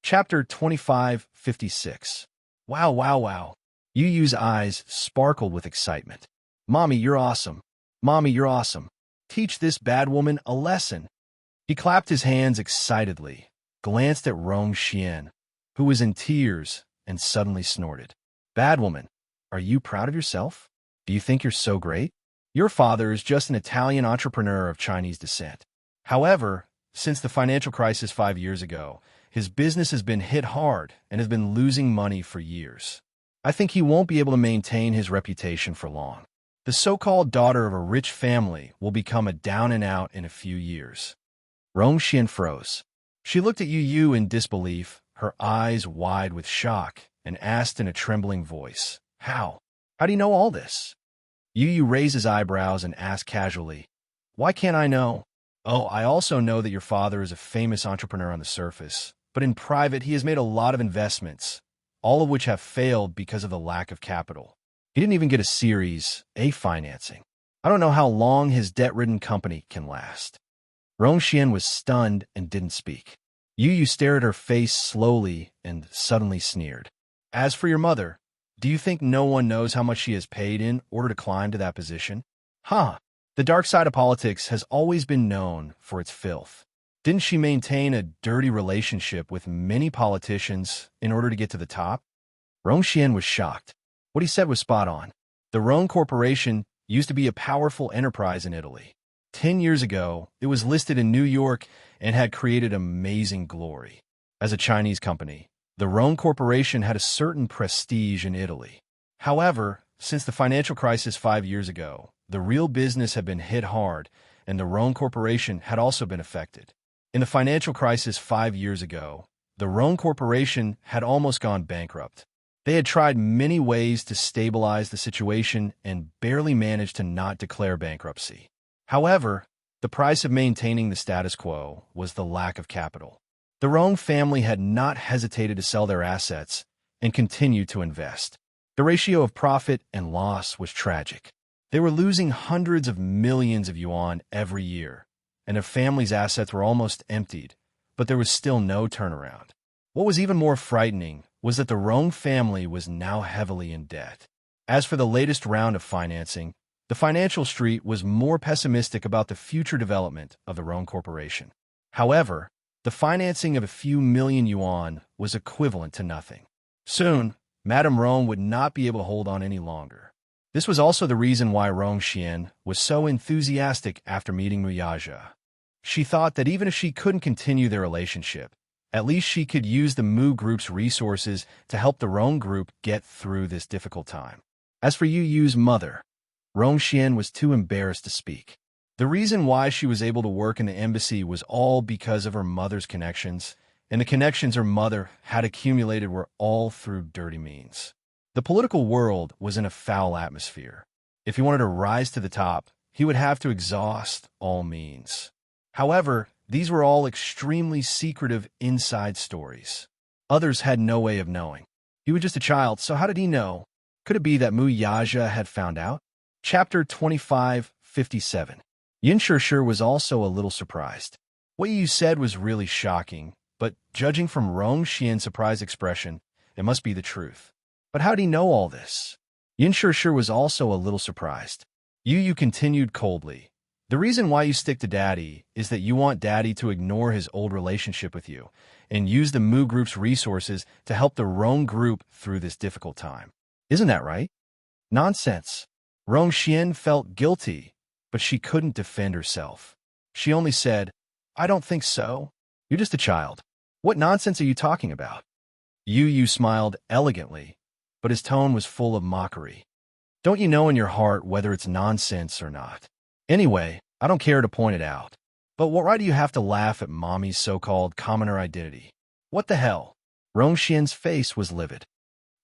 Chapter 2556. Wow, wow, wow. Yu Yu's eyes sparkled with excitement. Mommy, you're awesome. Mommy, you're awesome. Teach this bad woman a lesson. He clapped his hands excitedly, glanced at Rong Xian, who was in tears, and suddenly snorted. Bad woman, are you proud of yourself? Do you think you're so great? Your father is just an Italian entrepreneur of Chinese descent. However, since the financial crisis 5 years ago, his business has been hit hard and has been losing money for years. I think he won't be able to maintain his reputation for long. The so-called daughter of a rich family will become a down-and-out in a few years. Rong Xian froze. She looked at Yu Yu in disbelief, her eyes wide with shock, and asked in a trembling voice, How? How do you know all this? Yu Yu raised his eyebrows and asked casually, Why can't I know? Oh, I also know that your father is a famous entrepreneur on the surface, but in private he has made a lot of investments, all of which have failed because of the lack of capital. He didn't even get a Series A financing. I don't know how long his debt-ridden company can last. Rong Xian was stunned and didn't speak. Yu Yu stared at her face slowly and suddenly sneered. As for your mother, do you think no one knows how much she has paid in order to climb to that position? Huh. The dark side of politics has always been known for its filth. Didn't she maintain a dirty relationship with many politicians in order to get to the top? Rong Xian was shocked. What he said was spot on. The Rhone Corporation used to be a powerful enterprise in Italy. 10 years ago, it was listed in New York and had created amazing glory. As a Chinese company, the Rhone Corporation had a certain prestige in Italy. However, since the financial crisis 5 years ago, the real business had been hit hard, and the Rhone Corporation had also been affected. In the financial crisis 5 years ago, the Rhone Corporation had almost gone bankrupt. They had tried many ways to stabilize the situation and barely managed to not declare bankruptcy. However, the price of maintaining the status quo was the lack of capital. The Rhone family had not hesitated to sell their assets and continued to invest. The ratio of profit and loss was tragic. They were losing hundreds of millions of yuan every year, and their family's assets were almost emptied, but there was still no turnaround. What was even more frightening was that the Rhone family was now heavily in debt. As for the latest round of financing, the financial street was more pessimistic about the future development of the Rhone Corporation. However, the financing of a few million yuan was equivalent to nothing. Soon, Madame Rhone would not be able to hold on any longer. This was also the reason why Rong Xian was so enthusiastic after meeting Muyaja. She thought that even if she couldn't continue their relationship, at least she could use the Mu Group's resources to help the Rhone Group get through this difficult time. As for Yu Yu's mother, Rong Xian was too embarrassed to speak. The reason why she was able to work in the embassy was all because of her mother's connections, and the connections her mother had accumulated were all through dirty means. The political world was in a foul atmosphere. If he wanted to rise to the top, he would have to exhaust all means. However, these were all extremely secretive inside stories. Others had no way of knowing. He was just a child, so how did he know? Could it be that Muyaja had found out? Chapter 2557. Yin Shishir was also a little surprised. What you said was really shocking, but judging from Rong Xian's surprised expression, it must be the truth. But how did he know all this? Yin Shishir was also a little surprised. Yu Yu continued coldly. The reason why you stick to Daddy is that you want Daddy to ignore his old relationship with you and use the Mu Group's resources to help the Rhone Group through this difficult time. Isn't that right? Nonsense. Rong Xian felt guilty, but she couldn't defend herself. She only said, I don't think so. You're just a child. What nonsense are you talking about? Yu Yu smiled elegantly, but his tone was full of mockery. Don't you know in your heart whether it's nonsense or not? Anyway, I don't care to point it out. But why do you have to laugh at Mommy's so-called commoner identity? What the hell? Rong Xian's face was livid.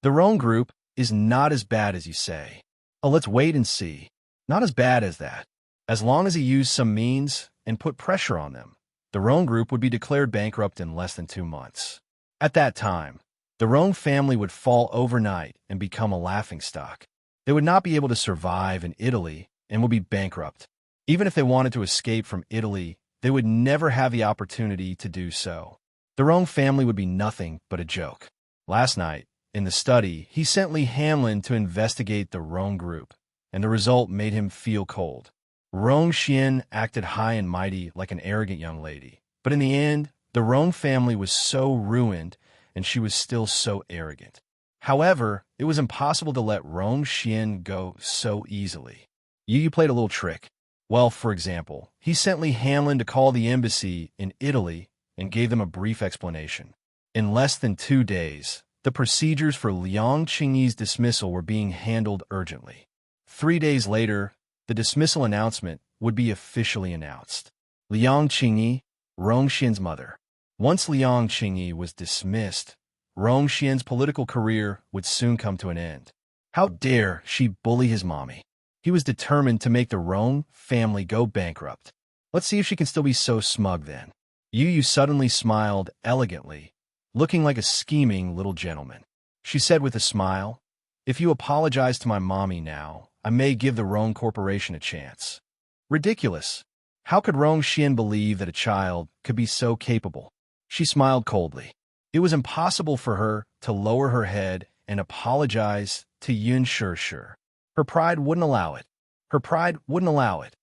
The Rhone Group is not as bad as you say. Oh, let's wait and see. Not as bad as that. As long as he used some means and put pressure on them, the Rhone Group would be declared bankrupt in less than 2 months. At that time, the Rhone family would fall overnight and become a laughingstock. They would not be able to survive in Italy and would be bankrupt. Even if they wanted to escape from Italy, they would never have the opportunity to do so. The The Rong family would be nothing but a joke. Last night, in the study, he sent Lee Hamlin to investigate the Rong group, and the result made him feel cold. Rong Xian acted high and mighty like an arrogant young lady, but in the end, the Rong family was so ruined, and she was still so arrogant. However, it was impossible to let Rong Xian go so easily. Yu played a little trick. Well, for example, he sent Lee Hamlin to call the embassy in Italy and gave them a brief explanation. In less than 2 days, the procedures for Liang Qingyi's dismissal were being handled urgently. 3 days later, the dismissal announcement would be officially announced. Liang Qingyi, Rong Xian's mother. Once Liang Qingyi was dismissed, Rong Xian's political career would soon come to an end. How dare she bully his mommy? He was determined to make the Rong family go bankrupt. Let's see if she can still be so smug then. Yu suddenly smiled elegantly, looking like a scheming little gentleman. She said with a smile, "If you apologize to my mommy now, I may give the Rong Corporation a chance." Ridiculous. How could Rong Xian believe that a child could be so capable? She smiled coldly. It was impossible for her to lower her head and apologize to Yun Shir. Her pride wouldn't allow it. Her pride wouldn't allow it.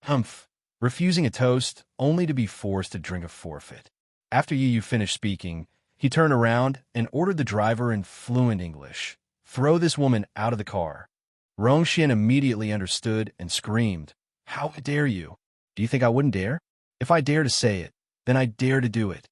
Humph. Refusing a toast, only to be forced to drink a forfeit. After Yu finished speaking, he turned around and ordered the driver in fluent English, "Throw this woman out of the car." Rong Xian immediately understood and screamed, "How dare you? Do you think I wouldn't dare? If I dare to say it, then I dare to do it."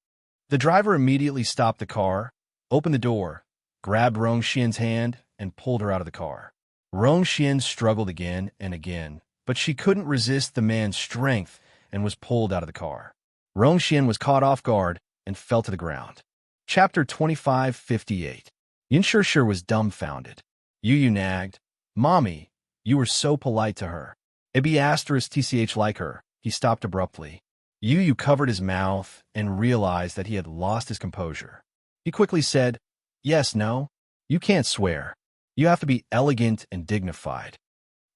The driver immediately stopped the car, opened the door, grabbed Rong Xian's hand, and pulled her out of the car. Rong Xian struggled again and again, but she couldn't resist the man's strength and was pulled out of the car. Rong Xian was caught off guard and fell to the ground. Chapter 2558. Yin Shir was dumbfounded. Yu nagged, "Mommy, you were so polite to her. *tch like her." He stopped abruptly. Yu covered his mouth and realized that he had lost his composure. He quickly said, "Yes, no? You can't swear. You have to be elegant and dignified."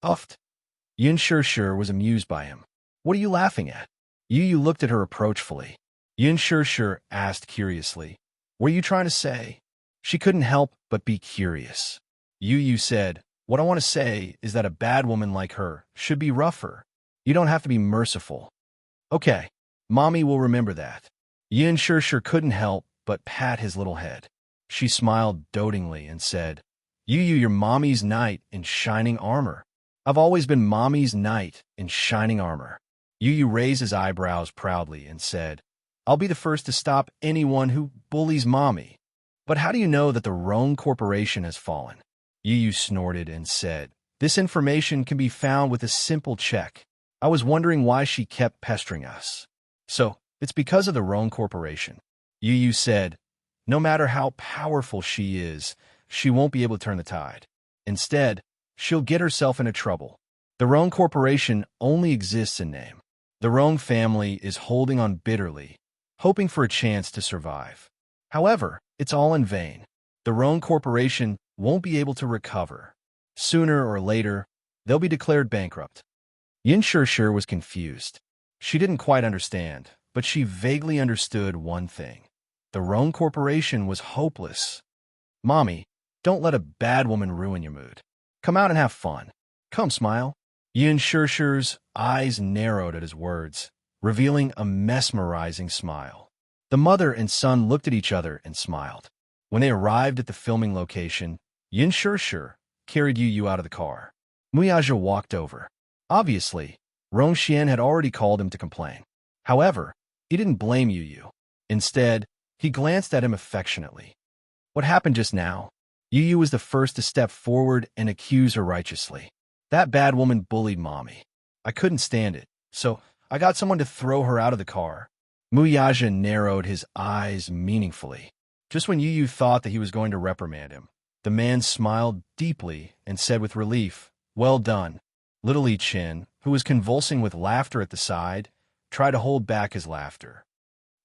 Uffed. Yin Shir was amused by him. "What are you laughing at?" Yu looked at her approachfully. Yin Shir asked curiously, "What are you trying to say?" She couldn't help but be curious. Yu said, "What I want to say is that a bad woman like her should be rougher. You don't have to be merciful." "Okay, Mommy will remember that." Yin Shir couldn't help but pat his little head. She smiled dotingly and said, You're Mommy's knight in shining armor." "I've always been Mommy's knight in shining armor." Yu raised his eyebrows proudly and said, "I'll be the first to stop anyone who bullies Mommy." "But how do you know that the Rong Corporation has fallen?" Yu snorted and said, "This information can be found with a simple check. I was wondering why she kept pestering us." "So, it's because of the Rong Corporation." Yu said, "No matter how powerful she is, she won't be able to turn the tide. Instead, she'll get herself into trouble. The Rong Corporation only exists in name. The Rong family is holding on bitterly, hoping for a chance to survive. However, it's all in vain. The Rong Corporation won't be able to recover. Sooner or later, they'll be declared bankrupt." Yin Shir was confused. She didn't quite understand, but she vaguely understood one thing. The Rong Corporation was hopeless. "Mommy, don't let a bad woman ruin your mood. Come out and have fun. Come, smile." Yin Shir's eyes narrowed at his words, revealing a mesmerizing smile. The mother and son looked at each other and smiled. When they arrived at the filming location, Yin Shir carried Yu out of the car. Muyaja walked over. Obviously, Rong Xian had already called him to complain. However, he didn't blame Yu. Instead, he glanced at him affectionately. "What happened just now?" Yu was the first to step forward and accuse her righteously. "That bad woman bullied Mommy. I couldn't stand it, so I got someone to throw her out of the car." Muyaja narrowed his eyes meaningfully. Just when Yu thought that he was going to reprimand him, the man smiled deeply and said with relief, "Well done." Little Li Chin, who was convulsing with laughter at the side, tried to hold back his laughter.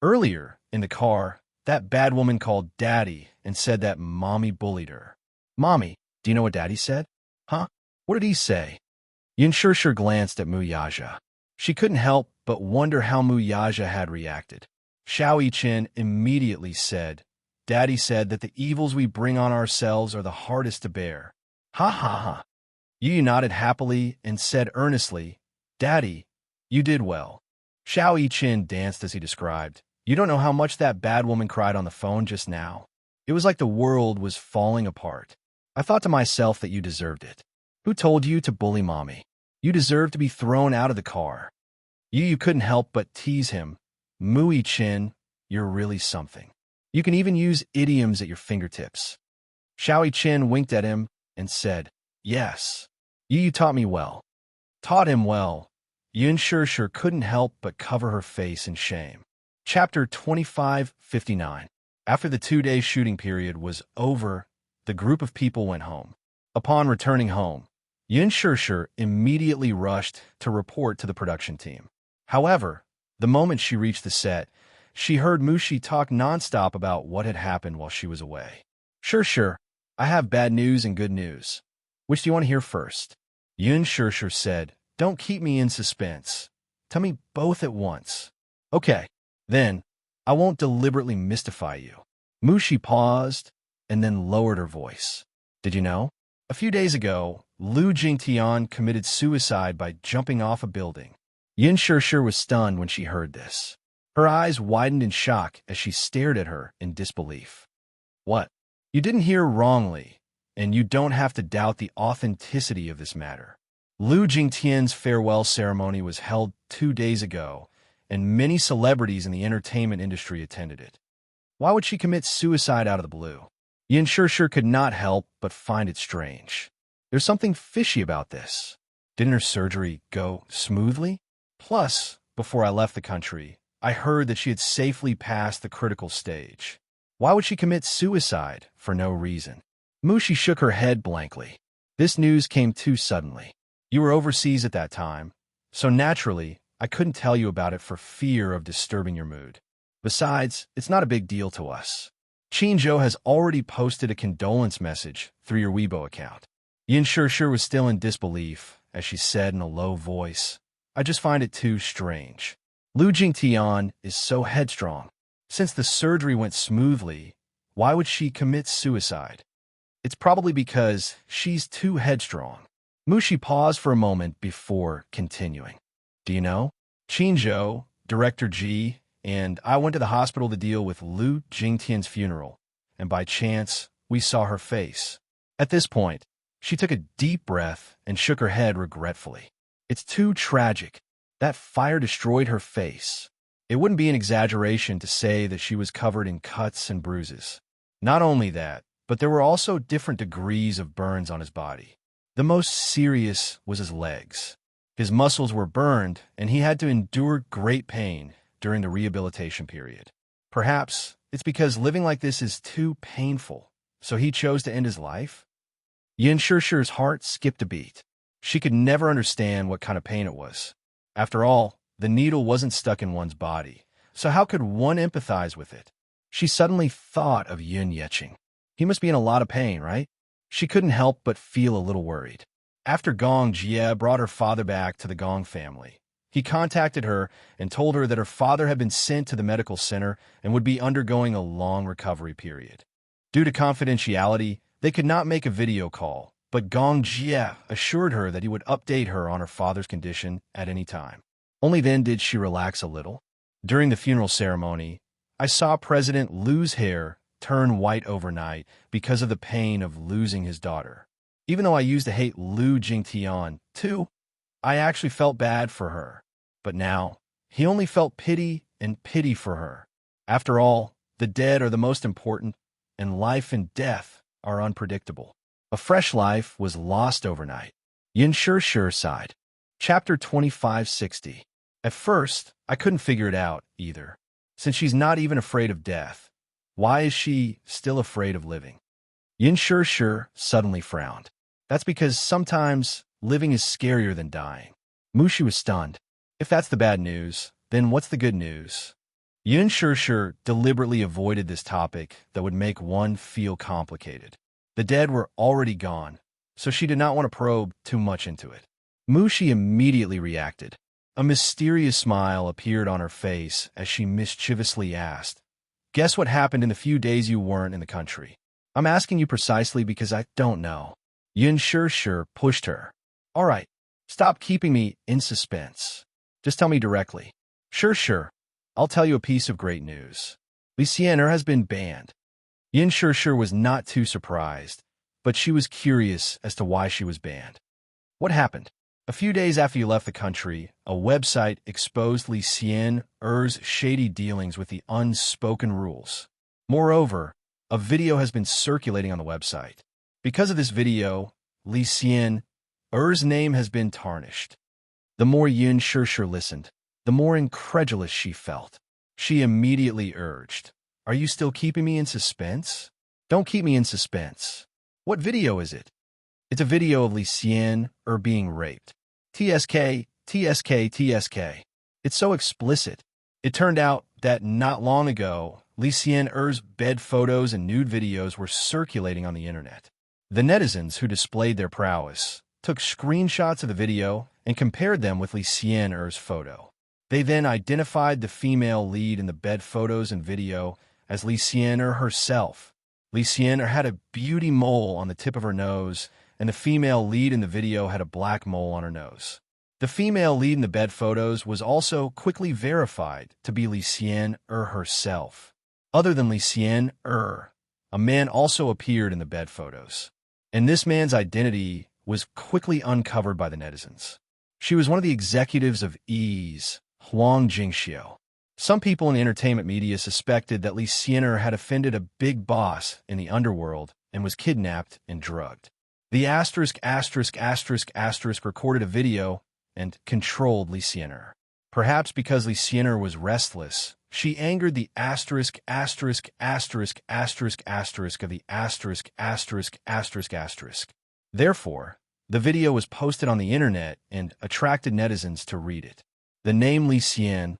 Earlier, in the car, that bad woman called Daddy and said that Mommy bullied her. "Mommy, do you know what Daddy said?" "Huh? What did he say?" Yin Shir glanced at Muyaja. She couldn't help but wonder how Muyaja had reacted. Xiao Yichen immediately said, Daddy said that the evils we bring on ourselves are the hardest to bear. Ha ha ha. Yu nodded happily and said earnestly, Daddy, you did well. Xiao Yichen danced as he described, You don't know how much that bad woman cried on the phone just now. It was like the world was falling apart. I thought to myself that you deserved it. Who told you to bully Mommy? You deserve to be thrown out of the car. You couldn't help but tease him. Mu Yichen, you're really something. You can even use idioms at your fingertips. Xiao Yichen winked at him and said, Yes. You taught me well. Taught him well. Yun sure couldn't help but cover her face in shame. Chapter 25:59. After the 2-day shooting period was over, the group of people went home. Upon returning home, Yun sure immediately rushed to report to the production team. However, the moment she reached the set, she heard Mushi talk nonstop about what had happened while she was away. Sure, I have bad news and good news. Which do you want to hear first? Yun sure said, Don't keep me in suspense. Tell me both at once. Okay, then, I won't deliberately mystify you. Mushi paused and then lowered her voice. Did you know? A few days ago, Lu Jingtian committed suicide by jumping off a building. Yin sure was stunned when she heard this. Her eyes widened in shock as she stared at her in disbelief. What? You didn't hear wrongly, and you don't have to doubt the authenticity of this matter. Lu Jingtian's farewell ceremony was held 2 days ago, and many celebrities in the entertainment industry attended it. Why would she commit suicide out of the blue? Yin sure could not help but find it strange. There's something fishy about this. Didn't her surgery go smoothly? Plus, before I left the country, I heard that she had safely passed the critical stage. Why would she commit suicide for no reason? Mushi shook her head blankly. This news came too suddenly. You were overseas at that time, so naturally, I couldn't tell you about it for fear of disturbing your mood. Besides, it's not a big deal to us. Qinzhou has already posted a condolence message through your Weibo account. Yin sure was still in disbelief, as she said in a low voice, I just find it too strange. Lu Jingtian is so headstrong. Since the surgery went smoothly, why would she commit suicide? It's probably because she's too headstrong. Mushi paused for a moment before continuing. Do you know? Qinzhou, Director Ji, and I went to the hospital to deal with Lu Jingtian's funeral, and by chance, we saw her face. At this point, she took a deep breath and shook her head regretfully. It's too tragic. That fire destroyed her face. It wouldn't be an exaggeration to say that she was covered in cuts and bruises. Not only that, but there were also different degrees of burns on his body. The most serious was his legs. His muscles were burned, and he had to endure great pain during the rehabilitation period. Perhaps it's because living like this is too painful, so he chose to end his life? Yin Shurshu's heart skipped a beat. She could never understand what kind of pain it was. After all, the needle wasn't stuck in one's body, so how could one empathize with it? She suddenly thought of Yun Yeching. He must be in a lot of pain, right? She couldn't help but feel a little worried. After Gong Jie brought her father back to the Gong family, he contacted her and told her that her father had been sent to the medical center and would be undergoing a long recovery period. Due to confidentiality, they could not make a video call, but Gong Jie assured her that he would update her on her father's condition at any time. Only then did she relax a little. During the funeral ceremony, I saw President Lu's hair turn white overnight because of the pain of losing his daughter. Even though I used to hate Lu Jingtian, too, I actually felt bad for her. But now, he only felt pity and pity for her. After all, the dead are the most important, and life and death are unpredictable. A fresh life was lost overnight. Yin Sure sighed. Chapter 2560. At first, I couldn't figure it out, either. Since she's not even afraid of death, why is she still afraid of living? Yin Sure suddenly frowned. That's because sometimes living is scarier than dying. Mushi was stunned. If that's the bad news, then what's the good news? Yin Sure deliberately avoided this topic that would make one feel complicated. The dead were already gone, so she did not want to probe too much into it. Mushi immediately reacted. A mysterious smile appeared on her face as she mischievously asked, "Guess what happened in the few days you weren't in the country?" "I'm asking you precisely because I don't know." Yun sure pushed her. "All right, stop keeping me in suspense. Just tell me directly." Sure. I'll tell you a piece of great news. Liciener has been banned." Yin sure was not too surprised, but she was curious as to why she was banned. "What happened?" "A few days after you left the country, a website exposed Liciener's shady dealings with the unspoken rules. Moreover, a video has been circulating on the website. Because of this video, Liciener's name has been tarnished." The more Yin sure listened, the more incredulous she felt. She immediately urged, "Are you still keeping me in suspense? Don't keep me in suspense. What video is it?" "It's a video of Liciener being raped." TSK. It's so explicit. It turned out that not long ago, Liciener's bed photos and nude videos were circulating on the internet. The netizens who displayed their prowess took screenshots of the video and compared them with Liciener's photo. They then identified the female lead in the bed photos and video as Liciener herself. Liciener had a beauty mole on the tip of her nose, and the female lead in the video had a black mole on her nose. The female lead in the bed photos was also quickly verified to be Liciener herself. Other than Liciener, a man also appeared in the bed photos, and this man's identity was quickly uncovered by the netizens. She was one of the executives of Ease, Huang Jingxiu. Some people in the entertainment media suspected that Liciener had offended a big boss in the underworld and was kidnapped and drugged. The **** recorded a video and controlled Liciener. Perhaps because Liciener was restless, she angered the **** of the ****. Therefore, the video was posted on the internet and attracted netizens to read it. The name Liciener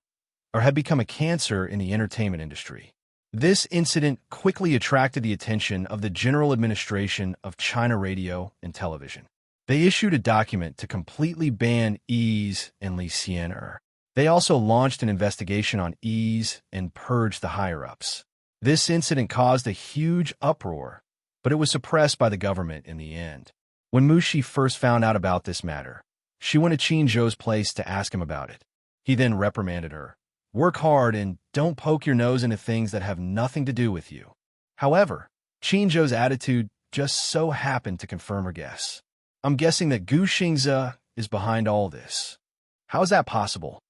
had become a cancer in the entertainment industry. This incident quickly attracted the attention of the General Administration of China Radio and Television. They issued a document to completely ban Ease and Liciener. They also launched an investigation on Ease and purged the higher-ups. This incident caused a huge uproar, but it was suppressed by the government in the end. When Mushi first found out about this matter, she went to Qin Zhou's place to ask him about it. He then reprimanded her. "Work hard and don't poke your nose into things that have nothing to do with you." However, Qin Zhou's attitude just so happened to confirm her guess. "I'm guessing that Gu Xingze is behind all this." "How is that possible?"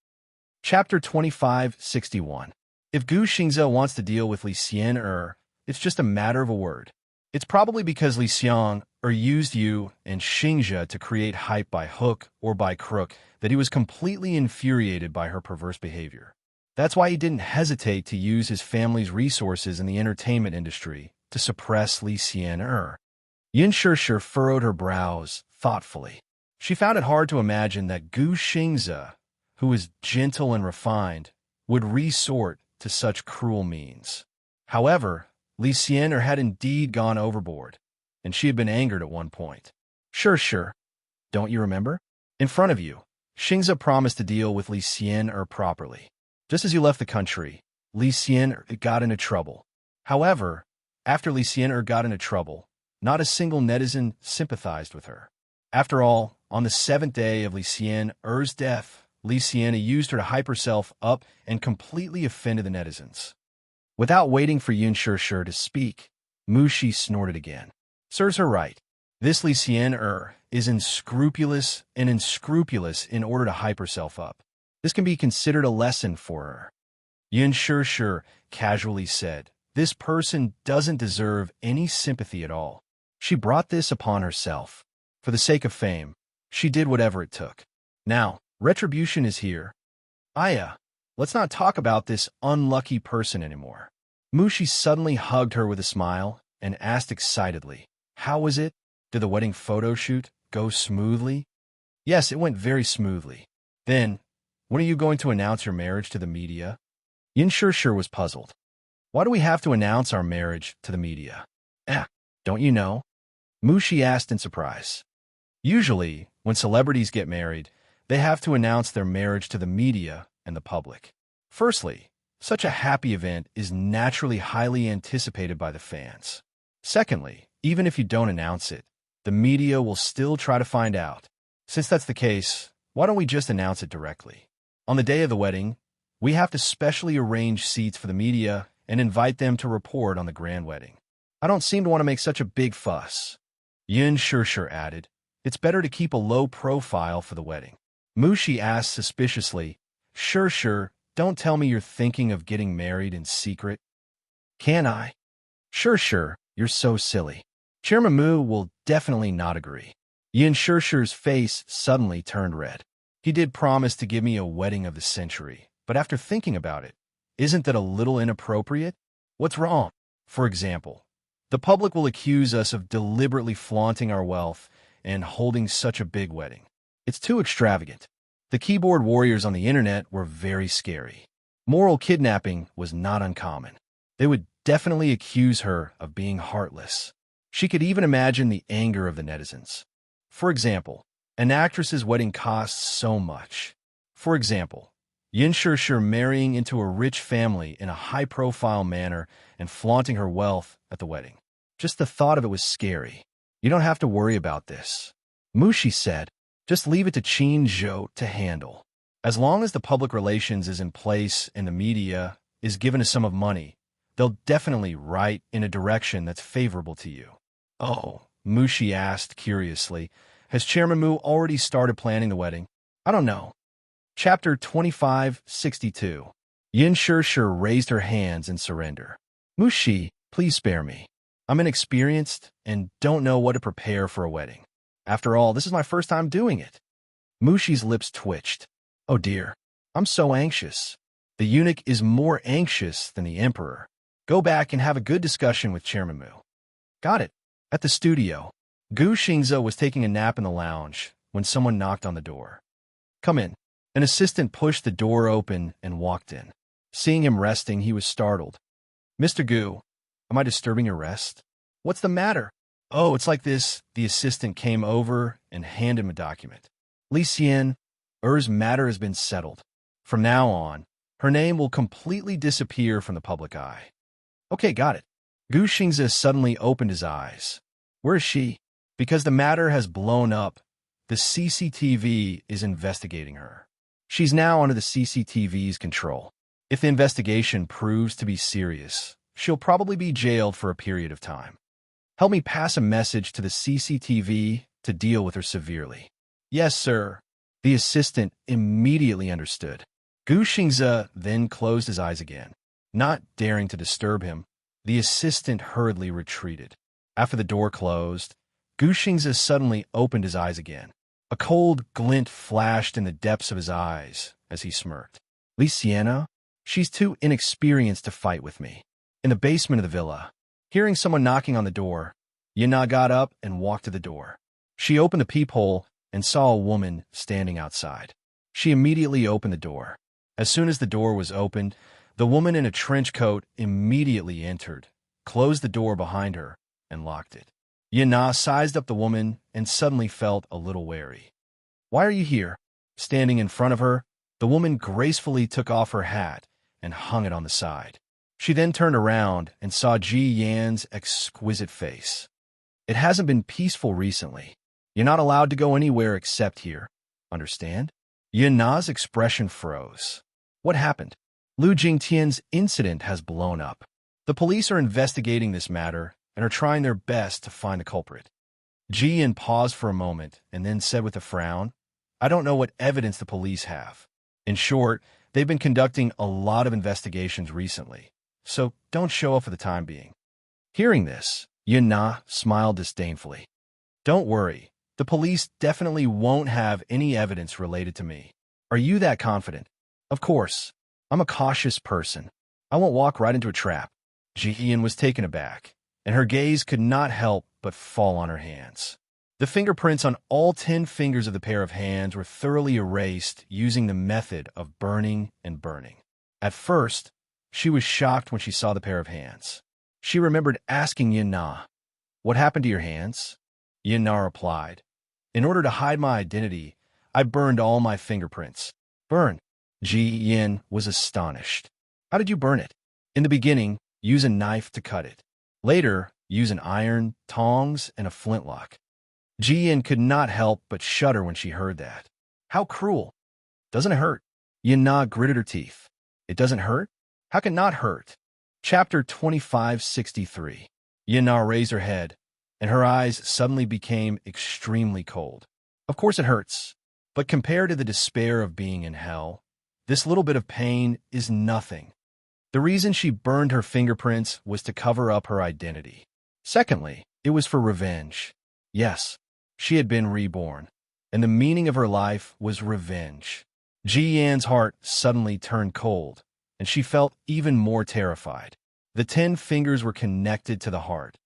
Chapter 2561. If Gu Xingze wants to deal with Liciener, it's just a matter of a word. It's probably because Liciener used you and Xingze to create hype by hook or by crook that he was completely infuriated by her perverse behavior. That's why he didn't hesitate to use his family's resources in the entertainment industry to suppress Liciener. Yin sure furrowed her brows thoughtfully. She found it hard to imagine that Gu Xingze, who was gentle and refined, would resort to such cruel means. However, Liciener had indeed gone overboard, and she had been angered at one point. Sure. Don't you remember? In front of you, Xingze promised to deal with Liciener properly. Just as you left the country, Liciener got into trouble. However, after Liciener got into trouble, not a single netizen sympathized with her. After all, on the 7th day of Liciener's death, Liciener used her to hype herself up and completely offended the netizens. Without waiting for Yun Sure to speak, Mushi snorted again. Serves her right. This Liciener is unscrupulous in order to hype herself up. This can be considered a lesson for her. Yun Sure casually said, "This person doesn't deserve any sympathy at all. She brought this upon herself. For the sake of fame, she did whatever it took. Now, retribution is here. Aya, let's not talk about this unlucky person anymore." Mushi suddenly hugged her with a smile and asked excitedly, "How was it? Did the wedding photo shoot go smoothly?" "Yes, it went very smoothly." "Then, when are you going to announce your marriage to the media?" Yin Sure was puzzled. "Why do we have to announce our marriage to the media?" Don't you know?" Mushi asked in surprise. "Usually, when celebrities get married, They have to announce their marriage to the media and the public. Firstly, such a happy event is naturally highly anticipated by the fans. Secondly, even if you don't announce it, the media will still try to find out. Since that's the case, why don't we just announce it directly? On the day of the wedding, we have to specially arrange seats for the media and invite them to report on the grand wedding. I don't seem to want to make such a big fuss. Yin Shirshir added, it's better to keep a low profile for the wedding. Mushi asked suspiciously, Shirshir, don't tell me you're thinking of getting married in secret. Can I? Shirshir, you're so silly. Chairman Mu will definitely not agree. Yin Shirshir's face suddenly turned red. He did promise to give me a wedding of the century, but after thinking about it, isn't that a little inappropriate? What's wrong? For example, the public will accuse us of deliberately flaunting our wealth and holding such a big wedding. It's too extravagant. The keyboard warriors on the internet were very scary. Moral kidnapping was not uncommon. They would definitely accuse her of being heartless. She could even imagine the anger of the netizens. For example, an actress's wedding costs so much. For example, Yin Shirshir marrying into a rich family in a high-profile manner and flaunting her wealth at the wedding. Just the thought of it was scary. You don't have to worry about this. Mushi said, just leave it to Qin Zhou to handle. As long as the public relations is in place and the media is given a sum of money, they'll definitely write in a direction that's favorable to you. Oh, Mushi asked curiously, has Chairman Mu already started planning the wedding? I don't know. Chapter 2562. Yin Shirshir raised her hands in surrender. Mushi, please spare me. I'm inexperienced and don't know what to prepare for a wedding. After all, this is my first time doing it. Mushi's lips twitched. Oh dear, I'm so anxious. The eunuch is more anxious than the emperor. Go back and have a good discussion with Chairman Mu. Got it. At the studio, Gu Xingze was taking a nap in the lounge when someone knocked on the door. Come in. An assistant pushed the door open and walked in. Seeing him resting, he was startled. Mr. Gu, am I disturbing your rest? What's the matter? Oh, it's like this. The assistant came over and handed him a document. Li Xian, Er's matter has been settled. From now on, her name will completely disappear from the public eye. Okay, got it. Gu Xingze suddenly opened his eyes. Where is she? Because the matter has blown up, the CCTV is investigating her. She's now under the CCTV's control. If the investigation proves to be serious, she'll probably be jailed for a period of time. Help me pass a message to the CCTV to deal with her severely. Yes, sir. The assistant immediately understood. Gu Xingze then closed his eyes again. Not daring to disturb him, the assistant hurriedly retreated. After the door closed, Gu Xingze suddenly opened his eyes again. A cold glint flashed in the depths of his eyes as he smirked. Li Sienna? She's too inexperienced to fight with me. In the basement of the villa, hearing someone knocking on the door, Yana got up and walked to the door. She opened the peephole and saw a woman standing outside. She immediately opened the door. As soon as the door was opened, the woman in a trench coat immediately entered, closed the door behind her, and locked it. Yana sized up the woman and suddenly felt a little wary. Why are you here? Standing in front of her, the woman gracefully took off her hat and hung it on the side. She then turned around and saw Ji Yan's exquisite face. It hasn't been peaceful recently. You're not allowed to go anywhere except here. Understand? Yana's expression froze. What happened? Lu Jingtian's incident has blown up. The police are investigating this matter and are trying their best to find the culprit. Ji Yan paused for a moment and then said with a frown, I don't know what evidence the police have. In short, they've been conducting a lot of investigations recently, so don't show up for the time being. Hearing this, Yana smiled disdainfully. Don't worry, the police definitely won't have any evidence related to me. Are you that confident? Of course. I'm a cautious person. I won't walk right into a trap. Ji Yan was taken aback, and her gaze could not help but fall on her hands. The fingerprints on all 10 fingers of the pair of hands were thoroughly erased using the method of burning and burning. At first, she was shocked when she saw the pair of hands. She remembered asking Yin Na, what happened to your hands? Yin Na replied, in order to hide my identity, I burned all my fingerprints. Burn? Ji Yin was astonished. How did you burn it? In the beginning, use a knife to cut it. Later, use an iron, tongs, and a flintlock. Ji Yin could not help but shudder when she heard that. How cruel. Doesn't it hurt? Yin Na gritted her teeth. It doesn't hurt? How can it not hurt? Chapter 2563. Yin Na raised her head, and her eyes suddenly became extremely cold. Of course it hurts, but compared to the despair of being in hell, this little bit of pain is nothing. The reason she burned her fingerprints was to cover up her identity. Secondly, it was for revenge. Yes, she had been reborn, and the meaning of her life was revenge. Ji Yan's heart suddenly turned cold, and she felt even more terrified. The 10 fingers were connected to the heart,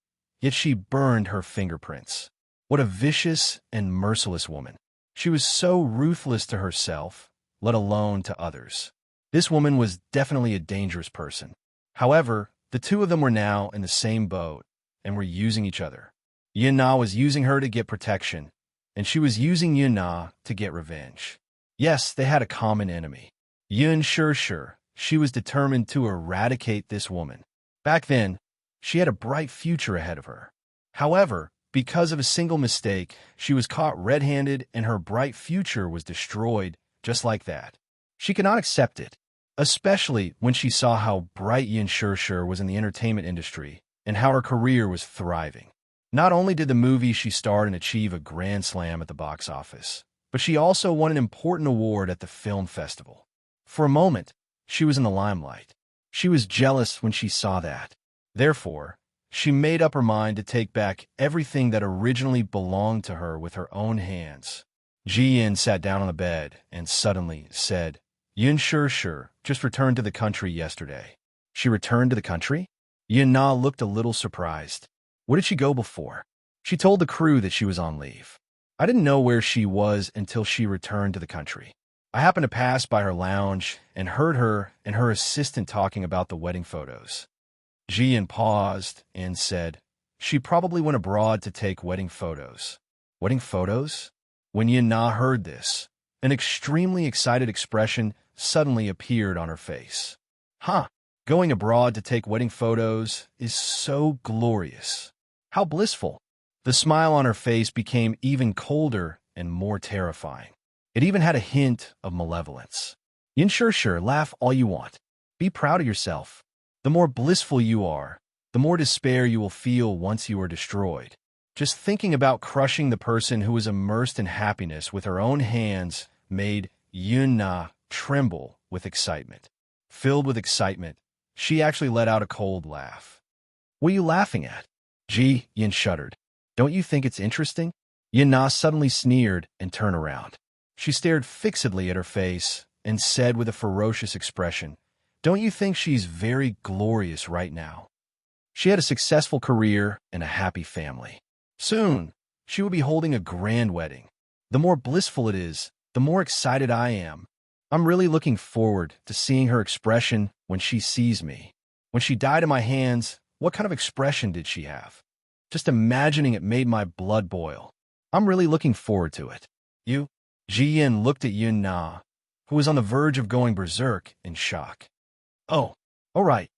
yet she burned her fingerprints. What a vicious and merciless woman. She was so ruthless to herself, let alone to others. This woman was definitely a dangerous person. However, the two of them were now in the same boat and were using each other. Yin Na was using her to get protection, and she was using Yin Na to get revenge. Yes, they had a common enemy. Yun Sure. She was determined to eradicate this woman. Back then, she had a bright future ahead of her. However, because of a single mistake, she was caught red-handed and her bright future was destroyed just like that. She could not accept it, especially when she saw how bright Yin Sure was in the entertainment industry and how her career was thriving. Not only did the movie she starred in achieve a grand slam at the box office, but she also won an important award at the film festival. For a moment, she was in the limelight. She was jealous when she saw that. Therefore, she made up her mind to take back everything that originally belonged to her with her own hands. Ji Yin sat down on the bed and suddenly said, Yin Sure just returned to the country yesterday. She returned to the country? Yin Na looked a little surprised. Where did she go before? She told the crew that she was on leave. I didn't know where she was until she returned to the country. I happened to pass by her lounge and heard her and her assistant talking about the wedding photos. Ji Yin paused and said, she probably went abroad to take wedding photos. Wedding photos? When Yin Na heard this, an extremely excited expression suddenly appeared on her face. Huh, going abroad to take wedding photos is so glorious. How blissful. The smile on her face became even colder and more terrifying. It even had a hint of malevolence. Yin Sure, laugh all you want. Be proud of yourself. The more blissful you are, the more despair you will feel once you are destroyed. Just thinking about crushing the person who was immersed in happiness with her own hands made Yun Na tremble with excitement. Filled with excitement, she actually let out a cold laugh. What are you laughing at? Ji Yin shuddered. Don't you think it's interesting? Yin Na suddenly sneered and turned around. She stared fixedly at her face and said with a ferocious expression, Don't you think she's very glorious right now? She had a successful career and a happy family. Soon, she will be holding a grand wedding. The more blissful it is, the more excited I am. I'm really looking forward to seeing her expression when she sees me. When she died in my hands, what kind of expression did she have? Just imagining it made my blood boil. I'm really looking forward to it. You? Ji Yin looked at Yun Na, who was on the verge of going berserk in shock. Oh, all right.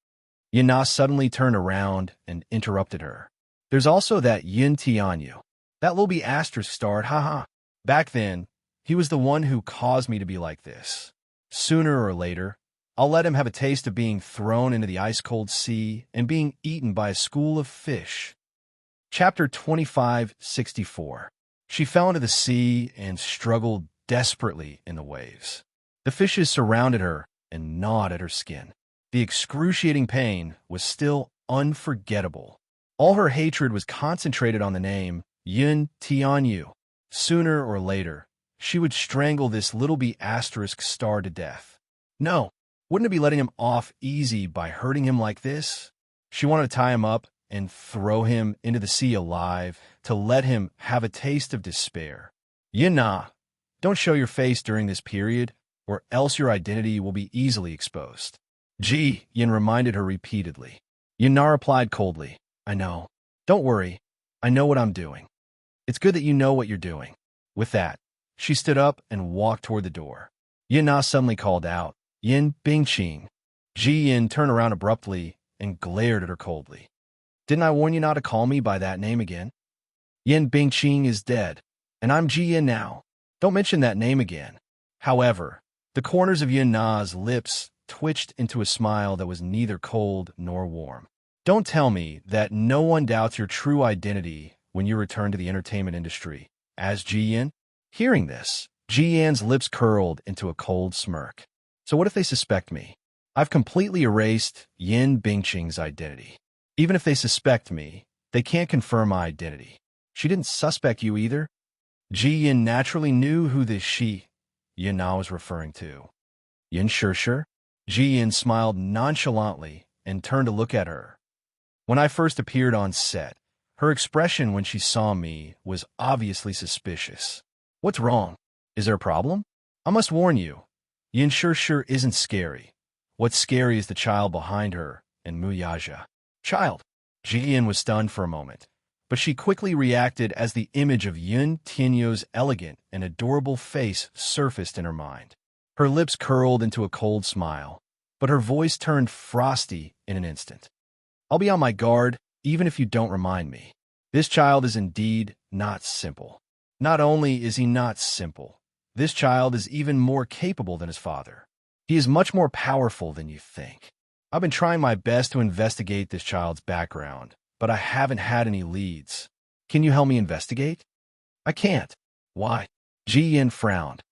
Yun Na suddenly turned around and interrupted her. There's also that Yin Tianyu. That little B asterisk starred, haha. Back then, he was the one who caused me to be like this. Sooner or later, I'll let him have a taste of being thrown into the ice-cold sea and being eaten by a school of fish. Chapter 2564. She fell into the sea and struggled desperately in the waves. The fishes surrounded her and gnawed at her skin. The excruciating pain was still unforgettable. All her hatred was concentrated on the name Yun Tianyu. Sooner or later, she would strangle this little B asterisk star to death. No, wouldn't it be letting him off easy by hurting him like this? She wanted to tie him up and throw him into the sea alive to let him have a taste of despair. Yin Na, don't show your face during this period, or else your identity will be easily exposed. Ji Yin reminded her repeatedly. Yin Na replied coldly, I know. Don't worry. I know what I'm doing. It's good that you know what you're doing. With that, She stood up and walked toward the door. Yin Na suddenly called out, "Yin Bingqing." Ji Yin turned around abruptly and glared at her coldly. "Didn't I warn you not to call me by that name again? Yin Bingqing is dead, and I'm Ji Yin now. Don't mention that name again." However, the corners of Yin Na's lips twitched into a smile that was neither cold nor warm. "Don't tell me that no one doubts your true identity when you return to the entertainment industry as Ji Yin?" Hearing this, Ji Yan's lips curled into a cold smirk. "So what if they suspect me? I've completely erased Yin Bingqing's identity. Even if they suspect me, they can't confirm my identity. She didn't suspect you either?" Ji Yin naturally knew who this Yin Na was referring to. "Yin Sure. Ji Yin smiled nonchalantly and turned to look at her. "When I first appeared on set, her expression when she saw me was obviously suspicious. What's wrong? Is there a problem? I must warn you, Yin Sure isn't scary. What's scary is the child behind her and Muyaja." "Child?" Ji Yin was stunned for a moment, but she quickly reacted as the image of Yun Tianyo's elegant and adorable face surfaced in her mind. Her lips curled into a cold smile, but her voice turned frosty in an instant. "I'll be on my guard, even if you don't remind me. This child is indeed not simple. Not only is he not simple, this child is even more capable than his father. He is much more powerful than you think. I've been trying my best to investigate this child's background, but I haven't had any leads. Can you help me investigate?" "I can't." "Why?" Ji Yin frowned.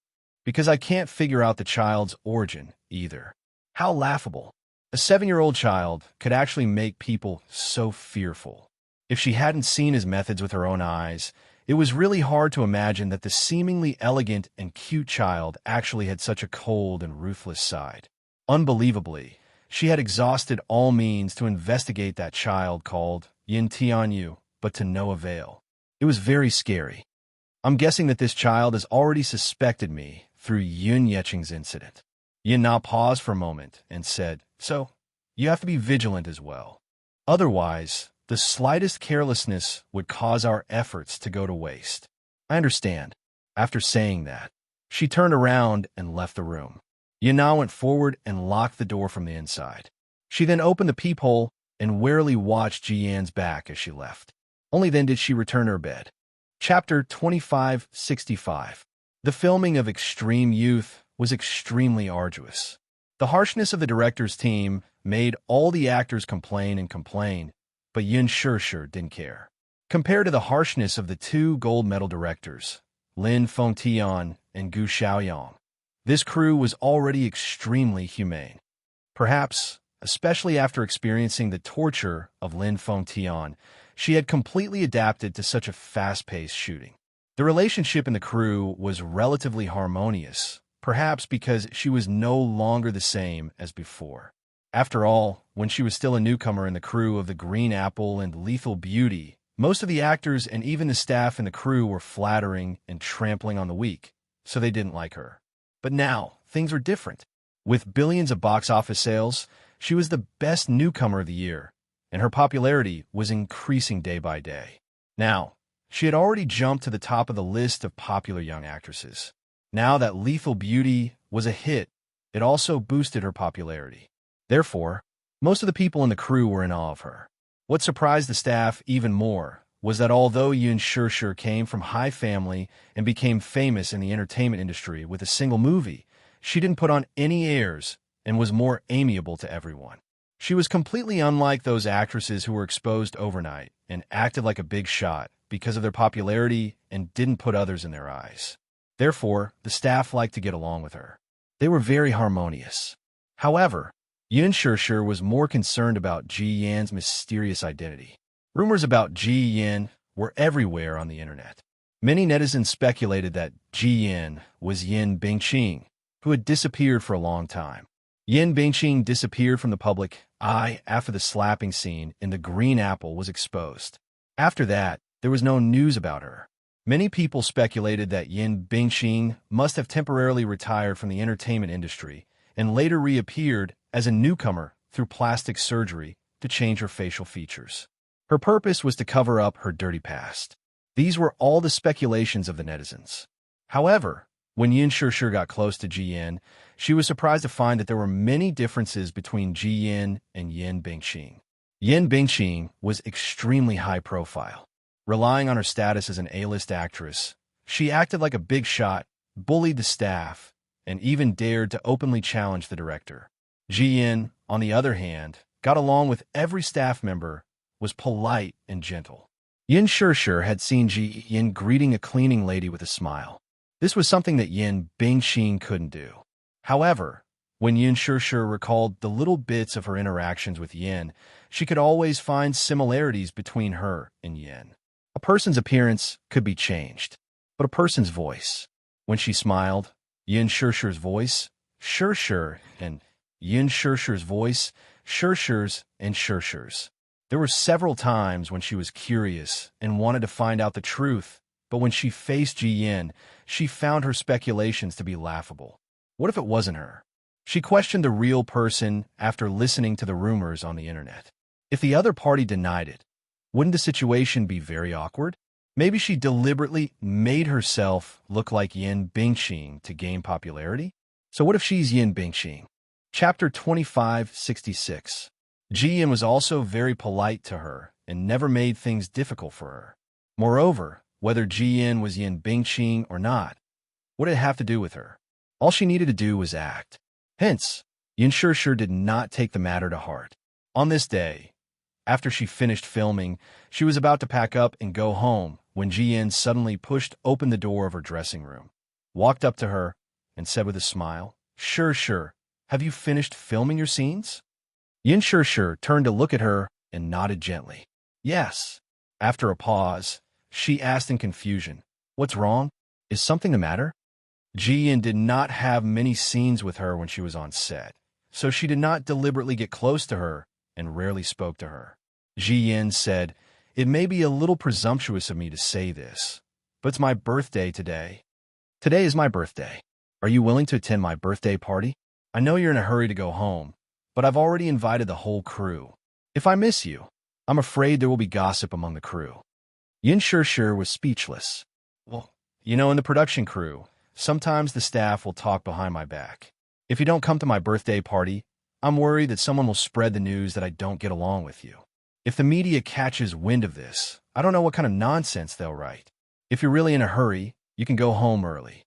"Because I can't figure out the child's origin, either." How laughable. A 7-year-old child could actually make people so fearful. If she hadn't seen his methods with her own eyes, it was really hard to imagine that the seemingly elegant and cute child actually had such a cold and ruthless side. Unbelievably, she had exhausted all means to investigate that child called Yin Tianyu, but to no avail. It was very scary. "I'm guessing that this child has already suspected me through Yun Yeqing's incident." Yin Na paused for a moment and said, "So, you have to be vigilant as well. Otherwise, the slightest carelessness would cause our efforts to go to waste." "I understand." After saying that, she turned around and left the room. Yin Na went forward and locked the door from the inside. She then opened the peephole and warily watched Ji Yan's back as she left. Only then did she return to her bed. Chapter 2565. The filming of Extreme Youth was extremely arduous. The harshness of the director's team made all the actors complain, but Yin Sure didn't care. Compared to the harshness of the 2 gold medal directors, Lin Fengtian and Gu Xiaoyang, this crew was already extremely humane. Perhaps, especially after experiencing the torture of Lin Fengtian, she had completely adapted to such a fast-paced shooting. The relationship in the crew was relatively harmonious, perhaps because she was no longer the same as before. After all, when she was still a newcomer in the crew of the Green Apple and Lethal Beauty, most of the actors and even the staff in the crew were flattering and trampling on the weak, so they didn't like her. But now, things were different. With billions of box office sales, she was the best newcomer of the year, and her popularity was increasing day by day. Now, she had already jumped to the top of the list of popular young actresses. Now that Lethal Beauty was a hit, it also boosted her popularity. Therefore, most of the people in the crew were in awe of her. What surprised the staff even more was that although Yun Sure came from high family and became famous in the entertainment industry with a single movie, she didn't put on any airs and was more amiable to everyone. She was completely unlike those actresses who were exposed overnight and acted like a big shot because of their popularity and didn't put others in their eyes. Therefore, the staff liked to get along with her. They were very harmonious. However, Yun Sure was more concerned about Ji Yan's mysterious identity. Rumors about Ji Yin were everywhere on the internet. Many netizens speculated that Ji Yin was Yin Bingqing, who had disappeared for a long time. Yin Bingqing disappeared from the public eye after the slapping scene in the Green Apple was exposed. After that, there was no news about her. Many people speculated that Yin Bingqing must have temporarily retired from the entertainment industry and later reappeared as a newcomer through plastic surgery to change her facial features. Her purpose was to cover up her dirty past. These were all the speculations of the netizens. However, when Yin Shishir got close to Ji Yin, she was surprised to find that there were many differences between Ji Yin and Yin Bingqing. Yin Bingqing was extremely high profile. Relying on her status as an A-list actress, she acted like a big shot, bullied the staff, and even dared to openly challenge the director. Ji Yin, on the other hand, got along with every staff member, was polite and gentle. Yin Shishir had seen Ji Yin greeting a cleaning lady with a smile. This was something that Yin Bingqing couldn't do. However, when Yin Shishir recalled the little bits of her interactions with Yin, she could always find similarities between her and Yin. A person's appearance could be changed, but a person's voice. When she smiled, Yin Shishir's voice, Shishir, and Yin Shishir's voice, Shishir's and Shishir's. There were several times when she was curious and wanted to find out the truth, but when she faced Ji Yin, she found her speculations to be laughable. What if it wasn't her? She questioned the real person after listening to the rumors on the internet. If the other party denied it, wouldn't the situation be very awkward? Maybe she deliberately made herself look like Yin Bingqing to gain popularity? So what if she's Yin Bingqing? Chapter 2566. Ji Yin was also very polite to her and never made things difficult for her. Moreover, whether Ji Yin was Yin Bingqing or not, what did it have to do with her? All she needed to do was act. Hence, Yin Shishir did not take the matter to heart. On this day, after she finished filming, she was about to pack up and go home when Ji Yin suddenly pushed open the door of her dressing room, walked up to her, and said with a smile, "Shishir, have you finished filming your scenes?" Yin Shishir turned to look at her and nodded gently. Yes. After a pause, she asked in confusion, "What's wrong? Is something the matter?" Ji Yin did not have many scenes with her when she was on set, so she did not deliberately get close to her and rarely spoke to her. Ji Yin said, "It may be a little presumptuous of me to say this, but it's my birthday today. Today is my birthday. Are you willing to attend my birthday party? I know you're in a hurry to go home, but I've already invited the whole crew. If I miss you, I'm afraid there will be gossip among the crew." Yin Shishir was speechless. "Well, in the production crew, sometimes the staff will talk behind my back. If you don't come to my birthday party, I'm worried that someone will spread the news that I don't get along with you. If the media catches wind of this, I don't know what kind of nonsense they'll write. If you're really in a hurry, you can go home early."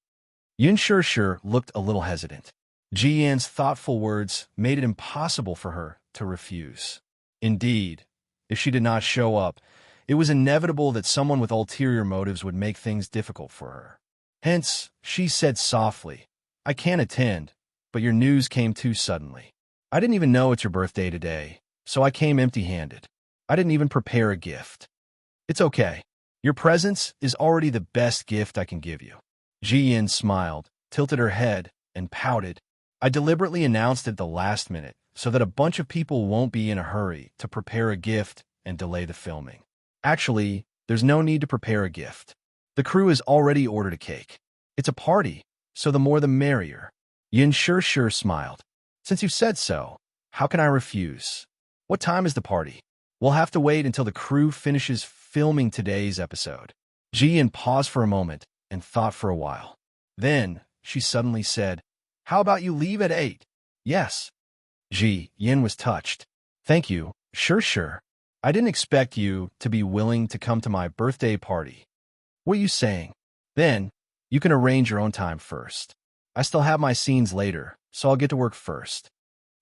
Yin Shishir looked a little hesitant. Ji Yin's thoughtful words made it impossible for her to refuse. Indeed, if she did not show up, it was inevitable that someone with ulterior motives would make things difficult for her. Hence, she said softly, "I can't attend, but your news came too suddenly. I didn't even know it's your birthday today, so I came empty-handed. I didn't even prepare a gift." "It's okay. Your presence is already the best gift I can give you." Ji Yin smiled, tilted her head, and pouted. "I deliberately announced it at the last minute so that a bunch of people won't be in a hurry to prepare a gift and delay the filming. Actually, there's no need to prepare a gift. The crew has already ordered a cake. It's a party, so the more the merrier." Yin Shishir smiled. "Since you said so, how can I refuse? What time is the party? We'll have to wait until the crew finishes filming today's episode." Ji Yin paused for a moment and thought for a while. Then, she suddenly said, "How about you leave at 8? "Yes." Ji Yin was touched. "Thank you, Shishir. I didn't expect you to be willing to come to my birthday party. What are you saying? Then, you can arrange your own time first. I still have my scenes later, so I'll get to work first."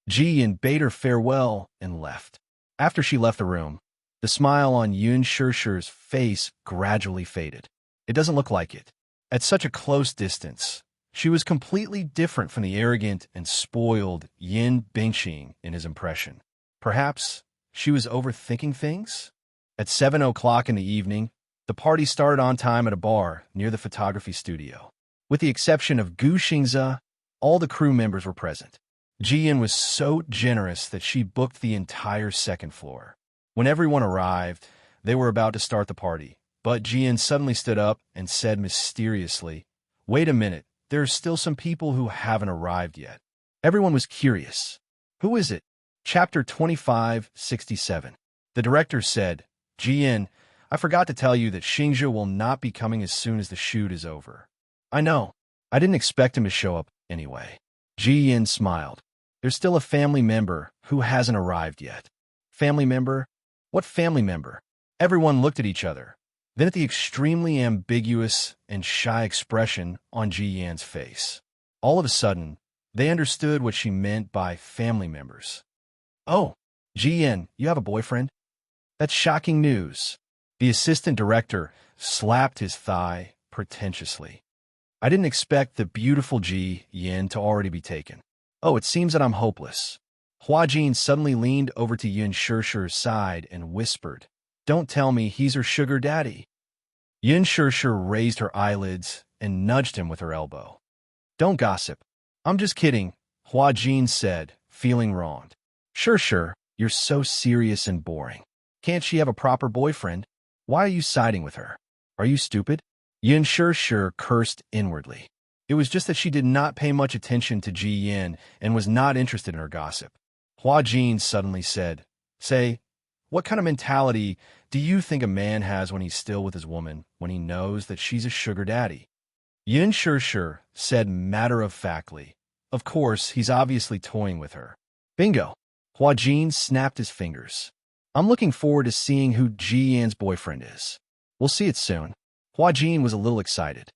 Ji Yin bade her farewell and left. After she left the room, the smile on Yin Shishir's face gradually faded. It doesn't look like it. At such a close distance, she was completely different from the arrogant and spoiled Yin Bingqing in his impression. Perhaps she was overthinking things? At 7 o'clock in the evening, the party started on time at a bar near the photography studio. With the exception of Gu Xingze, all the crew members were present. Ji Yin was so generous that she booked the entire second floor. When everyone arrived, they were about to start the party, but Ji Yin suddenly stood up and said mysteriously, "Wait a minute, there are still some people who haven't arrived yet." Everyone was curious. "Who is it?" Chapter 2567. The director said, "Ji Yin, I forgot to tell you that Xingze will not be coming as soon as the shoot is over." I know. I didn't expect him to show up anyway. Ji Yin smiled. There's still a family member who hasn't arrived yet. Family member? What family member? Everyone looked at each other, then at the extremely ambiguous and shy expression on Ji Yan's face. All of a sudden, they understood what she meant by family members. Oh, Ji Yan, you have a boyfriend? That's shocking news. The assistant director slapped his thigh pretentiously. I didn't expect the beautiful Ji Yin to already be taken. Oh, it seems that I'm hopeless. Hua Jin suddenly leaned over to Yin Shishir's side and whispered, Don't tell me he's her sugar daddy. Yin Shishir raised her eyelids and nudged him with her elbow. Don't gossip. I'm just kidding, Hua Jin said, feeling wronged. Shishir, you're so serious and boring. Can't she have a proper boyfriend? Why are you siding with her? Are you stupid? Yin Shishir cursed inwardly. It was just that she did not pay much attention to Ji Yin and was not interested in her gossip. Hua Jin suddenly said, Say, what kind of mentality do you think a man has when he's still with his woman, when he knows that she's a sugar daddy? Yin Shishir said matter-of-factly, Of course, he's obviously toying with her. Bingo! Hua Jin snapped his fingers. I'm looking forward to seeing who Ji Yan's boyfriend is. We'll see it soon. Hua Jin was a little excited.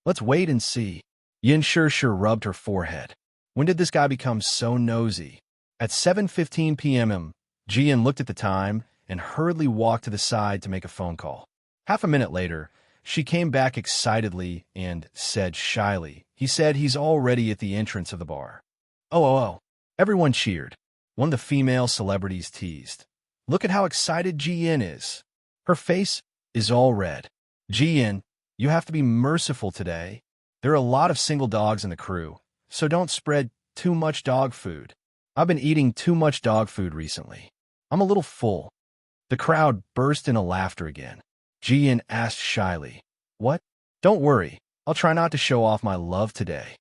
Let's wait and see. Yin Shishir rubbed her forehead. When did this guy become so nosy? At 7:15 p.m., Ji Yan looked at the time and hurriedly walked to the side to make a phone call. Half a minute later, she came back excitedly and said shyly, He said he's already at the entrance of the bar. Oh. Everyone cheered. One of the female celebrities teased. Look at how excited Ji Yan is. Her face is all red. Ji Yan, you have to be merciful today. There are a lot of single dogs in the crew, so don't spread too much dog food. I've been eating too much dog food recently. I'm a little full. The crowd burst into laughter again. Ji Yan asked shyly, What? Don't worry. I'll try not to show off my love today.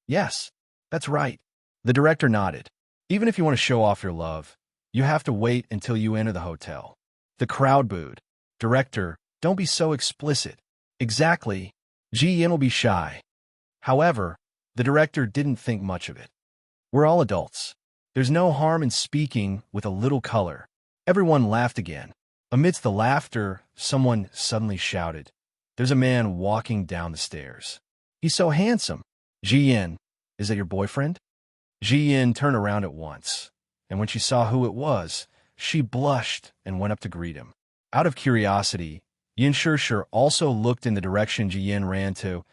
Yes, that's right. The director nodded. Even if you want to show off your love, you have to wait until you enter the hotel. The crowd booed. Director, don't be so explicit. Exactly. Ji Yan will be shy. However, the director didn't think much of it. We're all adults. There's no harm in speaking with a little color. Everyone laughed again. Amidst the laughter, someone suddenly shouted, There's a man walking down the stairs. He's so handsome. Ji Yan, is that your boyfriend? Ji Yan turned around at once, and when she saw who it was, she blushed and went up to greet him. Out of curiosity, Yin Shishir also looked in the direction Ji Yan ran to,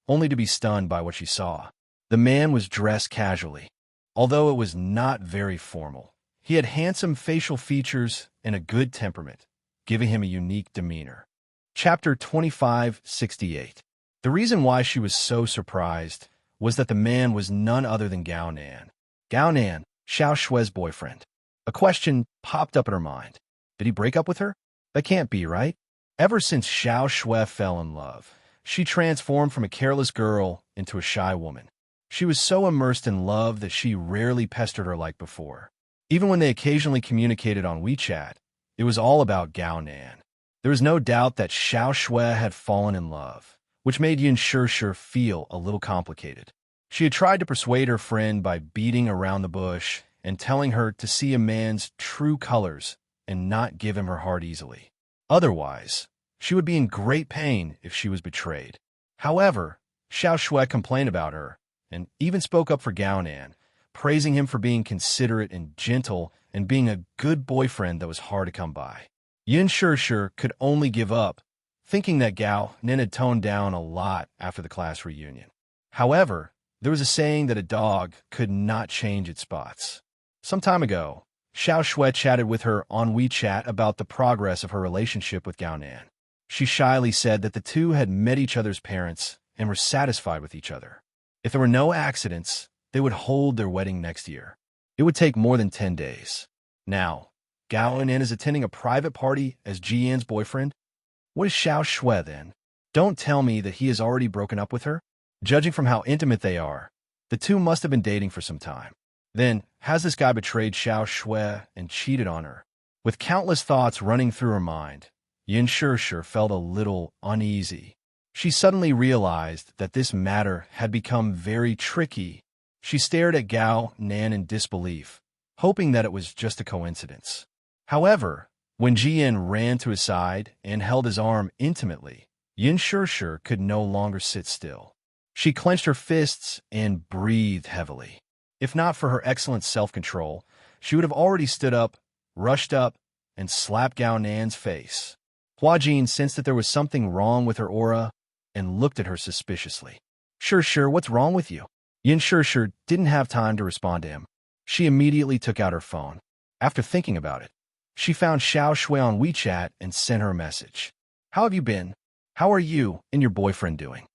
only to be stunned by what she saw. The man was dressed casually. Although it was not very formal, he had handsome facial features and a good temperament, giving him a unique demeanor. Chapter 2568. The reason why she was so surprised was that the man was none other than Gao Nan. Gao Nan, Xiao Shue's boyfriend. A question popped up in her mind. Did he break up with her? That can't be, right? Ever since Xiao Shue fell in love, she transformed from a careless girl into a shy woman. She was so immersed in love that she rarely pestered her like before. Even when they occasionally communicated on WeChat, it was all about Gao Nan. There was no doubt that Xiao Shue had fallen in love, which made Yin Shishir feel a little complicated. She had tried to persuade her friend by beating around the bush and telling her to see a man's true colors and not give him her heart easily. Otherwise, she would be in great pain if she was betrayed. However, Xiao Shue complained about her and even spoke up for Gao Nan, praising him for being considerate and gentle and being a good boyfriend that was hard to come by. Yin Shishir could only give up, thinking that Gao Nan had toned down a lot after the class reunion. However, there was a saying that a dog could not change its spots. Some time ago, Xiao Shue chatted with her on WeChat about the progress of her relationship with Gao Nan. She shyly said that the two had met each other's parents and were satisfied with each other. If there were no accidents, they would hold their wedding next year. It would take more than 10 days. Now, Gao Nan is attending a private party as Ji Yan's boyfriend? What is Xiao Shue then? Don't tell me that he has already broken up with her? Judging from how intimate they are, the two must have been dating for some time. Then, has this guy betrayed Xiao Shue and cheated on her? With countless thoughts running through her mind, Yin Shishir felt a little uneasy. She suddenly realized that this matter had become very tricky. She stared at Gao Nan in disbelief, hoping that it was just a coincidence. However, when Jian ran to his side and held his arm intimately, Yin Shishir could no longer sit still. She clenched her fists and breathed heavily. If not for her excellent self-control, she would have already stood up, rushed up, and slapped Gao Nan's face. Hua Jin sensed that there was something wrong with her aura and looked at her suspiciously. Shishir, what's wrong with you? Yin Shishir didn't have time to respond to him. She immediately took out her phone. After thinking about it, she found Xiao Shui on WeChat and sent her a message. How have you been? How are you and your boyfriend doing?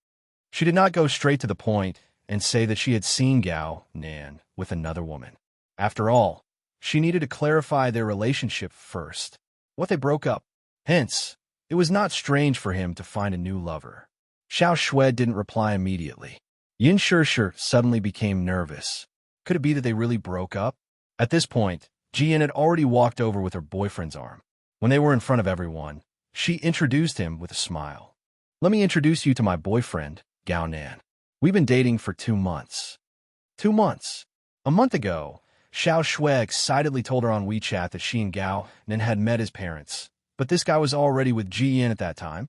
She did not go straight to the point and say that she had seen Gao Nan with another woman. After all, she needed to clarify their relationship first. What they broke up. Hence, it was not strange for him to find a new lover. Xiao Shui didn't reply immediately. Yin Shishir suddenly became nervous. Could it be that they really broke up? At this point, Jian had already walked over with her boyfriend's arm. When they were in front of everyone, she introduced him with a smile. Let me introduce you to my boyfriend, Gao Nan. We've been dating for 2 months. 2 months. A month ago, Xiao Shui excitedly told her on WeChat that she and Gao Nan had met his parents, but this guy was already with Ji Yin at that time.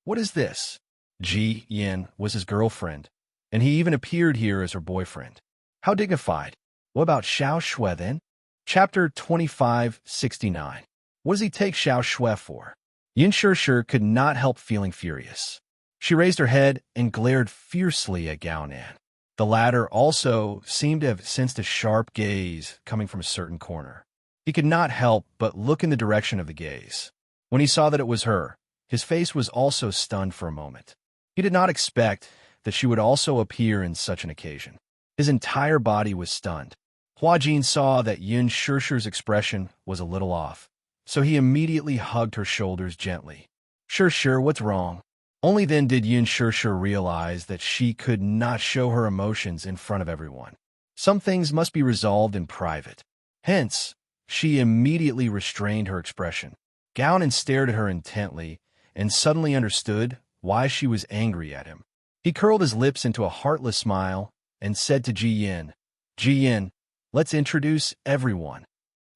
What is this? Ji Yin was his girlfriend, and he even appeared here as her boyfriend. How dignified. What about Xiao Shui then? Chapter 2569. What does he take Xiao Shui for? Yin Shishir could not help feeling furious. She raised her head and glared fiercely at Gao Nan. The latter also seemed to have sensed a sharp gaze coming from a certain corner. He could not help but look in the direction of the gaze. When he saw that it was her, his face was also stunned for a moment. He did not expect that she would also appear in such an occasion. His entire body was stunned. Hua Jin saw that Yin Shishir's expression was a little off, so he immediately hugged her shoulders gently. Shishir, what's wrong? Only then did Yin Shishir realize that she could not show her emotions in front of everyone. Some things must be resolved in private. Hence, she immediately restrained her expression. Gao Nan stared at her intently and suddenly understood why she was angry at him. He curled his lips into a heartless smile and said to Ji Yin, let's introduce everyone.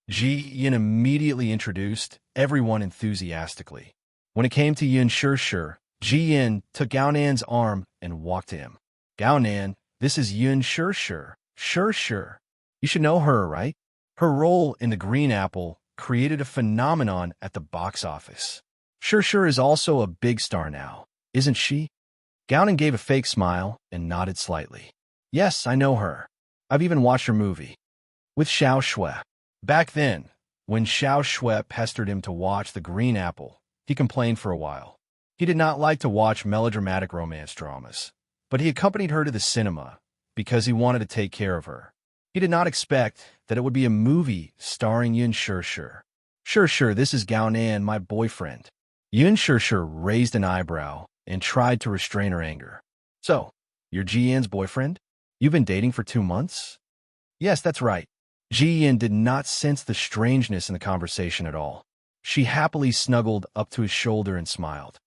Ji Yin immediately introduced everyone enthusiastically. When it came to Yin Shishir, Ji Yin took Gao Nan's arm and walked to him. Gao Nan, this is Yin Shishir. Shishir. You should know her, right? Her role in The Green Apple created a phenomenon at the box office. Shishir is also a big star now, isn't she? Gao Nan gave a fake smile and nodded slightly. Yes, I know her. I've even watched her movie. With Xiao Shui. Back then, when Xiao Shui pestered him to watch The Green Apple, he complained for a while. He did not like to watch melodramatic romance dramas, but he accompanied her to the cinema because he wanted to take care of her. He did not expect that it would be a movie starring Yin Shishir. Shishir, this is Gao Nan, my boyfriend. Yin Shishir raised an eyebrow and tried to restrain her anger. So, you're Ji Yin's boyfriend? You've been dating for 2 months? Yes, that's right. Ji Yin did not sense the strangeness in the conversation at all. She happily snuggled up to his shoulder and smiled.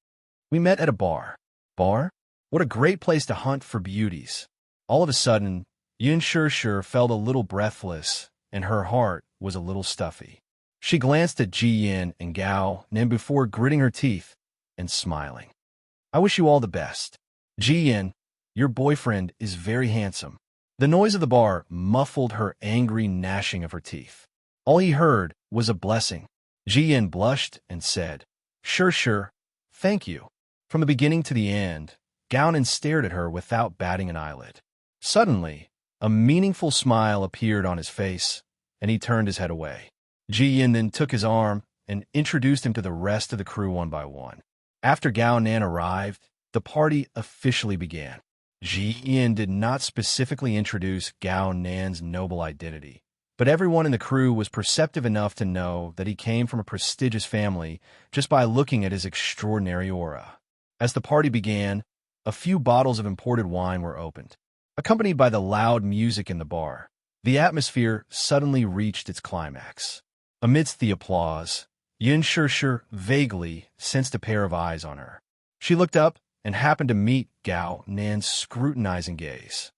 We met at a bar. Bar? What a great place to hunt for beauties. All of a sudden, Yin Shishir felt a little breathless, and her heart was a little stuffy. She glanced at Ji Yin and Gao Nan before gritting her teeth and smiling. I wish you all the best. Ji Yin, your boyfriend is very handsome. The noise of the bar muffled her angry gnashing of her teeth. All he heard was a blessing. Ji Yin blushed and said, Sure, thank you. From the beginning to the end, Gao Nan stared at her without batting an eyelid. Suddenly, a meaningful smile appeared on his face, and he turned his head away. Ji Yin then took his arm and introduced him to the rest of the crew one by one. After Gao Nan arrived, the party officially began. Ji Yin did not specifically introduce Gao Nan's noble identity, but everyone in the crew was perceptive enough to know that he came from a prestigious family just by looking at his extraordinary aura. As the party began, a few bottles of imported wine were opened. Accompanied by the loud music in the bar, the atmosphere suddenly reached its climax. Amidst the applause, Yin Shishir vaguely sensed a pair of eyes on her. She looked up and happened to meet Gao Nan's scrutinizing gaze.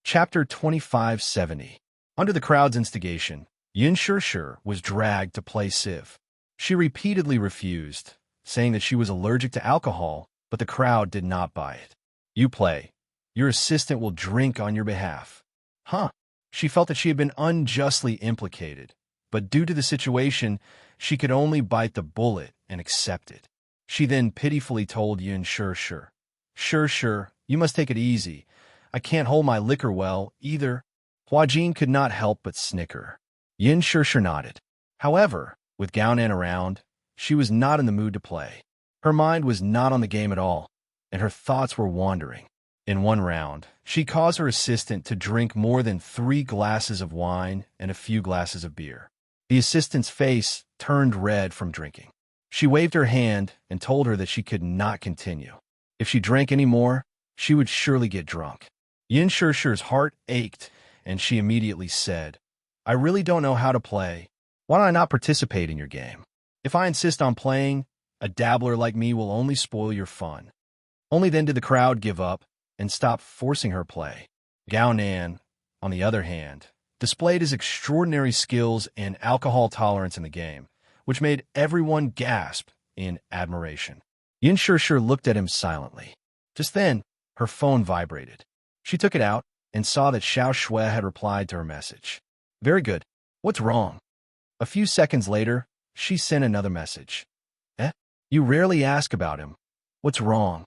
Chapter 2570. Under the crowd's instigation, Yin Shishir was dragged to play Civ. She repeatedly refused, saying that she was allergic to alcohol, but the crowd did not buy it. You play. Your assistant will drink on your behalf. Huh. She felt that she had been unjustly implicated, but due to the situation, she could only bite the bullet and accept it. She then pitifully told Yin Shishir, Shishir, you must take it easy. I can't hold my liquor well, either. Huajin could not help but snicker. Yin Shishir nodded. However, with Gao Nan around, she was not in the mood to play. Her mind was not on the game at all, and her thoughts were wandering. In one round, she caused her assistant to drink more than 3 glasses of wine and a few glasses of beer. The assistant's face turned red from drinking. She waved her hand and told her that she could not continue. If she drank any more, she would surely get drunk. Yin Shishir's heart ached, and she immediately said, I really don't know how to play. Why don't I not participate in your game? If I insist on playing, a dabbler like me will only spoil your fun. Only then did the crowd give up and stop forcing her play. Gao Nan, on the other hand, displayed his extraordinary skills and alcohol tolerance in the game, which made everyone gasp in admiration. Yin Shishir looked at him silently. Just then, her phone vibrated. She took it out and saw that Xiao Shui had replied to her message. Very good. What's wrong? A few seconds later, she sent another message. You rarely ask about him. What's wrong?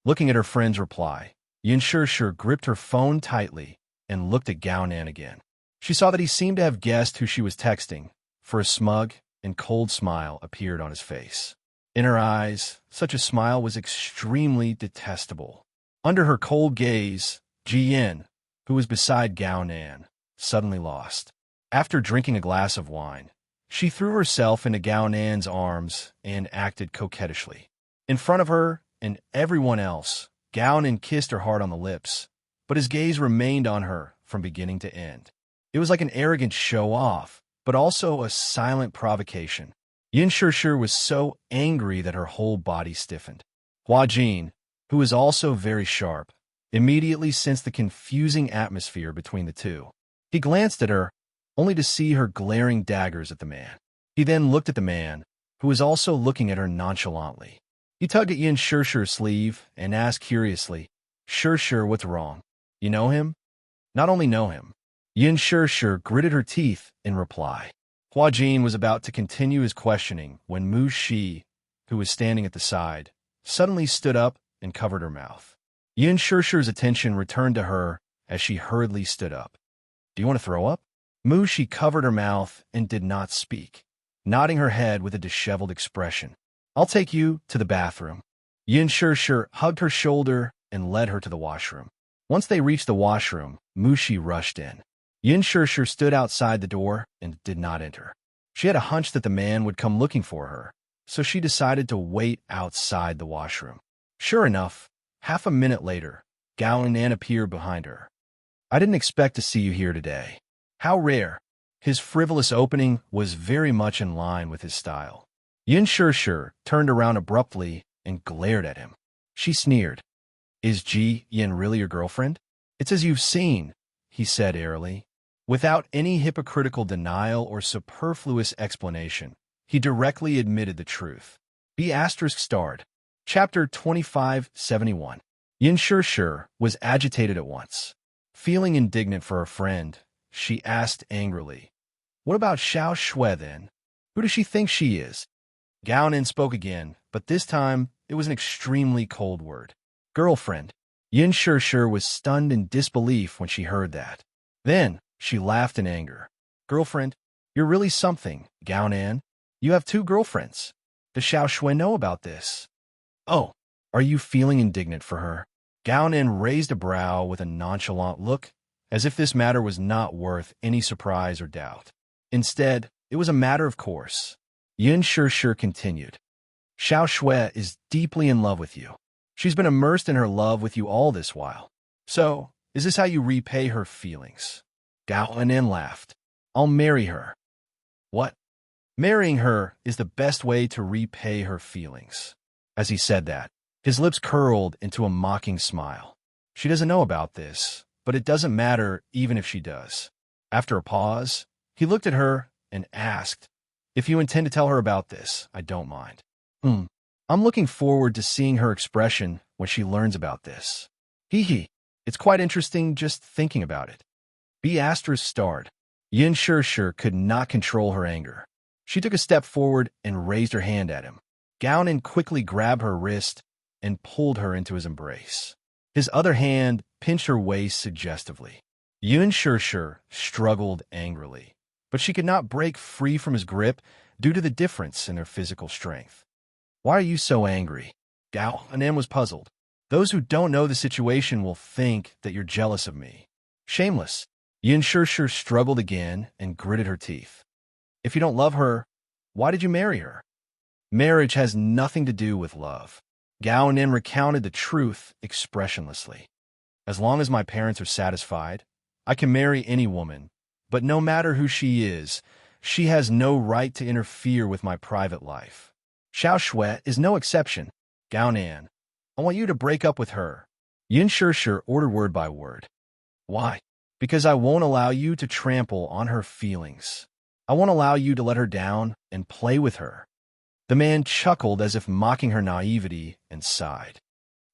Looking at her friend's reply, Yin Shishir gripped her phone tightly and looked at Gao Nan again. She saw that he seemed to have guessed who she was texting, for a smug and cold smile appeared on his face. In her eyes, such a smile was extremely detestable. Under her cold gaze, Ji Yin, who was beside Gao Nan, suddenly lost. After drinking a glass of wine, she threw herself into Gao Nan's arms and acted coquettishly. In front of her and everyone else, Gao Nan kissed her hard on the lips, but his gaze remained on her from beginning to end. It was like an arrogant show-off, but also a silent provocation. Yin Shishir was so angry that her whole body stiffened. Huajin, who was also very sharp, immediately sensed the confusing atmosphere between the two. He glanced at her, only to see her glaring daggers at the man. He then looked at the man, who was also looking at her nonchalantly. He tugged at Yin Shishir's sleeve and asked curiously, Shishir, what's wrong? You know him? Not only know him. Yin Shishir gritted her teeth in reply. Huajin was about to continue his questioning when Mu Shi, who was standing at the side, suddenly stood up and covered her mouth. Yin Shishir's attention returned to her as she hurriedly stood up. Do you want to throw up? Mu Shi covered her mouth and did not speak, nodding her head with a disheveled expression. I'll take you to the bathroom. Yin Shishir hugged her shoulder and led her to the washroom. Once they reached the washroom, Mu Shi rushed in. Yin Shishir stood outside the door and did not enter. She had a hunch that the man would come looking for her, so she decided to wait outside the washroom. Sure enough, half a minute later, Gao Nan appeared behind her. I didn't expect to see you here today. How rare. His frivolous opening was very much in line with his style. Yin Shishir turned around abruptly and glared at him. She sneered. Is Ji Yin really your girlfriend? It's as you've seen, he said airily. Without any hypocritical denial or superfluous explanation, he directly admitted the truth. B** starred. Chapter 2571. Yin Shishir was agitated at once. Feeling indignant for her friend, she asked angrily, What about Xiao Shui then? Who does she think she is? Gao Nan spoke again, but this time it was an extremely cold word. Girlfriend. Yin Shishir was stunned in disbelief when she heard that. Then she laughed in anger. Girlfriend? You're really something, Gao Nan. You have 2 girlfriends. Does Xiao Shui know about this? Oh, are you feeling indignant for her? Gao Nan raised a brow with a nonchalant look, as if this matter was not worth any surprise or doubt. Instead, it was a matter of course. Yin Shishir continued. Xiao Shui is deeply in love with you. She's been immersed in her love with you all this while. So, is this how you repay her feelings? Gao Nan laughed. I'll marry her. What? Marrying her is the best way to repay her feelings. As he said that, His lips curled into a mocking smile. She doesn't know about this, but it doesn't matter even if she does. After a pause, he looked at her and asked, "If you intend to tell her about this, I don't mind." I'm looking forward to seeing her expression when she learns about this. Hee hee. It's quite interesting just thinking about it. B** starred. Yin Shir could not control her anger. She took a step forward and raised her hand at him. Gao quickly grabbed her wrist and pulled her into his embrace. His other hand pinched her waist suggestively. Yin Shir struggled angrily, but she could not break free from his grip due to the difference in their physical strength. "Why are you so angry?" Gao was puzzled. "Those who don't know the situation will think that you're jealous of me." "Shameless." Yin Shir struggled again and gritted her teeth. "If you don't love her, why did you marry her?" "Marriage has nothing to do with love." Gao recounted the truth expressionlessly. "As long as my parents are satisfied, I can marry any woman, but no matter who she is, she has no right to interfere with my private life. Xiao Shui is no exception." "Gao Nan, I want you to break up with her." Yin Shir ordered word by word. "Why?" "Because I won't allow you to trample on her feelings. I won't allow you to let her down and play with her." The man chuckled as if mocking her naivety and sighed.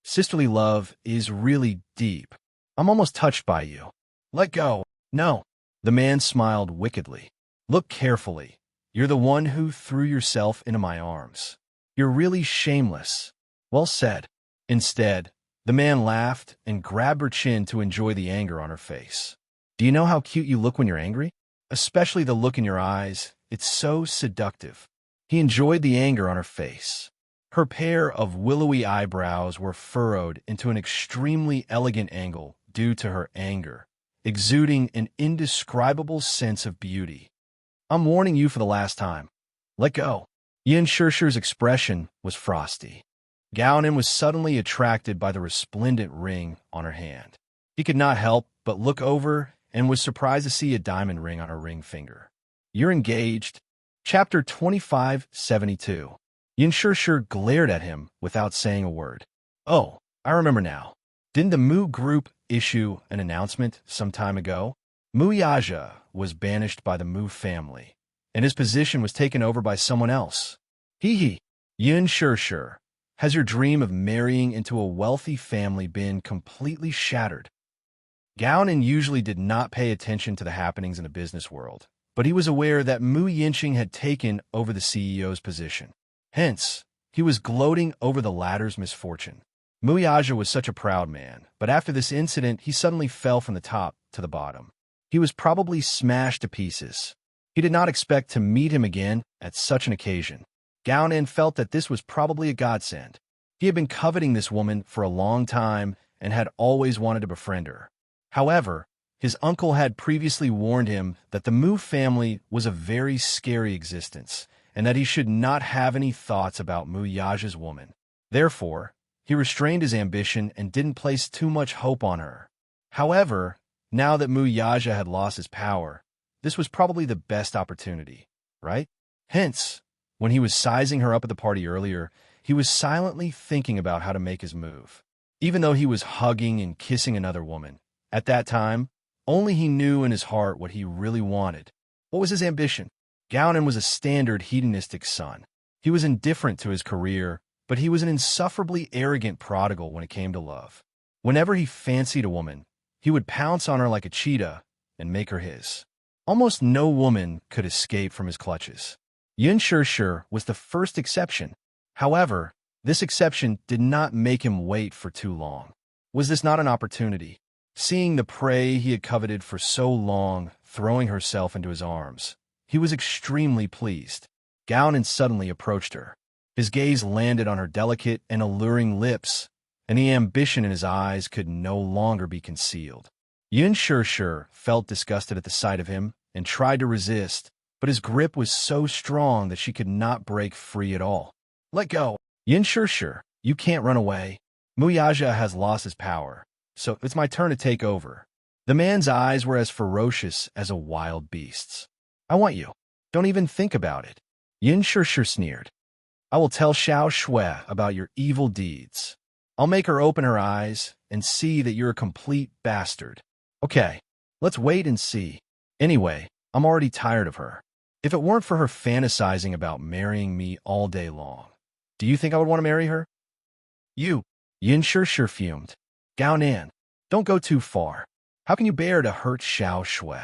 "Sisterly love is really deep. I'm almost touched by you." "Let go." "No." The man smiled wickedly. "Look carefully. You're the one who threw yourself into my arms. You're really shameless." "Well said." Instead, the man laughed and grabbed her chin to enjoy the anger on her face. "Do you know how cute you look when you're angry? Especially the look in your eyes. It's so seductive." He enjoyed the anger on her face. Her pair of willowy eyebrows were furrowed into an extremely elegant angle due to her anger, exuding an indescribable sense of beauty. "I'm warning you for the last time. Let go." Yin Shir's expression was frosty. Gao was suddenly attracted by the resplendent ring on her hand. He could not help but look over and was surprised to see a diamond ring on her ring finger. "You're engaged." Chapter 2572. Yin Shir glared at him without saying a word. "Oh, I remember now. Didn't the Mu group issue an announcement some time ago? Mu Yaja was banished by the Mu family, and his position was taken over by someone else." "Hee hee." Yin Shir, has your dream of marrying into a wealthy family been completely shattered? Gao usually did not pay attention to the happenings in the business world, but he was aware that Mu Yinqing had taken over the CEO's position. Hence, he was gloating over the latter's misfortune. Mu Yaja was such a proud man, but after this incident, he suddenly fell from the top to the bottom. He was probably smashed to pieces. He did not expect to meet him again at such an occasion. Gao felt that this was probably a godsend. He had been coveting this woman for a long time and had always wanted to befriend her. However, his uncle had previously warned him that the Mu family was a very scary existence, and that he should not have any thoughts about Mu Yaja's woman. Therefore, he restrained his ambition and didn't place too much hope on her. However, now that Mu Yaja had lost his power, this was probably the best opportunity, right? Hence, when he was sizing her up at the party earlier, he was silently thinking about how to make his move. Even though he was hugging and kissing another woman, at that time, only he knew in his heart what he really wanted. What was his ambition? Gao was a standard hedonistic son. He was indifferent to his career, but he was an insufferably arrogant prodigal when it came to love. Whenever he fancied a woman, he would pounce on her like a cheetah and make her his. Almost no woman could escape from his clutches. Yin Shir was the first exception. However, this exception did not make him wait for too long. Was this not an opportunity? Seeing the prey he had coveted for so long throwing herself into his arms, he was extremely pleased. Gao suddenly approached her. His gaze landed on her delicate and alluring lips, and the ambition in his eyes could no longer be concealed. Yin Shir felt disgusted at the sight of him and tried to resist, but his grip was so strong that she could not break free at all. "Let go." "Yin Shir, you can't run away. Mu Yaja has lost his power, so it's my turn to take over." The man's eyes were as ferocious as a wild beast's. "I want you. Don't even think about it." Yin Shir sneered. "I will tell Xiao Shui about your evil deeds." I'll make her open her eyes and see that you're a complete bastard. Okay, let's wait and see. Anyway, I'm already tired of her. If it weren't for her fantasizing about marrying me all day long, do you think I would want to marry her? You. Yin sure fumed. Gao Nan, don't go too far. How can you bear to hurt Xiao Shui?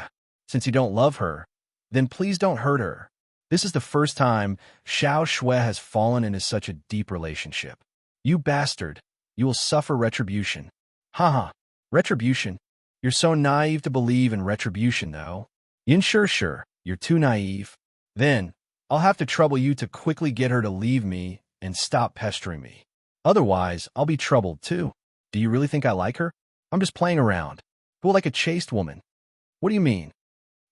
Since you don't love her, then please don't hurt her. This is the first time Xiao Shui has fallen into such a deep relationship. You bastard, you will suffer retribution. Haha, retribution? You're so naive to believe in retribution, though. Yin sure, you're too naive. Then, I'll have to trouble you to quickly get her to leave me and stop pestering me. Otherwise, I'll be troubled too. Do you really think I like her? I'm just playing around. Cool like a chaste woman. What do you mean?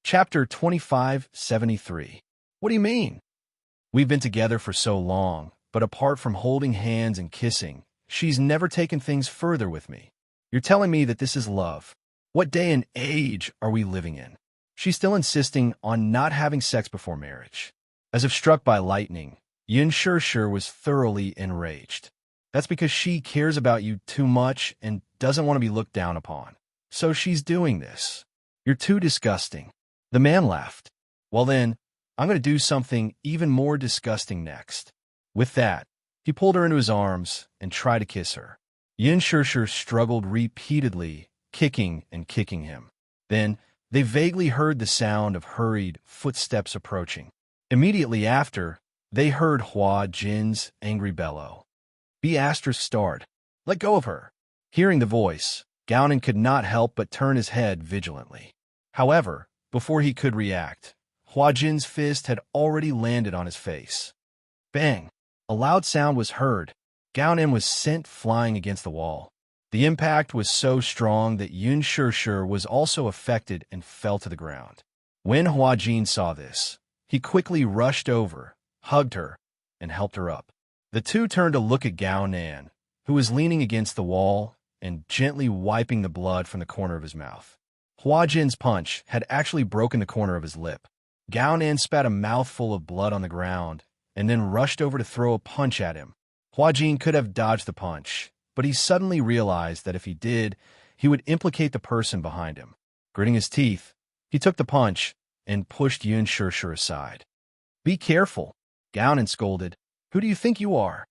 Chapter 2573. What do you mean? We've been together for so long, but apart from holding hands and kissing, she's never taken things further with me. You're telling me that this is love. What day and age are we living in? She's still insisting on not having sex before marriage. As if struck by lightning, Yin sure was thoroughly enraged. That's because she cares about you too much and doesn't want to be looked down upon. So she's doing this. You're too disgusting. The man laughed. Well then, I'm going to do something even more disgusting next. With that, he pulled her into his arms and tried to kiss her. Yin sure struggled repeatedly, kicking and kicking him. Then, they vaguely heard the sound of hurried footsteps approaching. Immediately after, they heard Hua Jin's angry bellow. B***** starred. Let go of her. Hearing the voice, Gownan could not help but turn his head vigilantly. However, before he could react, Hua Jin's fist had already landed on his face. Bang! A loud sound was heard. Gownan was sent flying against the wall. The impact was so strong that Yun sure was also affected and fell to the ground. When Hua Jin saw this, he quickly rushed over, hugged her, and helped her up. The two turned to look at Gao Nan, who was leaning against the wall and gently wiping the blood from the corner of his mouth. Hua Jin's punch had actually broken the corner of his lip. Gao Nan spat a mouthful of blood on the ground and then rushed over to throw a punch at him. Hua Jin could have dodged the punch, but he suddenly realized that if he did, he would implicate the person behind him. Gritting his teeth, he took the punch and pushed Yun sure aside. Be careful, Gownan scolded. Who do you think you are?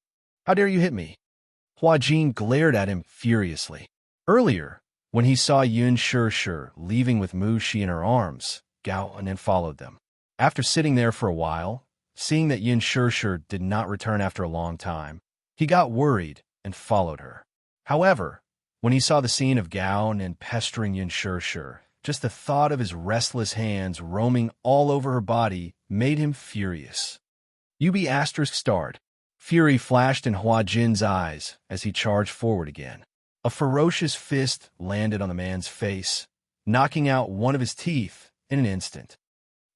How dare you hit me? Hua Jin glared at him furiously. Earlier, when he saw Yun sure leaving with Mu Shi in her arms, Gownan followed them. After sitting there for a while, seeing that Yun sure did not return after a long time, he got worried and followed her. However, when he saw the scene of Gownan pestering Yun sure, just the thought of his restless hands roaming all over her body made him furious. starred. Fury flashed in Hua Jin's eyes as he charged forward again. A ferocious fist landed on the man's face, knocking out one of his teeth in an instant.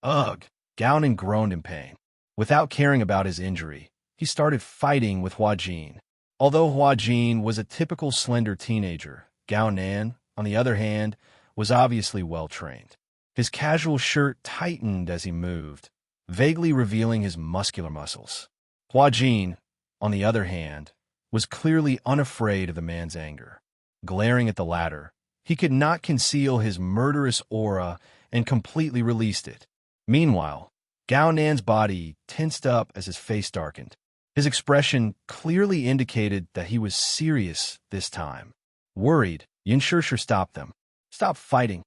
Ugh! Gownan groaned in pain. Without caring about his injury, he started fighting with Hua Jin. Although Hua Jin was a typical slender teenager, Gao Nan, on the other hand, was obviously well-trained. His casual shirt tightened as he moved, vaguely revealing his muscular muscles. Hua Jin, on the other hand, was clearly unafraid of the man's anger. Glaring at the latter, he could not conceal his murderous aura and completely released it. Meanwhile, Gao Nan's body tensed up as his face darkened. His expression clearly indicated that he was serious this time. Worried, Yin sure stopped them. Stop fighting.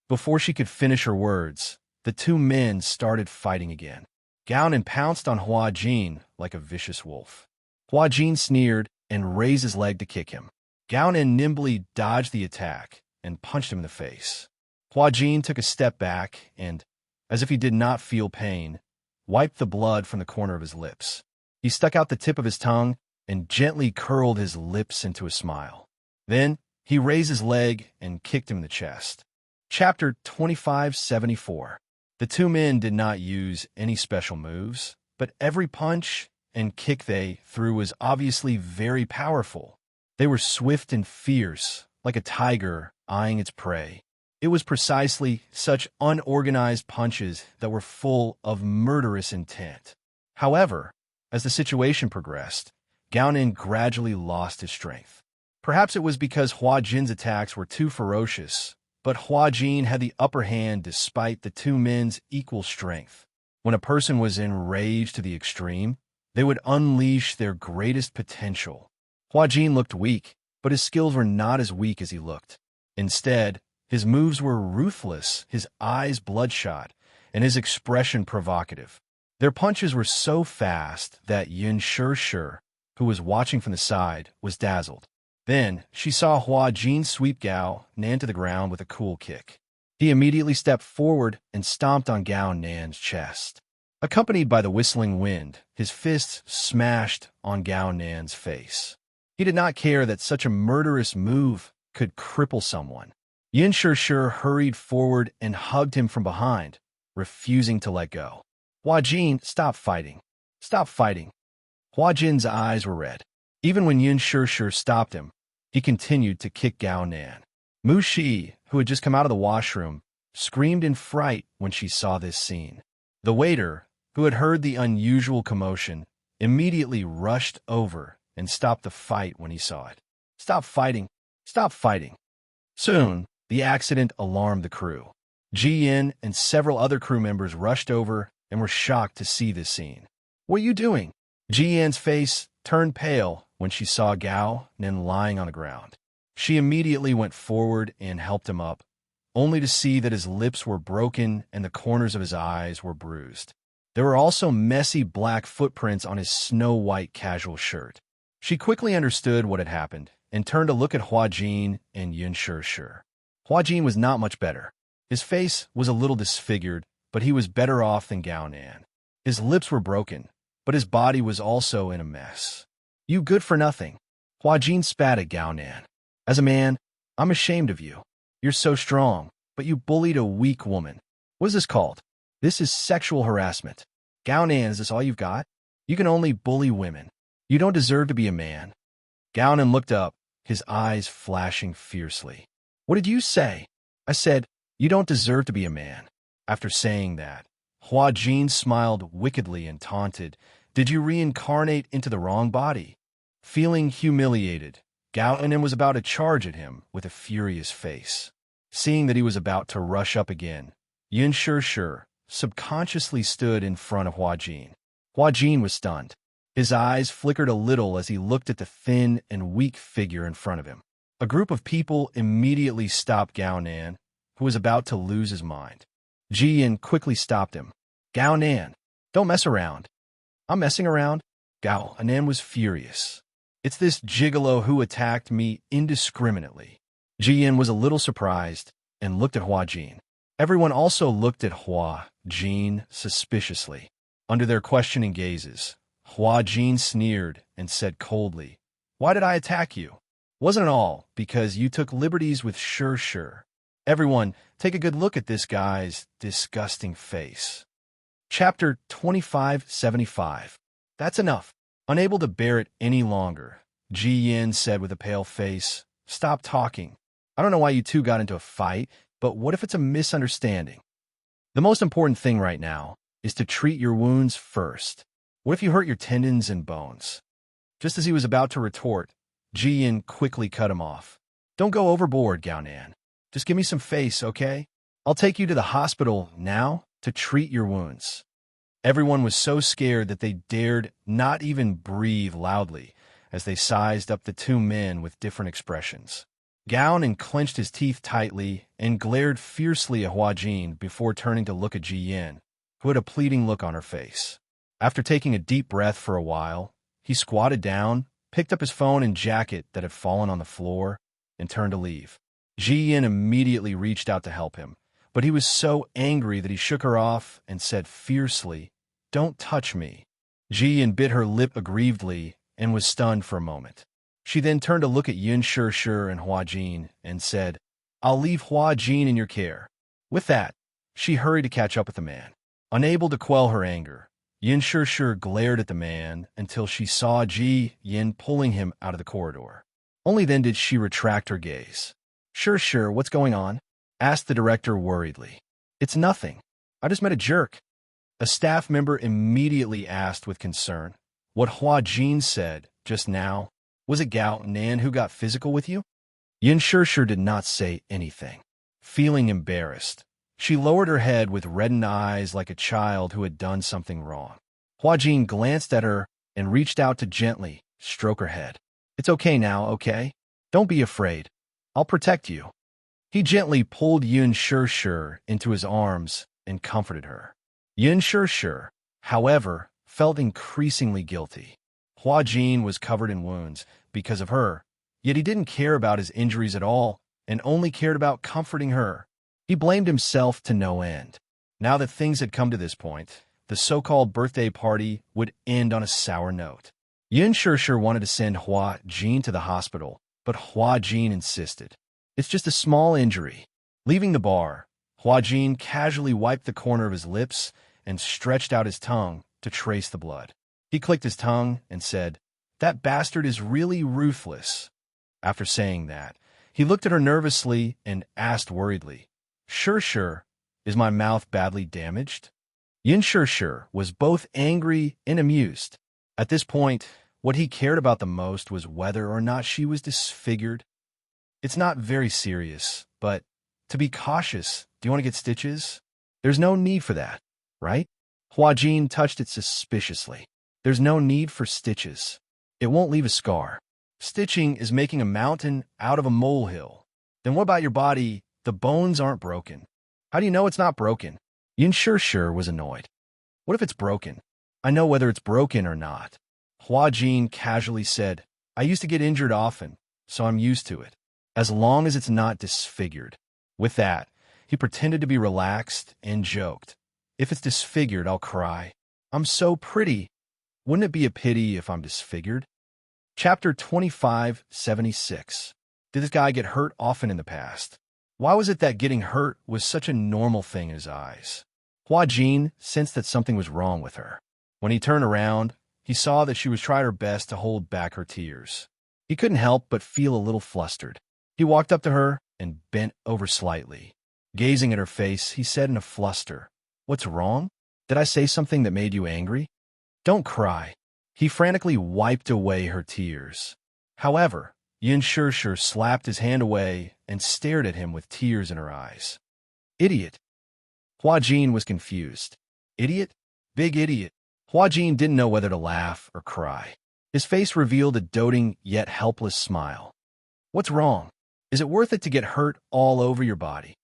Before she could finish her words, the two men started fighting again. Gownan pounced on Hua Jin like a vicious wolf. Hua Jin sneered and raised his leg to kick him. Gownan nimbly dodged the attack and punched him in the face. Hua Jin took a step back and, as if he did not feel pain, wiped the blood from the corner of his lips. He stuck out the tip of his tongue and gently curled his lips into a smile. Then, he raised his leg and kicked him in the chest. Chapter 2574. The two men did not use any special moves, but every punch and kick they threw was obviously very powerful. They were swift and fierce, like a tiger eyeing its prey. It was precisely such unorganized punches that were full of murderous intent. However, as the situation progressed, Gownan gradually lost his strength. Perhaps it was because Hua Jin's attacks were too ferocious, but Hua Jin had the upper hand despite the two men's equal strength. When a person was enraged to the extreme, they would unleash their greatest potential. Hua Jin looked weak, but his skills were not as weak as he looked. Instead, his moves were ruthless, his eyes bloodshot, and his expression provocative. Their punches were so fast that Yin Shi, who was watching from the side, was dazzled. Then, she saw Hua Jin sweep Gao Nan to the ground with a cool kick. He immediately stepped forward and stomped on Gao Nan's chest. Accompanied by the whistling wind, his fists smashed on Gao Nan's face. He did not care that such a murderous move could cripple someone. Yin Shi hurried forward and hugged him from behind, refusing to let go. Hua Jin, stop fighting. Stop fighting. Hua Jin's eyes were red. Even when Yin Shi stopped him, he continued to kick Gao Nan. Mu Shi, who had just come out of the washroom, screamed in fright when she saw this scene. The waiter, who had heard the unusual commotion, immediately rushed over and stopped the fight when he saw it. Stop fighting. Stop fighting. Soon, the accident alarmed the crew. Ji Yin and several other crew members rushed over and were shocked to see this scene. What are you doing? Ji Yin's face turned pale when she saw Gao Nan lying on the ground. She immediately went forward and helped him up, only to see that his lips were broken and the corners of his eyes were bruised. There were also messy black footprints on his snow-white casual shirt. She quickly understood what had happened and turned to look at Hua Jin and Yin Shi. Hua Jin was not much better. His face was a little disfigured, but he was better off than Gao Nan. His lips were broken, but his body was also in a mess. You good for nothing. Hua Jin spat at Gao Nan. As a man, I'm ashamed of you. You're so strong, but you bullied a weak woman. What is this called? This is sexual harassment. Gao Nan, is this all you've got? You can only bully women. You don't deserve to be a man. Gao Nan looked up, his eyes flashing fiercely. What did you say? I said, you don't deserve to be a man. After saying that, Hua Jin smiled wickedly and taunted, did you reincarnate into the wrong body? Feeling humiliated, Gao Nan was about to charge at him with a furious face. Seeing that he was about to rush up again, Yin Shi subconsciously stood in front of Hua Jin. Hua Jin was stunned. His eyes flickered a little as he looked at the thin and weak figure in front of him. A group of people immediately stopped Gao Nan, who was about to lose his mind. Ji Yin quickly stopped him. Gao Nan, don't mess around. I'm messing around? Gao Nan was furious. It's this gigolo who attacked me indiscriminately. Ji Yin was a little surprised and looked at Hua Jin. Everyone also looked at Hua Jin suspiciously. Under their questioning gazes, Hua Jin sneered and said coldly, why did I attack you? Wasn't it all because you took liberties with Shi? Everyone, take a good look at this guy's disgusting face. Chapter 2575. That's enough. Unable to bear it any longer, Ji Yin said with a pale face, stop talking. I don't know why you two got into a fight, but what if it's a misunderstanding? The most important thing right now is to treat your wounds first. What if you hurt your tendons and bones? Just as he was about to retort, Ji Yin quickly cut him off. Don't go overboard, Gao Nan. Just give me some face, okay? I'll take you to the hospital now to treat your wounds. Everyone was so scared that they dared not even breathe loudly as they sized up the two men with different expressions. Gao Nan clenched his teeth tightly and glared fiercely at Hua Jin before turning to look at Ji Yin, who had a pleading look on her face. After taking a deep breath for a while, he squatted down, picked up his phone and jacket that had fallen on the floor, and turned to leave. Ji Yin immediately reached out to help him, but he was so angry that he shook her off and said fiercely, don't touch me. Ji Yin bit her lip aggrievedly and was stunned for a moment. She then turned to look at Yin Shi and Hua Jin and said, I'll leave Hua Jin in your care. With that, she hurried to catch up with the man. Unable to quell her anger, Yin Shi glared at the man until she saw Ji Yin pulling him out of the corridor. Only then did she retract her gaze. Sure, what's going on? Asked the director worriedly. It's nothing. I just met a jerk. A staff member immediately asked with concern. What Hua Jin said just now Was it Gao Nan who got physical with you? Yin Shishir did not say anything. Feeling embarrassed, she lowered her head with reddened eyes like a child who had done something wrong. Hua Jin glanced at her and reached out to gently stroke her head. It's okay now, okay? Don't be afraid. I'll protect you. He gently pulled Yin Shishir into his arms and comforted her. Yin Shishir, however, felt increasingly guilty. Hua Jin was covered in wounds because of her, yet he didn't care about his injuries at all and only cared about comforting her. He blamed himself to no end. Now that things had come to this point, the so-called birthday party would end on a sour note. Yin Shishir wanted to send Hua Jin to the hospital, but Hua Jin insisted. It's just a small injury. Leaving the bar, Hua Jin casually wiped the corner of his lips and stretched out his tongue to trace the blood. He clicked his tongue and said, "That bastard is really ruthless." After saying that, he looked at her nervously and asked worriedly, Sure, is my mouth badly damaged? Yin Shishir was both angry and amused. At this point, what he cared about the most was whether or not she was disfigured. It's not very serious, but to be cautious, do you want to get stitches? There's no need for that, right? Hua Jin touched it suspiciously. There's no need for stitches. It won't leave a scar. Stitching is making a mountain out of a molehill. Then what about your body? The bones aren't broken. How do you know it's not broken? Yin Shishir was annoyed. What if it's broken? I know whether it's broken or not. Hua Jin casually said, I used to get injured often, so I'm used to it, as long as it's not disfigured. With that, he pretended to be relaxed and joked. If it's disfigured, I'll cry. I'm so pretty. Wouldn't it be a pity if I'm disfigured? Chapter 2576. Did this guy get hurt often in the past? Why was it that getting hurt was such a normal thing in his eyes? Hua Jin sensed that something was wrong with her. When he turned around, he saw that she was trying her best to hold back her tears. He couldn't help but feel a little flustered. He walked up to her and bent over slightly. Gazing at her face, he said in a fluster, What's wrong? Did I say something that made you angry? Don't cry. He frantically wiped away her tears. However, Yin Shishir slapped his hand away and stared at him with tears in her eyes. Idiot. Hua Jin was confused. Idiot? Big idiot. Hua Jin didn't know whether to laugh or cry. His face revealed a doting yet helpless smile. What's wrong? Is it worth it to get hurt all over your body?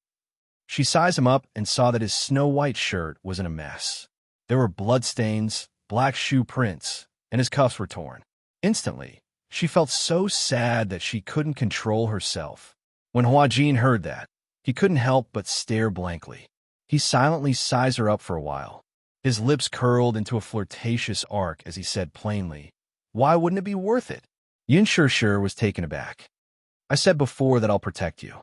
She sized him up and saw that his snow-white shirt was in a mess. There were bloodstains, black shoe prints, and his cuffs were torn. Instantly, she felt so sad that she couldn't control herself. When Hua Jin heard that, he couldn't help but stare blankly. He silently sized her up for a while. His lips curled into a flirtatious arc as he said plainly, Why wouldn't it be worth it? Yin Shishir was taken aback. I said before that I'll protect you.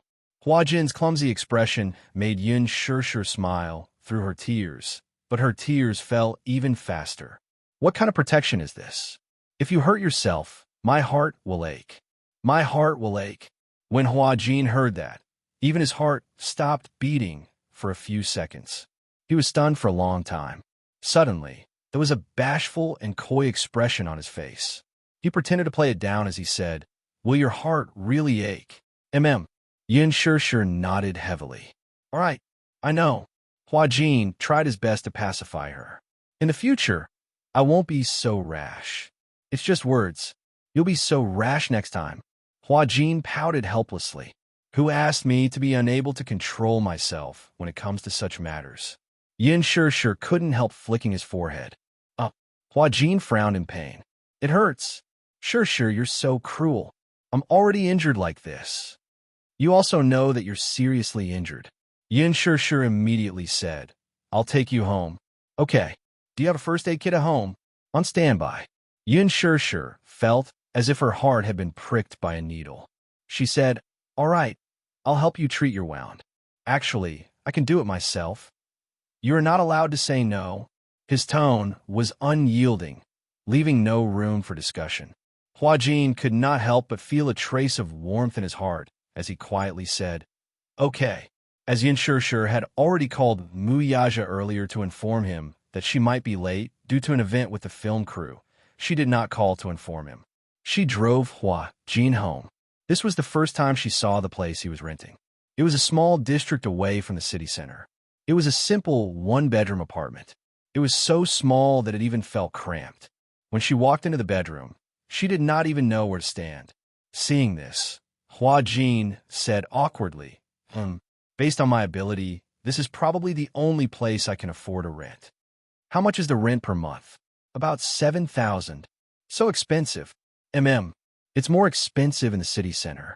Hua Jin's clumsy expression made Yin Shishir smile through her tears, but her tears fell even faster. What kind of protection is this? If you hurt yourself, my heart will ache. My heart will ache. When Hua Jin heard that, even his heart stopped beating for a few seconds. He was stunned for a long time. Suddenly, there was a bashful and coy expression on his face. He pretended to play it down as he said, Will your heart really ache? Yin Shishir nodded heavily. All right, I know. Hua Jin tried his best to pacify her. In the future, I won't be so rash. It's just words. You'll be so rash next time. Hua Jin pouted helplessly. Who asked me to be unable to control myself when it comes to such matters? Yin Shishir couldn't help flicking his forehead. Hua Jin frowned in pain. It hurts. Shishir, you're so cruel. I'm already injured like this. You also know that you're seriously injured. Yin Shishir immediately said, I'll take you home. Okay. Do you have a first aid kit at home? On standby. Yin Shishir felt as if her heart had been pricked by a needle. She said, All right, I'll help you treat your wound. Actually, I can do it myself. You are not allowed to say no. His tone was unyielding, leaving no room for discussion. Hua Jin could not help but feel a trace of warmth in his heart as he quietly said, Okay. As Yin Shishir had already called Mu Yaja earlier to inform him that she might be late due to an event with the film crew, she did not call to inform him. She drove Hua Jin home. This was the first time she saw the place he was renting. It was a small district away from the city center. It was a simple one-bedroom apartment. It was so small that it even felt cramped. When she walked into the bedroom, she did not even know where to stand. Seeing this, Hua Jin said awkwardly, based on my ability, this is probably the only place I can afford to rent. How much is the rent per month? About 7,000. So expensive. It's more expensive in the city center.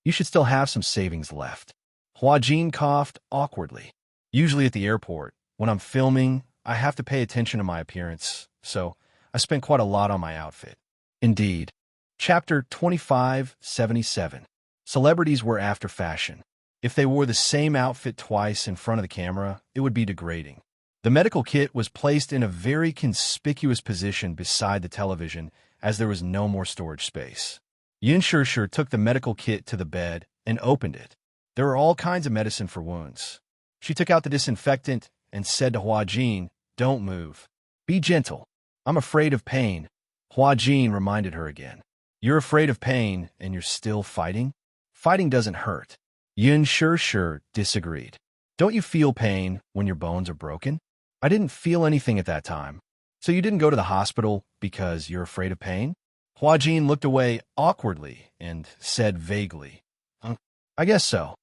You should still have some savings left. Hua Jin coughed awkwardly. Usually at the airport, when I'm filming, I have to pay attention to my appearance, so I spent quite a lot on my outfit. Indeed. Chapter 2577. Celebrities were after fashion. If they wore the same outfit twice in front of the camera, it would be degrading. The medical kit was placed in a very conspicuous position beside the television as there was no more storage space. Yin Shishir took the medical kit to the bed and opened it. There were all kinds of medicine for wounds. She took out the disinfectant and said to Hua Jin, "Don't move. Be gentle. I'm afraid of pain." Hua Jin reminded her again. "You're afraid of pain and you're still fighting? Fighting doesn't hurt." Yin Shishir disagreed. "Don't you feel pain when your bones are broken? I didn't feel anything at that time. So you didn't go to the hospital because you're afraid of pain?" Hua Jin looked away awkwardly and said vaguely, "I guess so.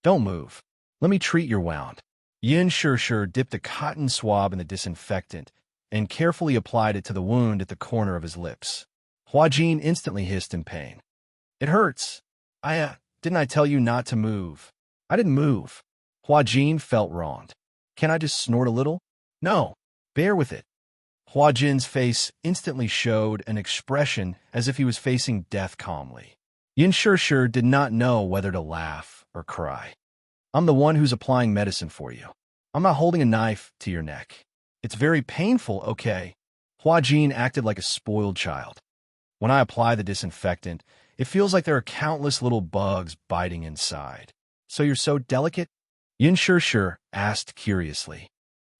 Don't move. Let me treat your wound." Yin Shishir dipped a cotton swab in the disinfectant and carefully applied it to the wound at the corner of his lips. Hua Jin instantly hissed in pain. "It hurts. Didn't I tell you not to move?" "I didn't move." Hua Jin felt wronged. "Can I just snort a little?" "No. Bear with it." Hua Jin's face instantly showed an expression as if he was facing death calmly. Yin Shishir did not know whether to laugh or cry. "I'm the one who's applying medicine for you. I'm not holding a knife to your neck. It's very painful, okay?" Hua Jin acted like a spoiled child. "When I apply the disinfectant, it feels like there are countless little bugs biting inside. So you're so delicate?" Yin Shishir asked curiously.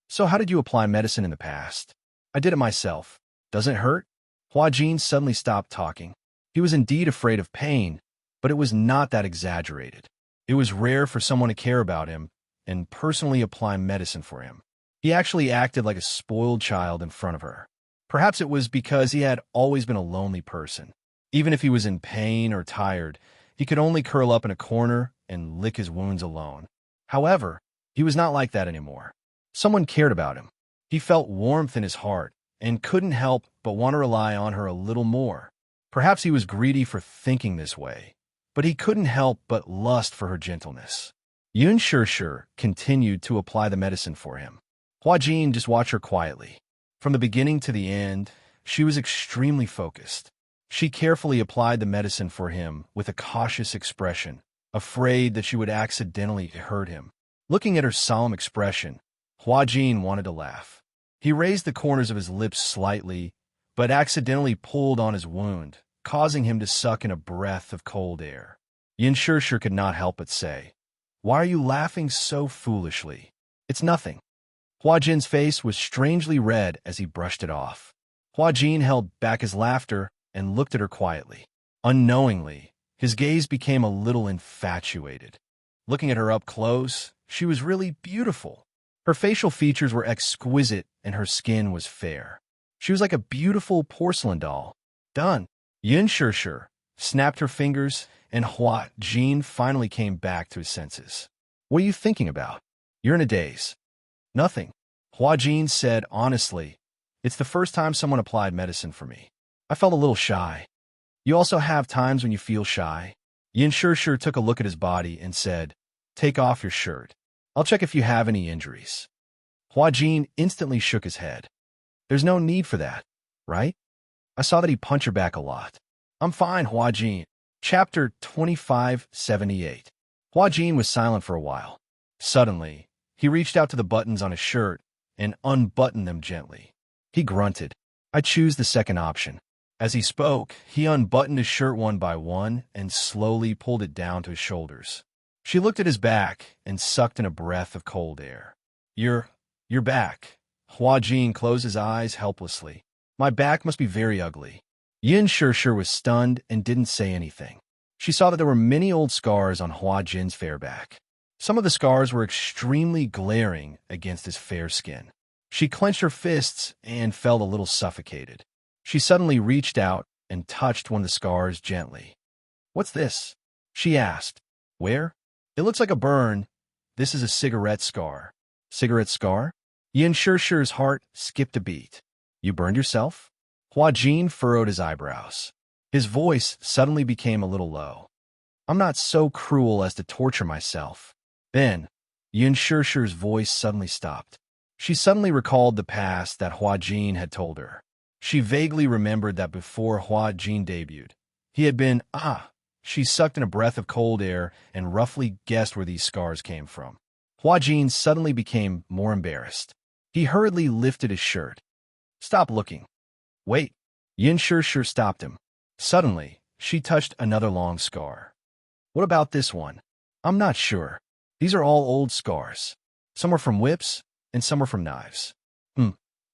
"So how did you apply medicine in the past?" "I did it myself. Doesn't it hurt?" Hua Jin suddenly stopped talking. He was indeed afraid of pain, but it was not that exaggerated. It was rare for someone to care about him and personally apply medicine for him. He actually acted like a spoiled child in front of her. Perhaps it was because he had always been a lonely person. Even if he was in pain or tired, he could only curl up in a corner and lick his wounds alone. However, he was not like that anymore. Someone cared about him. He felt warmth in his heart and couldn't help but want to rely on her a little more. Perhaps he was greedy for thinking this way, but he couldn't help but lust for her gentleness. Yin Shishir continued to apply the medicine for him. Hua Jin just watched her quietly. From the beginning to the end, she was extremely focused. She carefully applied the medicine for him with a cautious expression, afraid that she would accidentally hurt him. Looking at her solemn expression, Hua Jin wanted to laugh. He raised the corners of his lips slightly, but accidentally pulled on his wound, causing him to suck in a breath of cold air. Yin Shishir could not help but say, "Why are you laughing so foolishly?" "It's nothing." Hua Jin's face was strangely red as he brushed it off. Hua Jin held back his laughter and looked at her quietly. Unknowingly, his gaze became a little infatuated. Looking at her up close, she was really beautiful. Her facial features were exquisite and her skin was fair. She was like a beautiful porcelain doll. "Done." Yin Shishir snapped her fingers and Hua Jin finally came back to his senses. "What are you thinking about? You're in a daze." "Nothing." Hua Jin said honestly, "It's the first time someone applied medicine for me. I felt a little shy." "You also have times when you feel shy?" Yin Shishir took a look at his body and said, "Take off your shirt. I'll check if you have any injuries." Hua Jin instantly shook his head. "There's no need for that, right? I saw that he punched your back a lot." "I'm fine, Hua Jin." Chapter 2578. Hua Jin was silent for a while. Suddenly, he reached out to the buttons on his shirt and unbuttoned them gently. He grunted, "I choose the second option." As he spoke, he unbuttoned his shirt one by one and slowly pulled it down to his shoulders. She looked at his back and sucked in a breath of cold air. You're back." Hua Jin closed his eyes helplessly. "My back must be very ugly." Yin Shishir was stunned and didn't say anything. She saw that there were many old scars on Hua Jin's fair back. Some of the scars were extremely glaring against his fair skin. She clenched her fists and felt a little suffocated. She suddenly reached out and touched one of the scars gently. "What's this?" she asked. "Where?" "It looks like a burn. This is a cigarette scar." "Cigarette scar?" Yin Shishir's heart skipped a beat. "You burned yourself?" Hua Jin furrowed his eyebrows. His voice suddenly became a little low. "I'm not so cruel as to torture myself." Then, Yin Shishir's voice suddenly stopped. She suddenly recalled the past that Hua Jin had told her. She vaguely remembered that before Hua Jin debuted, he had been, She sucked in a breath of cold air and roughly guessed where these scars came from. Hua Jin suddenly became more embarrassed. He hurriedly lifted his shirt. "Stop looking." "Wait." Yin Shishir stopped him. Suddenly, she touched another long scar. "What about this one?" "I'm not sure. These are all old scars. Some are from whips, and some are from knives."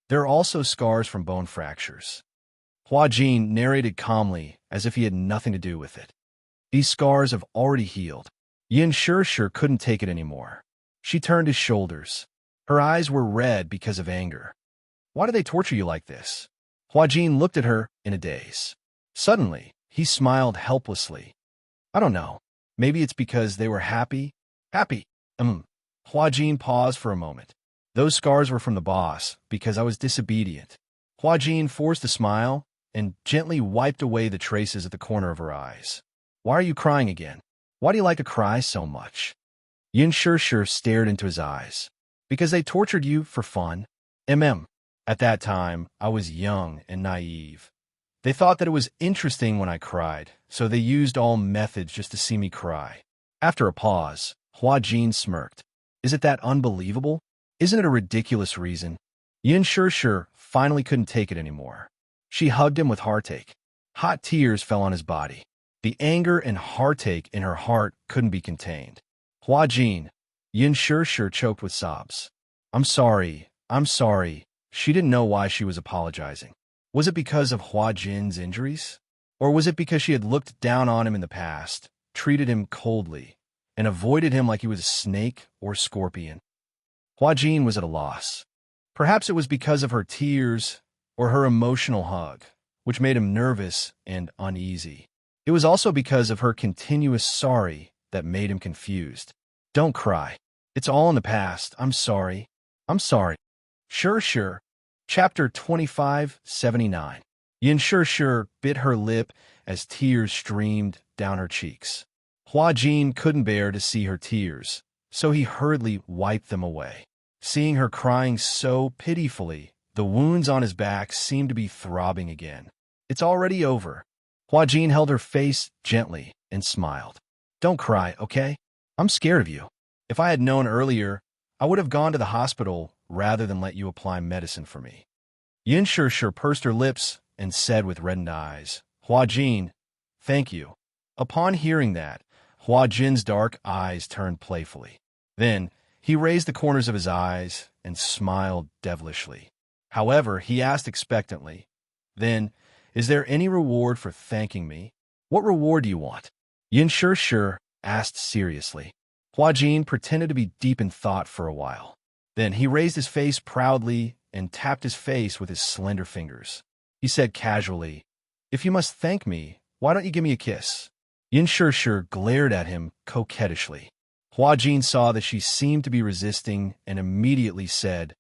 There are also scars from bone fractures." Hua Jin narrated calmly, as if he had nothing to do with it. "These scars have already healed." Yin Shishir couldn't take it anymore. She turned his shoulders. Her eyes were red because of anger. "Why do they torture you like this?" Hua Jin looked at her in a daze. Suddenly, he smiled helplessly. "I don't know. Maybe it's because they were happy." "Happy?" Hua Jin paused for a moment. "Those scars were from the boss, because I was disobedient." Hua Jin forced a smile and gently wiped away the traces at the corner of her eyes. "Why are you crying again? Why do you like to cry so much?" Yin Shishir stared into his eyes. "Because they tortured you for fun." At that time, I was young and naive. They thought that it was interesting when I cried, so they used all methods just to see me cry. After a pause, Hua Jin smirked. "Is it that unbelievable? Isn't it a ridiculous reason?" Yin Shishir finally couldn't take it anymore. She hugged him with heartache. Hot tears fell on his body. The anger and heartache in her heart couldn't be contained. "Hua Jin," Yin Shishir choked with sobs. I'm sorry. She didn't know why she was apologizing. Was it because of Hua Jin's injuries? Or was it because she had looked down on him in the past, treated him coldly, and avoided him like he was a snake or scorpion? Hua Jin was at a loss. Perhaps it was because of her tears or her emotional hug, which made him nervous and uneasy. It was also because of her continuous sorry that made him confused. "Don't cry. It's all in the past. I'm sorry. Sure. Chapter 2579. Yin Shishir bit her lip as tears streamed down her cheeks. Hua Jin couldn't bear to see her tears, so he hurriedly wiped them away. Seeing her crying so pitifully, the wounds on his back seemed to be throbbing again. "It's already over." Hua Jin held her face gently and smiled. "Don't cry, okay? I'm scared of you. If I had known earlier, I would have gone to the hospital rather than let you apply medicine for me." Yin Shishir pursed her lips and said with reddened eyes, "Hua Jin, thank you." Upon hearing that, Hua Jin's dark eyes turned playfully. Then, he raised the corners of his eyes and smiled devilishly. However, he asked expectantly, "Then, is there any reward for thanking me? What reward do you want?" Yin Shishir asked seriously. Hua Jin pretended to be deep in thought for a while. Then he raised his face proudly and tapped his face with his slender fingers. He said casually, "If you must thank me, why don't you give me a kiss?" Yin Shishir glared at him coquettishly. Hua Jin saw that she seemed to be resisting and immediately said,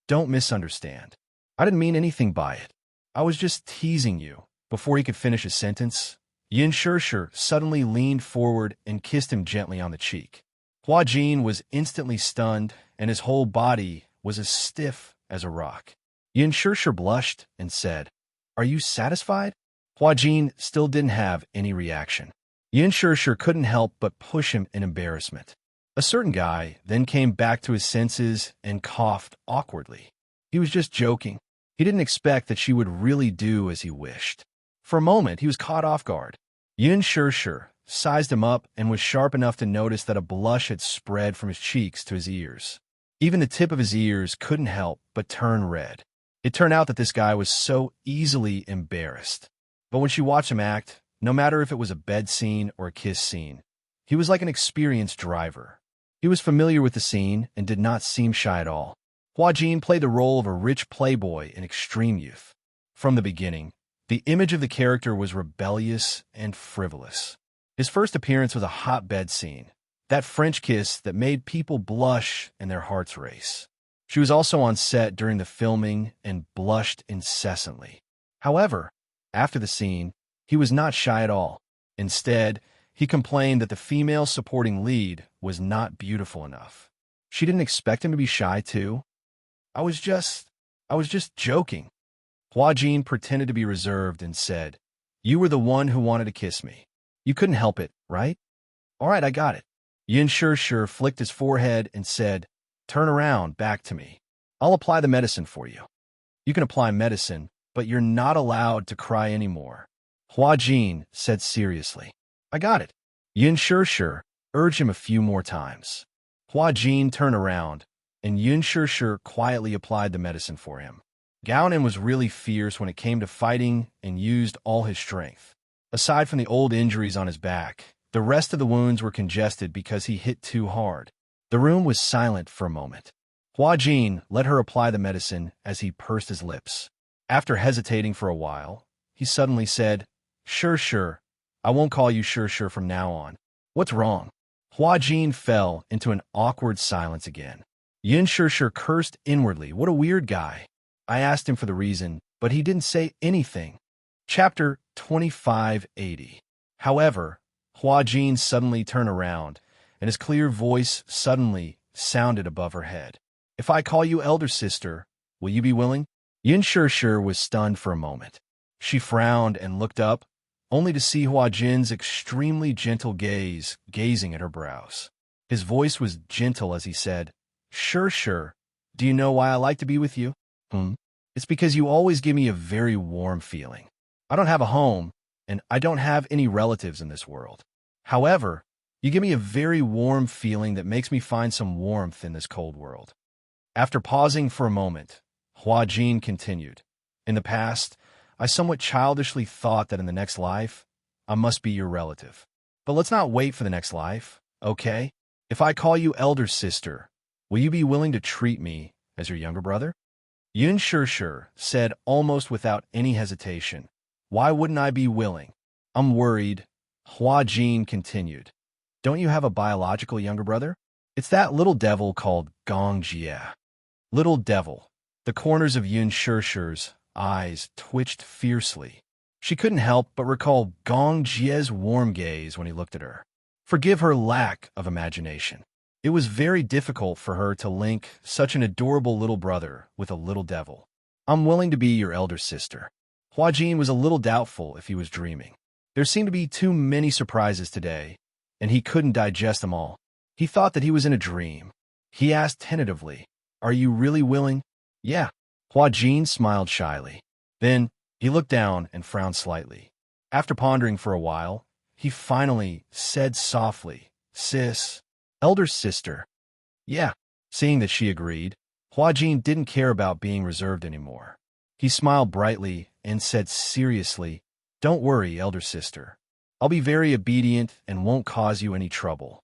"Don't misunderstand. I didn't mean anything by it. I was just teasing you." Before he could finish his sentence, Yin Shishir suddenly leaned forward and kissed him gently on the cheek. Hua Jin was instantly stunned, and his whole body was as stiff as a rock. Yin Shishir blushed and said, "Are you satisfied?" Hua Jin still didn't have any reaction. Yin Shishir couldn't help but push him in embarrassment. A certain guy then came back to his senses and coughed awkwardly. He was just joking. He didn't expect that she would really do as he wished. For a moment, he was caught off guard. Yin Shishir sized him up and was sharp enough to notice that a blush had spread from his cheeks to his ears. Even the tip of his ears couldn't help but turn red. It turned out that this guy was so easily embarrassed. But when she watched him act, no matter if it was a bed scene or a kiss scene, he was like an experienced driver. He was familiar with the scene and did not seem shy at all. Hua Jin played the role of a rich playboy in extreme youth. From the beginning, the image of the character was rebellious and frivolous. His first appearance was a hot bed scene, that French kiss that made people blush and their hearts race. She was also on set during the filming and blushed incessantly. However, after the scene, he was not shy at all. Instead, he complained that the female supporting lead was not beautiful enough. She didn't expect him to be shy too. I was just joking. Hua Jin pretended to be reserved and said, "You were the one who wanted to kiss me. You couldn't help it, right? All right, I got it." Yin Shir flicked his forehead and said, "Turn around, back to me. I'll apply the medicine for you." "You can apply medicine, but you're not allowed to cry anymore," Hua Jin said seriously. "I got it." Yin Shir urged him a few more times. Hua Jin turned around, and Yin Shir quietly applied the medicine for him. Gaonan was really fierce when it came to fighting and used all his strength. Aside from the old injuries on his back, the rest of the wounds were congested because he hit too hard. The room was silent for a moment. Hua Jin let her apply the medicine as he pursed his lips. After hesitating for a while, he suddenly said, Sure, I won't call you Sure from now on. What's wrong?" Hua Jin fell into an awkward silence again. Yin Shir cursed inwardly. What a weird guy. I asked him for the reason, but he didn't say anything. Chapter 2580. However, Hua Jin suddenly turned around, and his clear voice suddenly sounded above her head. "If I call you elder sister, will you be willing?" Yin Shir was stunned for a moment. She frowned and looked up, only to see Hua Jin's extremely gentle gaze gazing at her brows. His voice was gentle as he said, Sure. Do you know why I like to be with you? It's because you always give me a very warm feeling. I don't have a home, and I don't have any relatives in this world. However, you give me a very warm feeling that makes me find some warmth in this cold world." After pausing for a moment, Hua Jin continued, "In the past, I somewhat childishly thought that in the next life, I must be your relative. But let's not wait for the next life, okay? If I call you elder sister, will you be willing to treat me as your younger brother?" Yin Shir said almost without any hesitation, "Why wouldn't I be willing? I'm worried." Hua Jin continued, "Don't you have a biological younger brother? It's that little devil called Gong Jie." Little devil. The corners of Yin Shir's eyes twitched fiercely. She couldn't help but recall Gong Jie's warm gaze when he looked at her. Forgive her lack of imagination. It was very difficult for her to link such an adorable little brother with a little devil. "I'm willing to be your elder sister." Hua Jin was a little doubtful if he was dreaming. There seemed to be too many surprises today, and he couldn't digest them all. He thought that he was in a dream. He asked tentatively, "Are you really willing?" "Yeah." Hua Jin smiled shyly. Then he looked down and frowned slightly. After pondering for a while, he finally said softly, "Sis, elder sister." "Yeah." Seeing that she agreed, Hua Jin didn't care about being reserved anymore. He smiled brightly and said seriously, "Don't worry, elder sister. I'll be very obedient and won't cause you any trouble."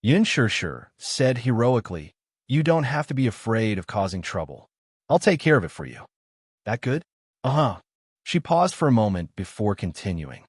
Yin Shir said heroically, "You don't have to be afraid of causing trouble. I'll take care of it for you." "That good?" "Uh-huh." She paused for a moment before continuing.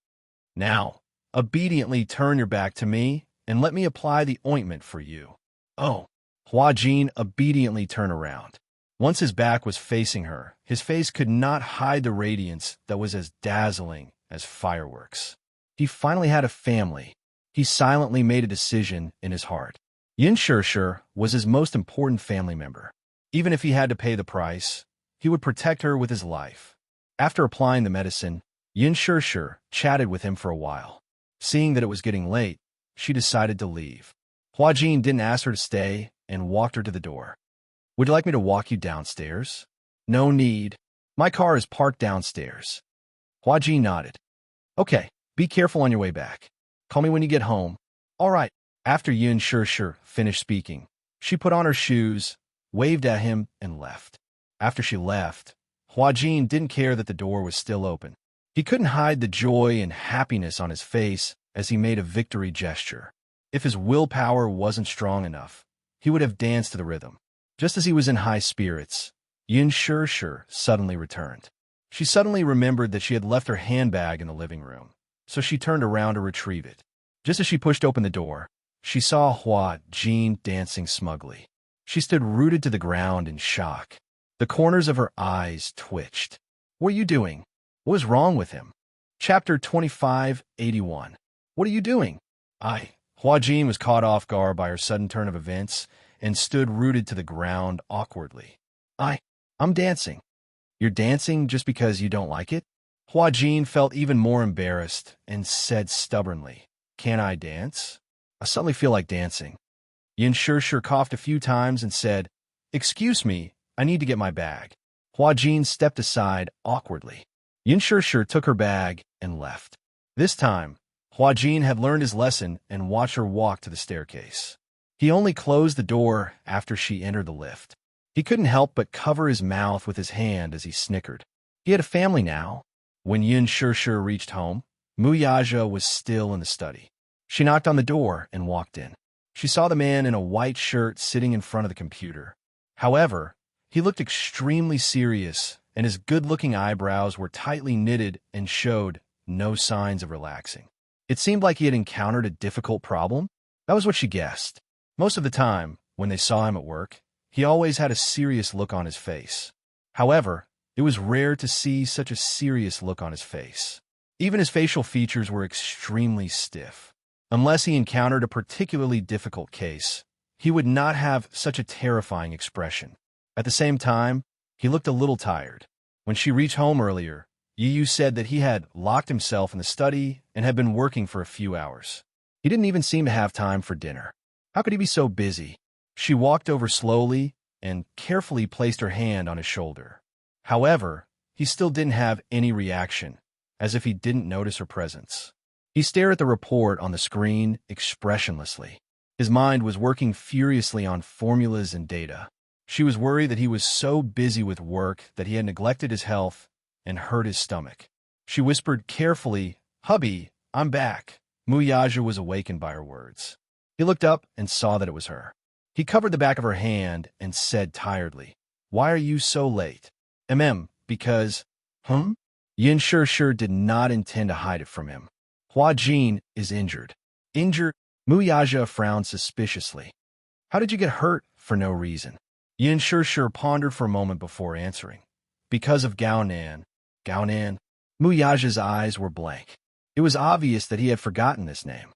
"Now, obediently turn your back to me and let me apply the ointment for you." "Oh." Hua Jin obediently turned around. Once his back was facing her, his face could not hide the radiance that was as dazzling as fireworks. He finally had a family. He silently made a decision in his heart. Yin Shir was his most important family member. Even if he had to pay the price, he would protect her with his life. After applying the medicine, Yin Shir chatted with him for a while. Seeing that it was getting late, she decided to leave. Hua Jin didn't ask her to stay and walked her to the door. "Would you like me to walk you downstairs?" "No need. My car is parked downstairs." Hua Jin nodded. "Okay, be careful on your way back. Call me when you get home." "All right." After Yin Shir finished speaking, she put on her shoes, waved at him, and left. After she left, Hua Jin didn't care that the door was still open. He couldn't hide the joy and happiness on his face as he made a victory gesture. If his willpower wasn't strong enough, he would have danced to the rhythm. Just as he was in high spirits, Yin Shirshir suddenly returned. She suddenly remembered that she had left her handbag in the living room, so she turned around to retrieve it. Just as she pushed open the door, she saw Hua Jin dancing smugly. She stood rooted to the ground in shock. The corners of her eyes twitched. "What are you doing? What was wrong with him?" Chapter 2581. "What are you doing?" Hua Jin was caught off guard by her sudden turn of events and stood rooted to the ground awkwardly. I'm dancing." "You're dancing just because you don't like it?" Hua Jin felt even more embarrassed and said stubbornly, "Can I dance? I suddenly feel like dancing." Yin Shirshir coughed a few times and said, "Excuse me, I need to get my bag." Hua Jin stepped aside awkwardly. Yin Shirshir took her bag and left. This time, Hua Jin had learned his lesson and watched her walk to the staircase. He only closed the door after she entered the lift. He couldn't help but cover his mouth with his hand as he snickered. He had a family now. When Yin Shirshir reached home, Muyaja was still in the study. She knocked on the door and walked in. She saw the man in a white shirt sitting in front of the computer. However, he looked extremely serious, and his good-looking eyebrows were tightly knitted and showed no signs of relaxing. It seemed like he had encountered a difficult problem. That was what she guessed. Most of the time, when they saw him at work, he always had a serious look on his face. However, it was rare to see such a serious look on his face. Even his facial features were extremely stiff. Unless he encountered a particularly difficult case, he would not have such a terrifying expression. At the same time, he looked a little tired. When she reached home earlier, Yu said that he had locked himself in the study and had been working for a few hours. He didn't even seem to have time for dinner. How could he be so busy? She walked over slowly and carefully placed her hand on his shoulder. However, he still didn't have any reaction, as if he didn't notice her presence. He stared at the report on the screen expressionlessly. His mind was working furiously on formulas and data. She was worried that he was so busy with work that he had neglected his health and hurt his stomach. She whispered carefully, "Hubby, I'm back." Muyaja was awakened by her words. He looked up and saw that it was her. He covered the back of her hand and said tiredly, "Why are you so late?" Because, Yin Shirshir did not intend to hide it from him. "Hua Jin is injured." "Injured?" Muyaja frowned suspiciously. "How did you get hurt for no reason?" Yin Shirshir pondered for a moment before answering. "Because of Gao Nan." "Gao Nan?" Muyaja's eyes were blank. It was obvious that he had forgotten this name.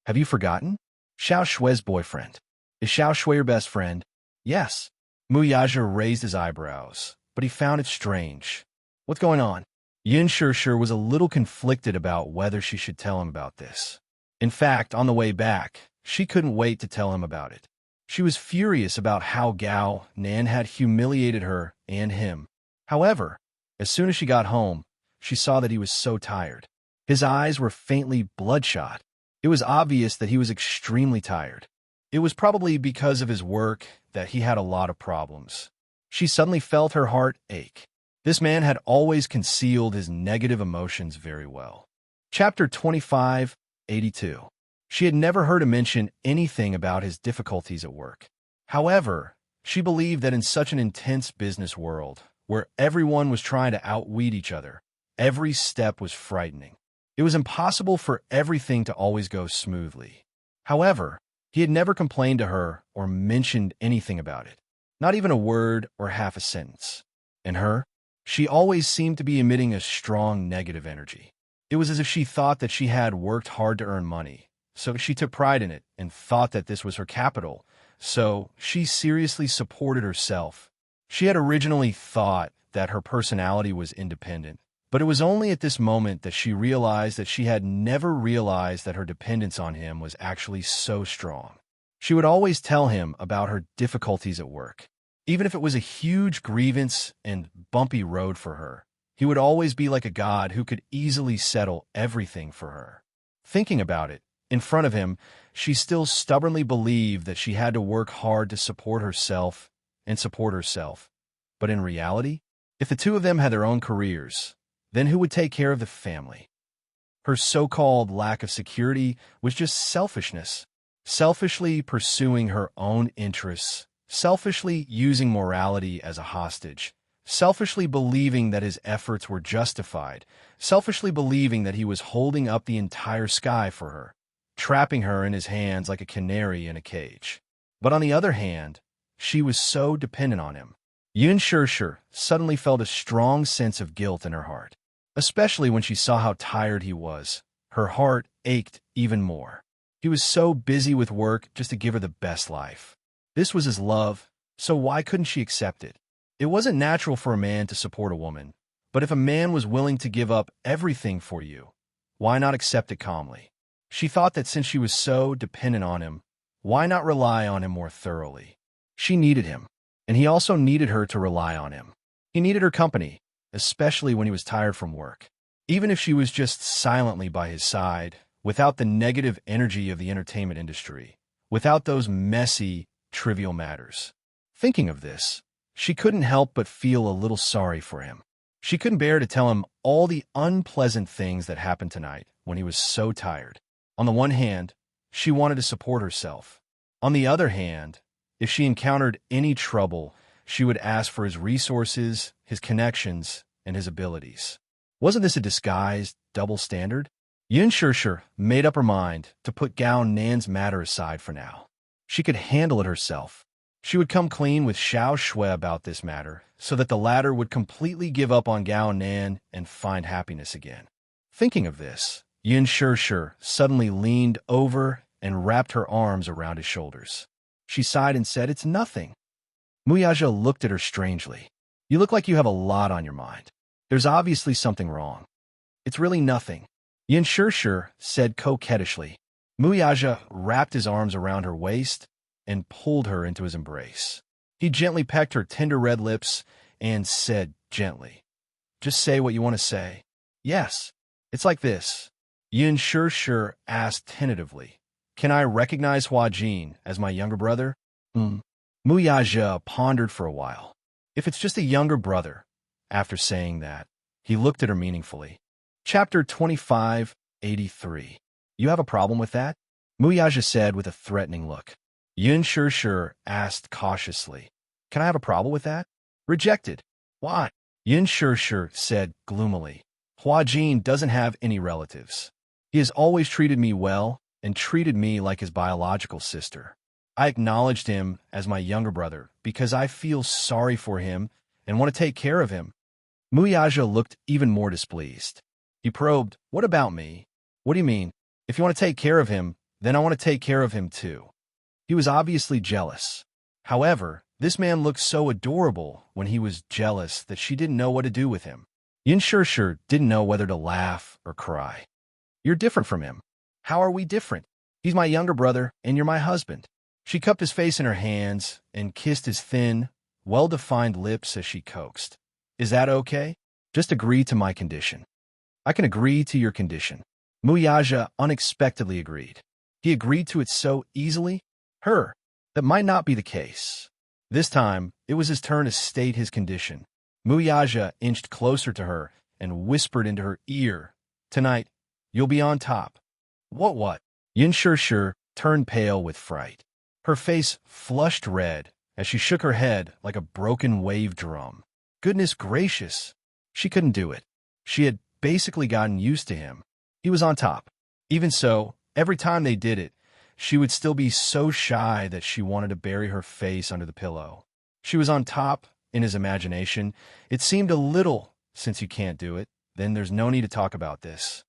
"Have you forgotten?" "Xiao Shui's boyfriend." "Is Xiao Shui your best friend?" "Yes." Muyaja raised his eyebrows, but he found it strange. "What's going on?" Yin Shirshir was a little conflicted about whether she should tell him about this. In fact, on the way back, she couldn't wait to tell him about it. She was furious about how Gao Nan had humiliated her and him. However, as soon as she got home, she saw that he was so tired. His eyes were faintly bloodshot. It was obvious that he was extremely tired. It was probably because of his work that he had a lot of problems. She suddenly felt her heart ache. This man had always concealed his negative emotions very well. Chapter 2582. She had never heard him mention anything about his difficulties at work. However, she believed that in such an intense business world, where everyone was trying to outweed each other, every step was frightening. It was impossible for everything to always go smoothly. However, he had never complained to her or mentioned anything about it, not even a word or half a sentence. And her, she always seemed to be emitting a strong negative energy. It was as if she thought that she had worked hard to earn money, so she took pride in it and thought that this was her capital, so she seriously supported herself. She had originally thought that her personality was independent, but it was only at this moment that she realized that she had never realized that her dependence on him was actually so strong. She would always tell him about her difficulties at work. Even if it was a huge grievance and bumpy road for her, he would always be like a god who could easily settle everything for her. Thinking about it, in front of him, she still stubbornly believed that she had to work hard to support herself. But in reality, if the two of them had their own careers, then who would take care of the family? Her so-called lack of security was just selfishness, selfishly pursuing her own interests, selfishly using morality as a hostage, selfishly believing that his efforts were justified, selfishly believing that he was holding up the entire sky for her, trapping her in his hands like a canary in a cage. But on the other hand, she was so dependent on him. Yun Shirshir suddenly felt a strong sense of guilt in her heart, especially when she saw how tired he was. Her heart ached even more. He was so busy with work just to give her the best life. This was his love, so why couldn't she accept it? It wasn't natural for a man to support a woman, but if a man was willing to give up everything for you, why not accept it calmly? She thought that since she was so dependent on him, why not rely on him more thoroughly? She needed him, and he also needed her to rely on him. He needed her company, especially when he was tired from work. Even if she was just silently by his side, without the negative energy of the entertainment industry, without those messy, trivial matters. Thinking of this, she couldn't help but feel a little sorry for him. She couldn't bear to tell him all the unpleasant things that happened tonight when he was so tired. On the one hand, she wanted to support herself. On the other hand, if she encountered any trouble, she would ask for his resources, his connections, and his abilities. Wasn't this a disguised double standard? Yun Shirshir made up her mind to put Gao Nan's matter aside for now. She could handle it herself. She would come clean with Xiao Shui about this matter, so that the latter would completely give up on Gao Nan and find happiness again. Thinking of this, Yun Shirshir suddenly leaned over and wrapped her arms around his shoulders. She sighed and said, "It's nothing." Muyaja looked at her strangely. "You look like you have a lot on your mind. There's obviously something wrong." "It's really nothing," Yin Shirshir said coquettishly. Muyaja wrapped his arms around her waist and pulled her into his embrace. He gently pecked her tender red lips and said gently, "Just say what you want to say." "Yes, it's like this." Yin Shirshir asked tentatively, "Can I recognize Hua Jin as my younger brother?" Muyaja pondered for a while. "If it's just a younger brother." After saying that, he looked at her meaningfully. Chapter 2583. "You have a problem with that?" Muyaja said with a threatening look. Yun Shirshir asked cautiously, "Can I have a problem with that?" "Rejected." "Why?" Yun Shirshir said gloomily. "Hua Jin doesn't have any relatives. He has always treated me well and treated me like his biological sister. I acknowledged him as my younger brother because I feel sorry for him and want to take care of him." Muyaja looked even more displeased. He probed, "What about me?" "What do you mean? If you want to take care of him, then I want to take care of him too." He was obviously jealous. However, this man looked so adorable when he was jealous that she didn't know what to do with him. Yin Shirshir didn't know whether to laugh or cry. "You're different from him." "How are we different?" "He's my younger brother, and you're my husband." She cupped his face in her hands and kissed his thin, well-defined lips as she coaxed. "Is that okay? Just agree to my condition." "I can agree to your condition." Muyaja unexpectedly agreed. He agreed to it so easily. That might not be the case. This time, it was his turn to state his condition. Muyaja inched closer to her and whispered into her ear, "Tonight, you'll be on top." What? Yin Shirshir turned pale with fright. Her face flushed red as she shook her head like a broken wave drum. Goodness gracious! She couldn't do it. She had basically gotten used to him. He was on top. Even so, every time they did it, she would still be so shy that she wanted to bury her face under the pillow. She was on top in his imagination. It seemed a little, since you can't do it, then there's no need to talk about this.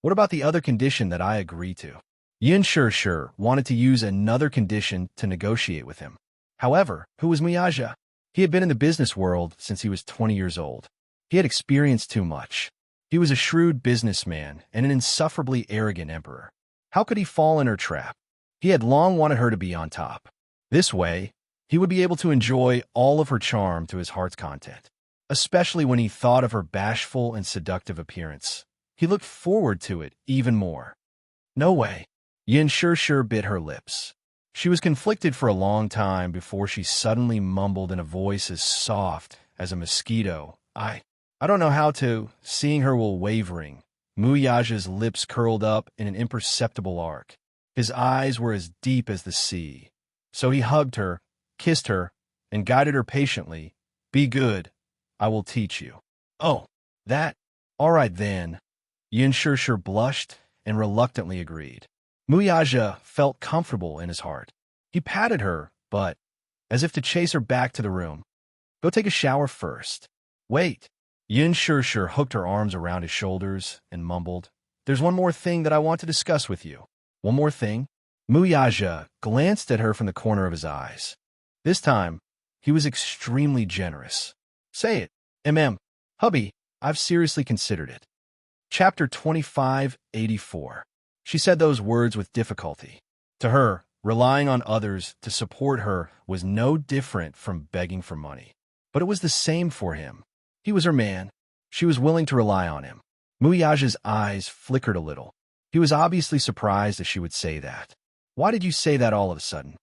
What about the other condition that I agree to? Yin Shirshir wanted to use another condition to negotiate with him. However, who was Muyaja? He had been in the business world since he was 20 years old. He had experienced too much. He was a shrewd businessman and an insufferably arrogant emperor. How could he fall in her trap? He had long wanted her to be on top. This way, he would be able to enjoy all of her charm to his heart's content, especially when he thought of her bashful and seductive appearance. He looked forward to it even more. No way. Yin Shirshir bit her lips. She was conflicted for a long time before she suddenly mumbled in a voice as soft as a mosquito, I don't know how to, seeing her while wavering. Muyaja's lips curled up in an imperceptible arc. His eyes were as deep as the sea. So he hugged her, kissed her, and guided her patiently. Be good. I will teach you. Oh, that? All right then. Yin Shirshir blushed and reluctantly agreed. Muyaja felt comfortable in his heart. He patted her, but, as if to chase her back to the room. Go take a shower first. Wait. Yin Shirshir hooked her arms around his shoulders and mumbled, There's one more thing that I want to discuss with you. One more thing? Muyaja glanced at her from the corner of his eyes. This time, he was extremely generous. Say it. Hubby, I've seriously considered it. Chapter 2584. She said those words with difficulty. To her, relying on others to support her was no different from begging for money. But it was the same for him. He was her man. She was willing to rely on him. Muyaja's eyes flickered a little. He was obviously surprised that she would say that. Why did you say that all of a sudden?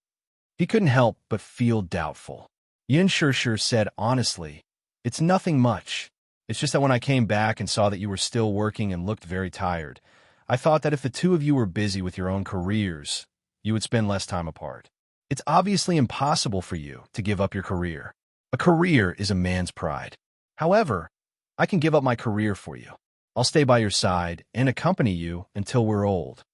He couldn't help but feel doubtful. Yin Shirshir said honestly, It's nothing much. It's just that when I came back and saw that you were still working and looked very tired, I thought that if the two of you were busy with your own careers, you would spend less time apart. It's obviously impossible for you to give up your career. A career is a man's pride. However, I can give up my career for you. I'll stay by your side and accompany you until we're old.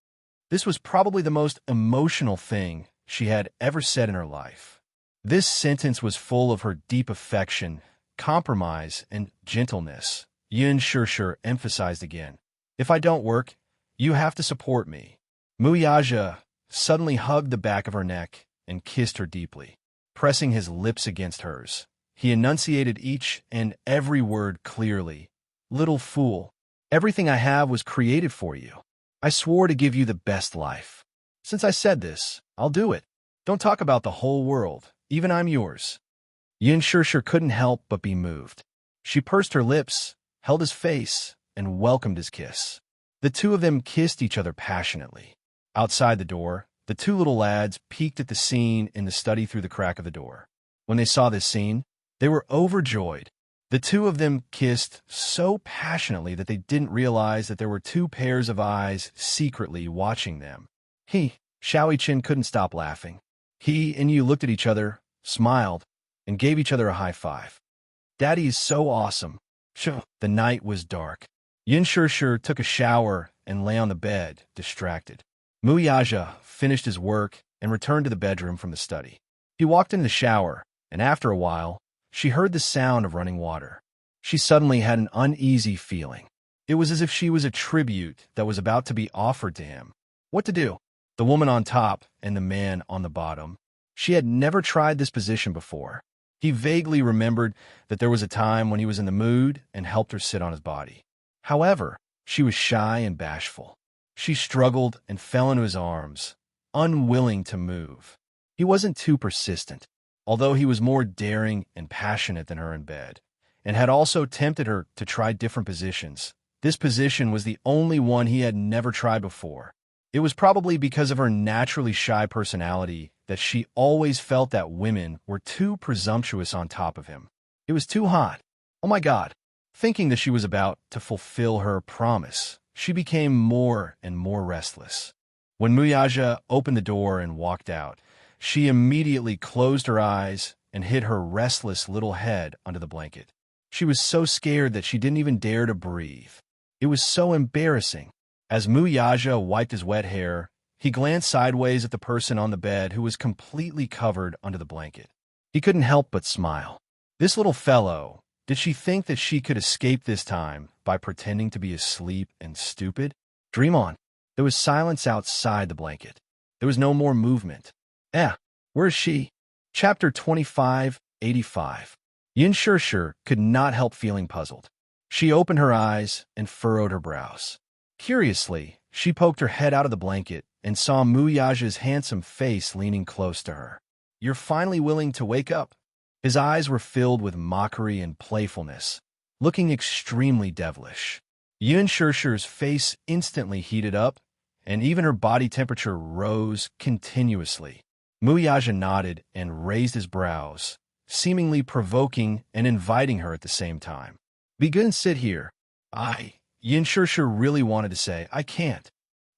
This was probably the most emotional thing she had ever said in her life. This sentence was full of her deep affection, compromise, and gentleness. Yin Shirshir emphasized again. If I don't work, you have to support me. Muyaja suddenly hugged the back of her neck and kissed her deeply. Pressing his lips against hers, he enunciated each and every word clearly. Little fool, everything I have was created for you. I swore to give you the best life. Since I said this, I'll do it. Don't talk about the whole world. Even I'm yours. Yin Shirshir couldn't help but be moved. She pursed her lips, held his face, and welcomed his kiss. The two of them kissed each other passionately. Outside the door, the two little lads peeked at the scene in the study through the crack of the door. When they saw this scene, they were overjoyed. The two of them kissed so passionately that they didn't realize that there were two pairs of eyes secretly watching them. Xiaoyi-Chin couldn't stop laughing. He and Yu looked at each other, smiled, and gave each other a high five. Daddy is so awesome. The night was dark. Yin Shirshir took a shower and lay on the bed, distracted. Muyaja finished his work and returned to the bedroom from the study. He walked into the shower, and after a while, she heard the sound of running water. She suddenly had an uneasy feeling. It was as if she was a tribute that was about to be offered to him. What to do? The woman on top and the man on the bottom. She had never tried this position before. He vaguely remembered that there was a time when he was in the mood and helped her sit on his body. However, she was shy and bashful. She struggled and fell into his arms, unwilling to move. He wasn't too persistent, although he was more daring and passionate than her in bed, and had also tempted her to try different positions. This position was the only one he had never tried before. It was probably because of her naturally shy personality that she always felt that women were too presumptuous on top of him. It was too hot. Oh my God. Thinking that she was about to fulfill her promise, she became more and more restless. When Muyaja opened the door and walked out, she immediately closed her eyes and hid her restless little head under the blanket. She was so scared that she didn't even dare to breathe. It was so embarrassing. As Muyaja wiped his wet hair, he glanced sideways at the person on the bed who was completely covered under the blanket. He couldn't help but smile. This little fellow, did she think that she could escape this time by pretending to be asleep and stupid? Dream on. There was silence outside the blanket. There was no more movement. Where is she? Chapter 2585. Yin Shirshir could not help feeling puzzled. She opened her eyes and furrowed her brows. Curiously, she poked her head out of the blanket and saw Muyaja's handsome face leaning close to her. You're finally willing to wake up? His eyes were filled with mockery and playfulness, looking extremely devilish. Yin Shirshir's face instantly heated up, and even her body temperature rose continuously. Muyaja nodded and raised his brows, seemingly provoking and inviting her at the same time. Be good and sit here. Yin Shushu really wanted to say, I can't.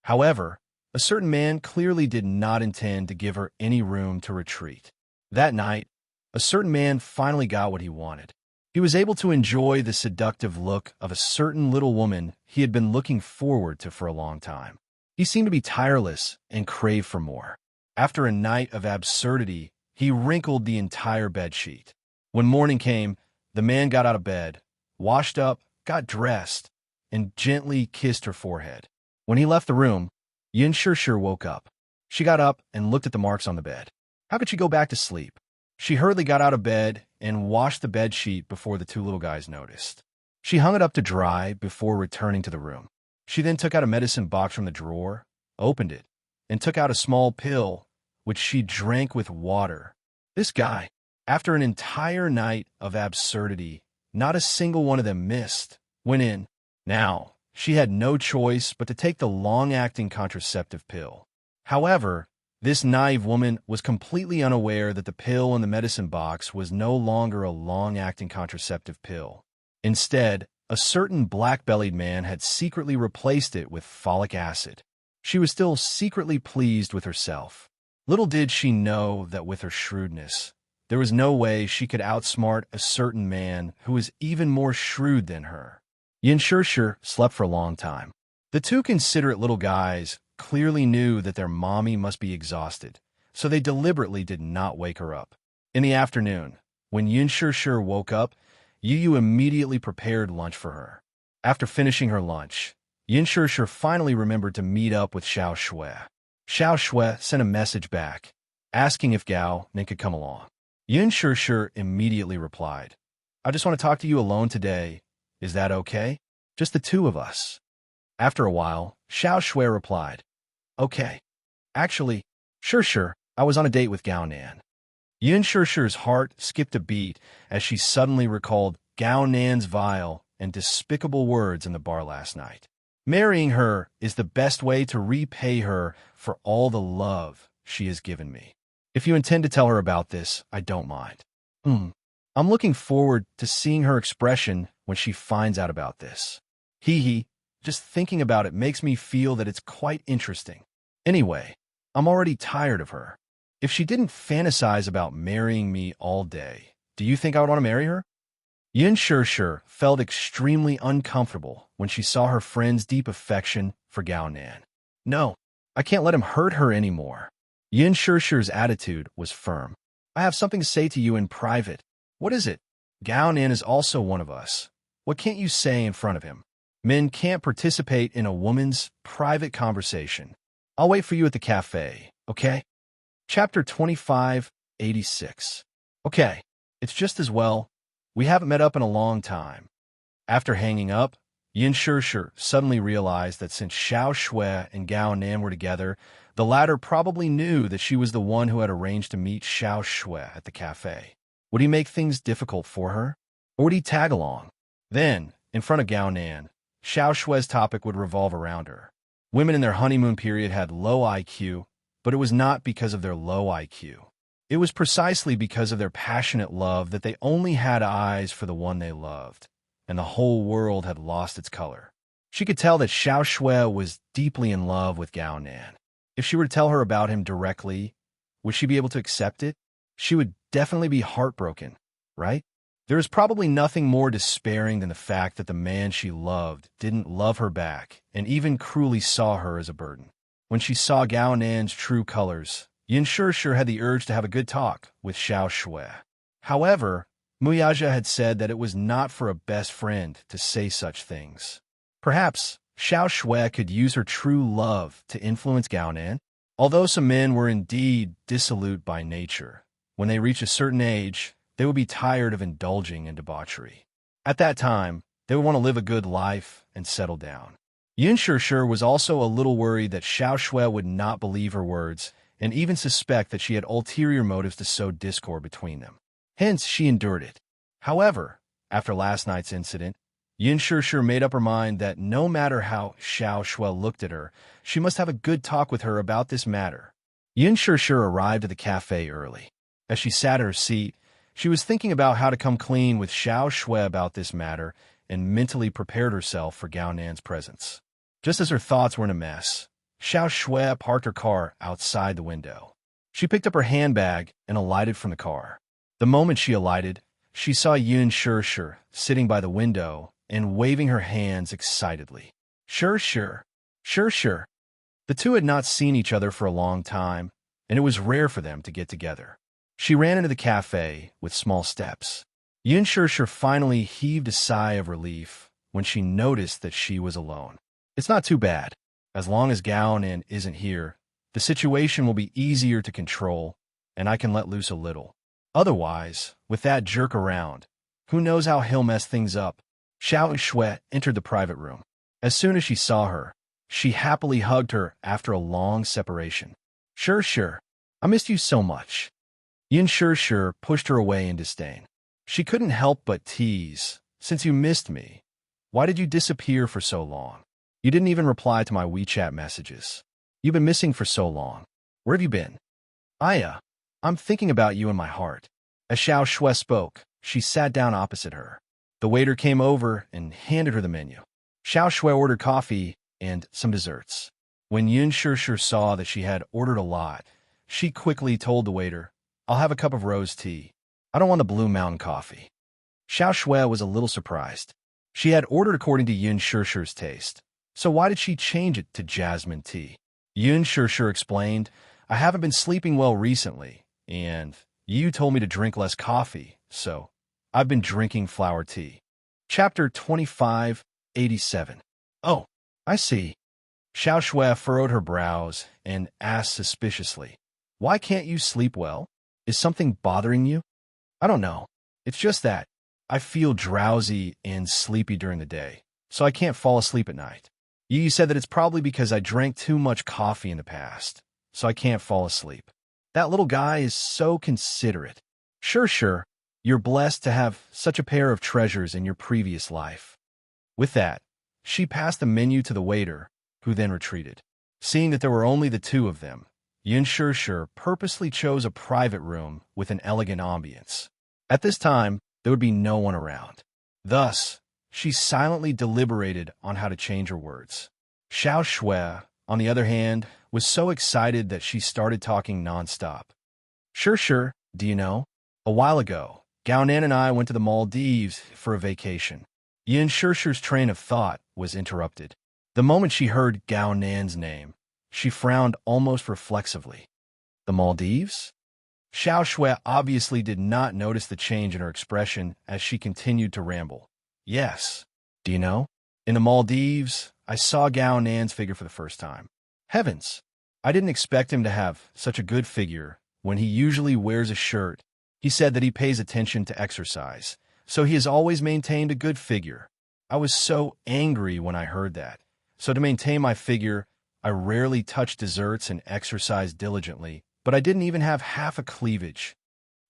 However, a certain man clearly did not intend to give her any room to retreat. That night, a certain man finally got what he wanted. He was able to enjoy the seductive look of a certain little woman he had been looking forward to for a long time. He seemed to be tireless and craved for more. After a night of absurdity, he wrinkled the entire bedsheet. When morning came, the man got out of bed, washed up, got dressed, and gently kissed her forehead. When he left the room, Yin Shushu woke up. She got up and looked at the marks on the bed. How could she go back to sleep? She hurriedly got out of bed and washed the bedsheet before the two little guys noticed. She hung it up to dry before returning to the room. She then took out a medicine box from the drawer, opened it, and took out a small pill, which she drank with water. This guy, after an entire night of absurdity, not a single one of them missed, went in. Now, she had no choice but to take the long-acting contraceptive pill. However, this naive woman was completely unaware that the pill in the medicine box was no longer a long-acting contraceptive pill. Instead, a certain black-bellied man had secretly replaced it with folic acid. She was still secretly pleased with herself. Little did she know that with her shrewdness, there was no way she could outsmart a certain man who was even more shrewd than her. Yin Shushu slept for a long time. The two considerate little guys clearly knew that their mommy must be exhausted, so they deliberately did not wake her up. In the afternoon, when Yin Shushu woke up, Yu immediately prepared lunch for her. After finishing her lunch, Yin Shushu finally remembered to meet up with Xiao Shui. Xiao Shui sent a message back, asking if Gao Ning could come along. Yin Shushu immediately replied, I just want to talk to you alone today. Is that okay? Just the two of us. After a while, Xiao Shui replied, Okay. Actually, sure, I was on a date with Gao Nan. Yin Shushu's heart skipped a beat as she suddenly recalled Gao Nan's vile and despicable words in the bar last night. Marrying her is the best way to repay her for all the love she has given me. If you intend to tell her about this, I don't mind. I'm looking forward to seeing her expression when she finds out about this. Just thinking about it makes me feel that it's quite interesting. Anyway, I'm already tired of her. If she didn't fantasize about marrying me all day, do you think I would want to marry her? Yin Shushu felt extremely uncomfortable when she saw her friend's deep affection for Gao Nan. No, I can't let him hurt her anymore. Yin Shushu's attitude was firm. I have something to say to you in private. What is it? Gao Nan is also one of us. What can't you say in front of him? Men can't participate in a woman's private conversation. I'll wait for you at the cafe, okay? Chapter 2586. Okay, it's just as well. We haven't met up in a long time. After hanging up, Yin Shushu suddenly realized that since Xiao Shui and Gao Nan were together, the latter probably knew that she was the one who had arranged to meet Xiao Shui at the cafe. Would he make things difficult for her? Or would he tag along? Then, in front of Gao Nan, Xiao Shui's topic would revolve around her. Women in their honeymoon period had low IQ, but it was not because of their low IQ. It was precisely because of their passionate love that they only had eyes for the one they loved, and the whole world had lost its color. She could tell that Xiao Shui was deeply in love with Gao Nan. If she were to tell her about him directly, would she be able to accept it? She would definitely be heartbroken, right? There is probably nothing more despairing than the fact that the man she loved didn't love her back and even cruelly saw her as a burden. When she saw Gao Nan's true colors, Yin Shushu had the urge to have a good talk with Xiao Shui. However, Muyaja had said that it was not for a best friend to say such things. Perhaps Xiao Shui could use her true love to influence Gao Nan. Although some men were indeed dissolute by nature, when they reach a certain age, they would be tired of indulging in debauchery. At that time, they would want to live a good life and settle down. Yin Shushu was also a little worried that Xiao Shui would not believe her words and even suspect that she had ulterior motives to sow discord between them. Hence, she endured it. However, after last night's incident, Yin Shushu made up her mind that no matter how Xiao Shui looked at her, she must have a good talk with her about this matter. Yin Shushu arrived at the cafe early. As she sat at her seat, she was thinking about how to come clean with Xiao Shui about this matter and mentally prepared herself for Gao Nan's presence. Just as her thoughts were in a mess, Xiao Shui parked her car outside the window. She picked up her handbag and alighted from the car. The moment she alighted, she saw Yun Shir sitting by the window and waving her hands excitedly. Shir. The two had not seen each other for a long time, and it was rare for them to get together. She ran into the cafe with small steps. Yun Shir finally heaved a sigh of relief when she noticed that she was alone. It's not too bad. As long as Gao Nan isn't here, the situation will be easier to control, and I can let loose a little. Otherwise, with that jerk around, who knows how he'll mess things up. Xiao Shui entered the private room. As soon as she saw her, she happily hugged her after a long separation. Shir, I missed you so much. Yun Shir pushed her away in disdain. She couldn't help but tease. Since you missed me, why did you disappear for so long? You didn't even reply to my WeChat messages. You've been missing for so long. Where have you been? I'm thinking about you in my heart. As Xiao Shui spoke, she sat down opposite her. The waiter came over and handed her the menu. Xiao Shui ordered coffee and some desserts. When Yun Shir saw that she had ordered a lot, she quickly told the waiter, I'll have a cup of rose tea. I don't want the Blue Mountain coffee. Xiao Shui was a little surprised. She had ordered according to Yun Shir's taste. So why did she change it to jasmine tea? Yun Shir explained, I haven't been sleeping well recently, and you told me to drink less coffee, so I've been drinking flower tea. Chapter 2587. Oh, I see. Xiao Shui furrowed her brows and asked suspiciously, Why can't you sleep well? Is something bothering you? I don't know. It's just that I feel drowsy and sleepy during the day, so I can't fall asleep at night. You said that it's probably because I drank too much coffee in the past, so I can't fall asleep. That little guy is so considerate. Sure, you're blessed to have such a pair of treasures in your previous life. With that, she passed the menu to the waiter, who then retreated. Seeing that there were only the two of them, Yun Shir purposely chose a private room with an elegant ambience. At this time, there would be no one around. Thus, she silently deliberated on how to change her words. Xiao Shui, on the other hand, was so excited that she started talking nonstop. Sure, do you know? A while ago, Gao Nan and I went to the Maldives for a vacation. Yun Shir's train of thought was interrupted. The moment she heard Gao Nan's name, she frowned almost reflexively. The Maldives? Xiao Shui obviously did not notice the change in her expression as she continued to ramble. Yes. Do you know? In the Maldives, I saw Gao Nan's figure for the first time. Heavens! I didn't expect him to have such a good figure when he usually wears a shirt. He said that he pays attention to exercise, so he has always maintained a good figure. I was so angry when I heard that. So to maintain my figure, I rarely touch desserts and exercise diligently, but I didn't even have half a cleavage.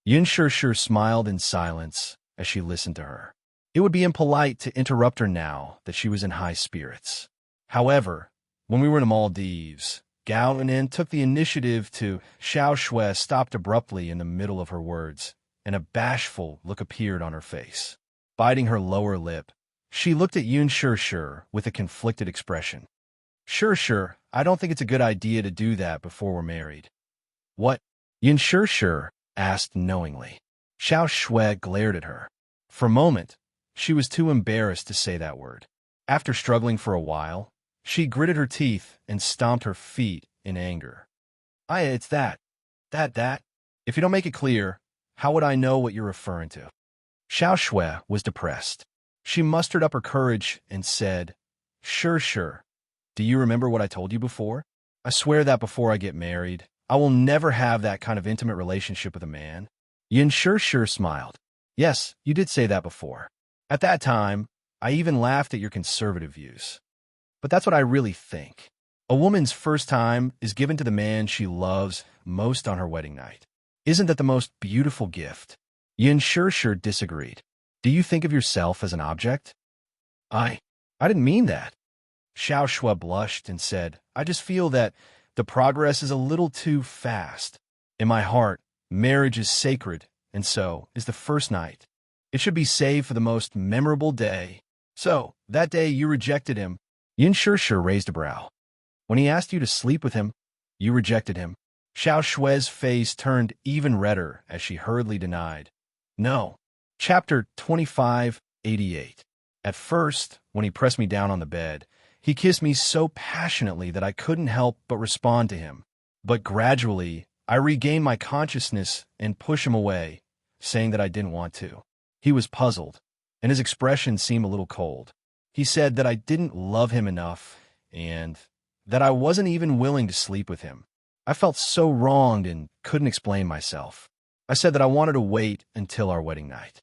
Yun Shir smiled in silence as she listened to her. It would be impolite to interrupt her now that she was in high spirits. However, when we were in the Maldives, Gao Nan took the initiative to Xiao Shui stopped abruptly in the middle of her words, and a bashful look appeared on her face. Biting her lower lip, she looked at Yun Shir with a conflicted expression. Sure, I don't think it's a good idea to do that before we're married. What? Yun Shir asked knowingly. Xiao Shui glared at her. For a moment, she was too embarrassed to say that word. After struggling for a while, she gritted her teeth and stomped her feet in anger. It's that. If you don't make it clear, how would I know what you're referring to? Xiao Shui was depressed. She mustered up her courage and said, Sure. Do you remember what I told you before? I swear that before I get married, I will never have that kind of intimate relationship with a man. Yun Shir smiled. Yes, you did say that before. At that time, I even laughed at your conservative views. But that's what I really think. A woman's first time is given to the man she loves most on her wedding night. Isn't that the most beautiful gift? Yun Shir disagreed. Do you think of yourself as an object? I didn't mean that. Xiao Shui blushed and said, I just feel that the progress is a little too fast. In my heart, marriage is sacred, and so is the first night. It should be saved for the most memorable day. So, that day you rejected him. Yin Sure raised a brow. When he asked you to sleep with him, you rejected him. Xiao Shue's face turned even redder as she hurriedly denied. No. Chapter 2588. At first, when he pressed me down on the bed, he kissed me so passionately that I couldn't help but respond to him. But gradually, I regained my consciousness and pushed him away, saying that I didn't want to. He was puzzled, and his expression seemed a little cold. He said that I didn't love him enough, and that I wasn't even willing to sleep with him. I felt so wronged and couldn't explain myself. I said that I wanted to wait until our wedding night.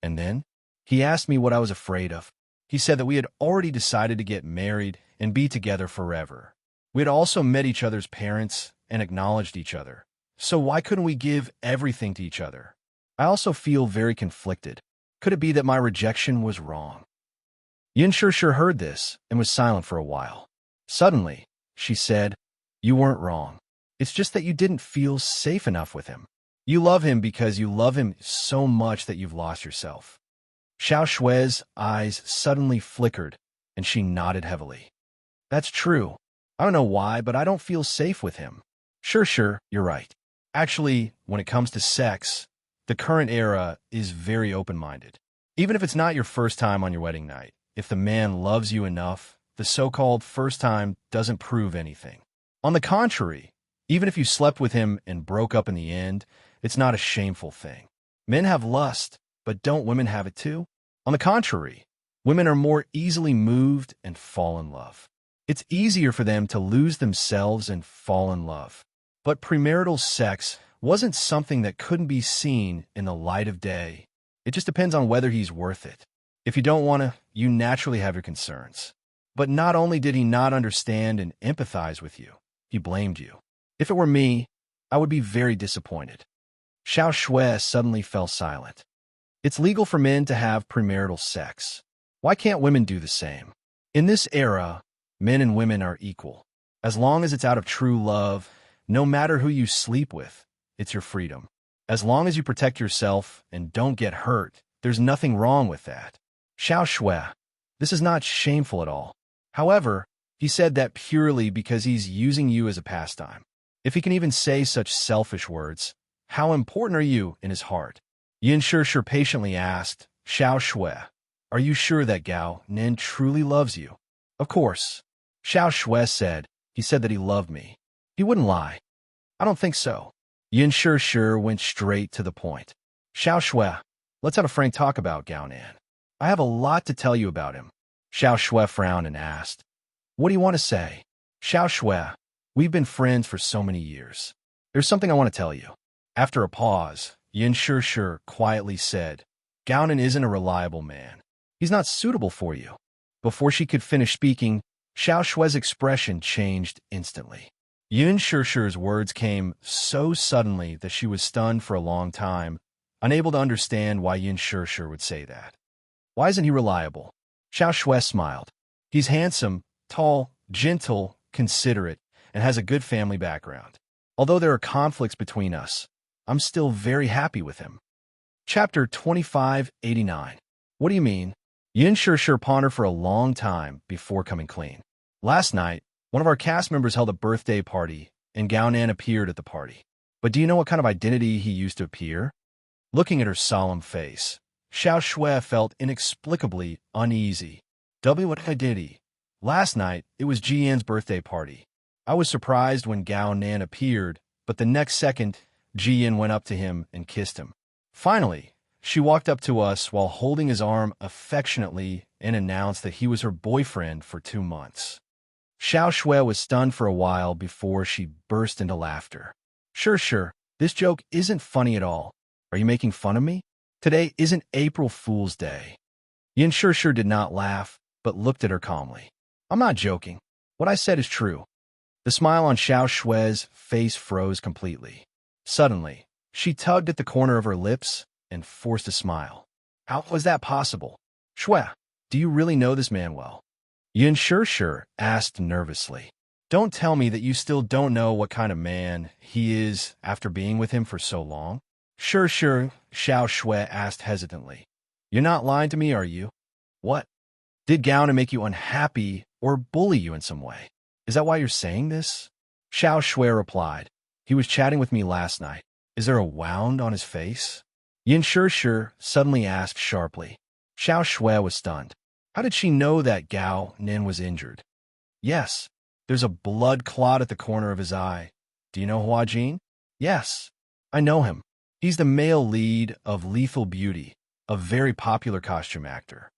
And then, he asked me what I was afraid of. He said that we had already decided to get married and be together forever. We had also met each other's parents and acknowledged each other. So why couldn't we give everything to each other? I also feel very conflicted. Could it be that my rejection was wrong? Yin Sure heard this and was silent for a while. Suddenly, she said, "You weren't wrong. It's just that you didn't feel safe enough with him. You love him because you love him so much that you've lost yourself." Xiao Shue's eyes suddenly flickered, and she nodded heavily. "That's true. I don't know why, but I don't feel safe with him." Sure, you're right. Actually, when it comes to sex, the current era is very open-minded. Even if it's not your first time on your wedding night, if the man loves you enough, the so-called first time doesn't prove anything. On the contrary, even if you slept with him and broke up in the end, it's not a shameful thing. Men have lust, but don't women have it too? On the contrary, women are more easily moved and fall in love. It's easier for them to lose themselves and fall in love. But premarital sex wasn't something that couldn't be seen in the light of day. It just depends on whether he's worth it. If you don't want to, you naturally have your concerns. But not only did he not understand and empathize with you, he blamed you. If it were me, I would be very disappointed. Xiao Shue suddenly fell silent. It's legal for men to have premarital sex. Why can't women do the same? In this era, men and women are equal. As long as it's out of true love, no matter who you sleep with, it's your freedom. As long as you protect yourself and don't get hurt, there's nothing wrong with that. Xiao Shue, this is not shameful at all. However, he said that purely because he's using you as a pastime. If he can even say such selfish words, how important are you in his heart? Yin Sure patiently asked, Xiao Shue, are you sure that Gao Nin truly loves you? Of course. Xiao Shue said, he said that he loved me. He wouldn't lie. I don't think so. Yin Sure went straight to the point. Xiao Shue, let's have a frank talk about Gao Nan. I have a lot to tell you about him. Xiao Shue frowned and asked, what do you want to say? Xiao Shue, we've been friends for so many years. There's something I want to tell you. After a pause, Yin Sure quietly said, Gao Nan isn't a reliable man. He's not suitable for you. Before she could finish speaking, Xiao Shue's expression changed instantly. Yin Sure's words came so suddenly that she was stunned for a long time, unable to understand why Yin Sure would say that. Why isn't he reliable? Xiao Shue smiled. He's handsome, tall, gentle, considerate, and has a good family background. Although there are conflicts between us, I'm still very happy with him. Chapter 2589. What do you mean? Yin Sure pondered for a long time before coming clean. Last night, one of our cast members held a birthday party, and Gao Nan appeared at the party. But do you know what kind of identity he used to appear? Looking at her solemn face, Xiao Shue felt inexplicably uneasy. What identity? Last night, it was Jian's birthday party. I was surprised when Gao Nan appeared, but the next second, Jian went up to him and kissed him. Finally, she walked up to us while holding his arm affectionately and announced that he was her boyfriend for 2 months. Xiao Shue was stunned for a while before she burst into laughter. Sure, this joke isn't funny at all. Are you making fun of me? Today isn't April Fool's Day. Yin Sure did not laugh, but looked at her calmly. I'm not joking. What I said is true. The smile on Xiao Shue's face froze completely. Suddenly, she tugged at the corner of her lips and forced a smile. How was that possible? Shue, do you really know this man well? Yin Sure asked nervously. Don't tell me that you still don't know what kind of man he is after being with him for so long. Sure, Xiao Shue asked hesitantly. You're not lying to me, are you? What? Did Gao make you unhappy or bully you in some way? Is that why you're saying this? Xiao Shui replied. He was chatting with me last night. Is there a wound on his face? Yin Shi suddenly asked sharply. Xiao Shui was stunned. How did she know that Gao Nin was injured? Yes, there's a blood clot at the corner of his eye. Do you know Hua Jin? Yes, I know him. He's the male lead of Lethal Beauty, a very popular costume actor.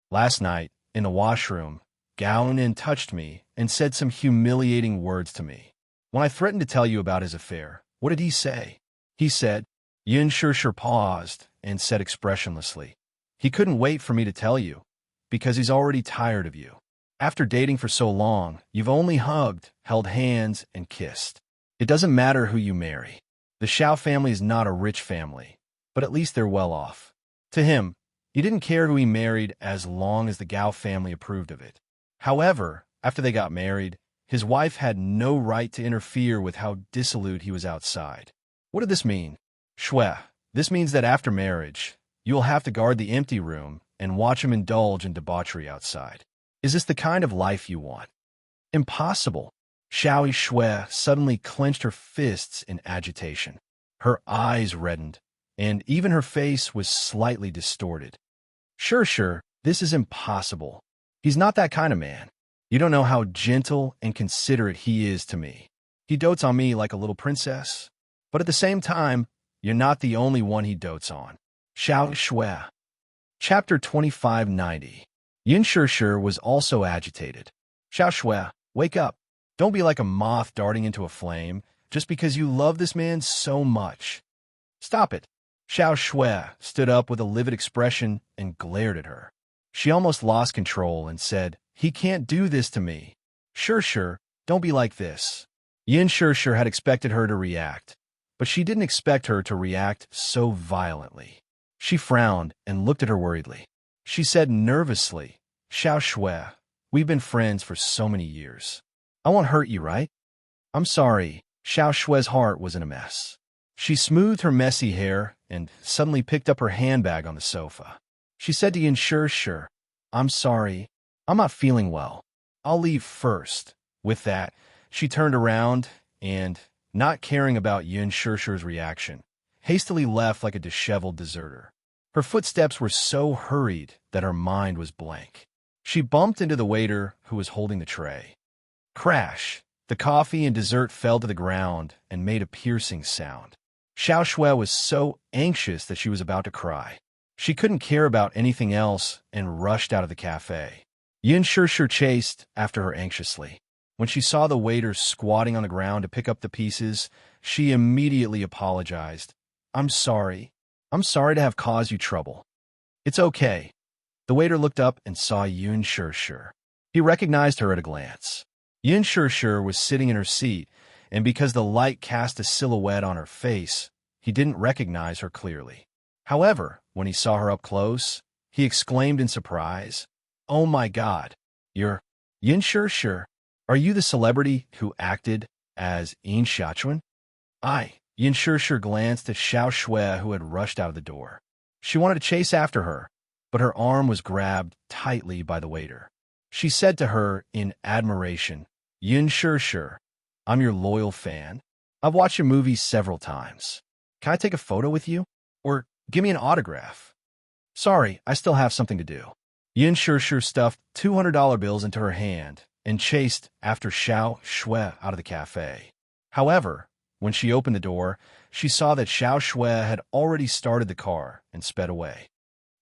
Last night, in the washroom, Gao Nin touched me and said some humiliating words to me. When I threatened to tell you about his affair, what did he say? He said, Yin Shi paused and said expressionlessly, he couldn't wait for me to tell you, because he's already tired of you. After dating for so long, you've only hugged, held hands, and kissed. It doesn't matter who you marry. The Xiao family is not a rich family, but at least they're well off. To him, he didn't care who he married as long as the Gao family approved of it. However, after they got married, his wife had no right to interfere with how dissolute he was outside. What did this mean? Shui, this means that after marriage, you will have to guard the empty room and watch him indulge in debauchery outside. Is this the kind of life you want? Impossible. Xiao Shui suddenly clenched her fists in agitation. Her eyes reddened, and even her face was slightly distorted. Sure, this is impossible. He's not that kind of man. You don't know how gentle and considerate he is to me. He dotes on me like a little princess. But at the same time, you're not the only one he dotes on. Xiao Shui. Chapter 2590. Yin Shi was also agitated. Xiao Shui, wake up. Don't be like a moth darting into a flame just because you love this man so much. Stop it. Xiao Shui stood up with a livid expression and glared at her. She almost lost control and said, he can't do this to me. Sure, don't be like this. Yin Shi had expected her to react, but she didn't expect her to react so violently. She frowned and looked at her worriedly. She said nervously, Xiao Shui, we've been friends for so many years. I won't hurt you, right? I'm sorry. Xiao Shui's heart was in a mess. She smoothed her messy hair and suddenly picked up her handbag on the sofa. She said to Yin Shi, I'm sorry. I'm not feeling well. I'll leave first. With that, she turned around and, not caring about Yin Shi's reaction, hastily left like a disheveled deserter. Her footsteps were so hurried that her mind was blank. She bumped into the waiter who was holding the tray. Crash! The coffee and dessert fell to the ground and made a piercing sound. Xiao Shui was so anxious that she was about to cry. She couldn't care about anything else and rushed out of the cafe. Yin Shi chased after her anxiously. When she saw the waiter squatting on the ground to pick up the pieces, she immediately apologized. I'm sorry. I'm sorry to have caused you trouble. It's okay. The waiter looked up and saw Yin Shi. He recognized her at a glance. Yin Shi was sitting in her seat, and because the light cast a silhouette on her face, he didn't recognize her clearly. However, when he saw her up close, he exclaimed in surprise, Oh my God, you're Yin Shi. Are you the celebrity who acted as enchanting? Yin Shi glanced at Xiao Shui, who had rushed out of the door. She wanted to chase after her, but her arm was grabbed tightly by the waiter. She said to her in admiration, Yin Shi, I'm your loyal fan. I've watched your movies several times. Can I take a photo with you? Or give me an autograph? Sorry, I still have something to do. Yin Shi stuffed $200 bills into her hand and chased after Xiao Shui out of the cafe. However, when she opened the door, she saw that Xiao Shui had already started the car and sped away.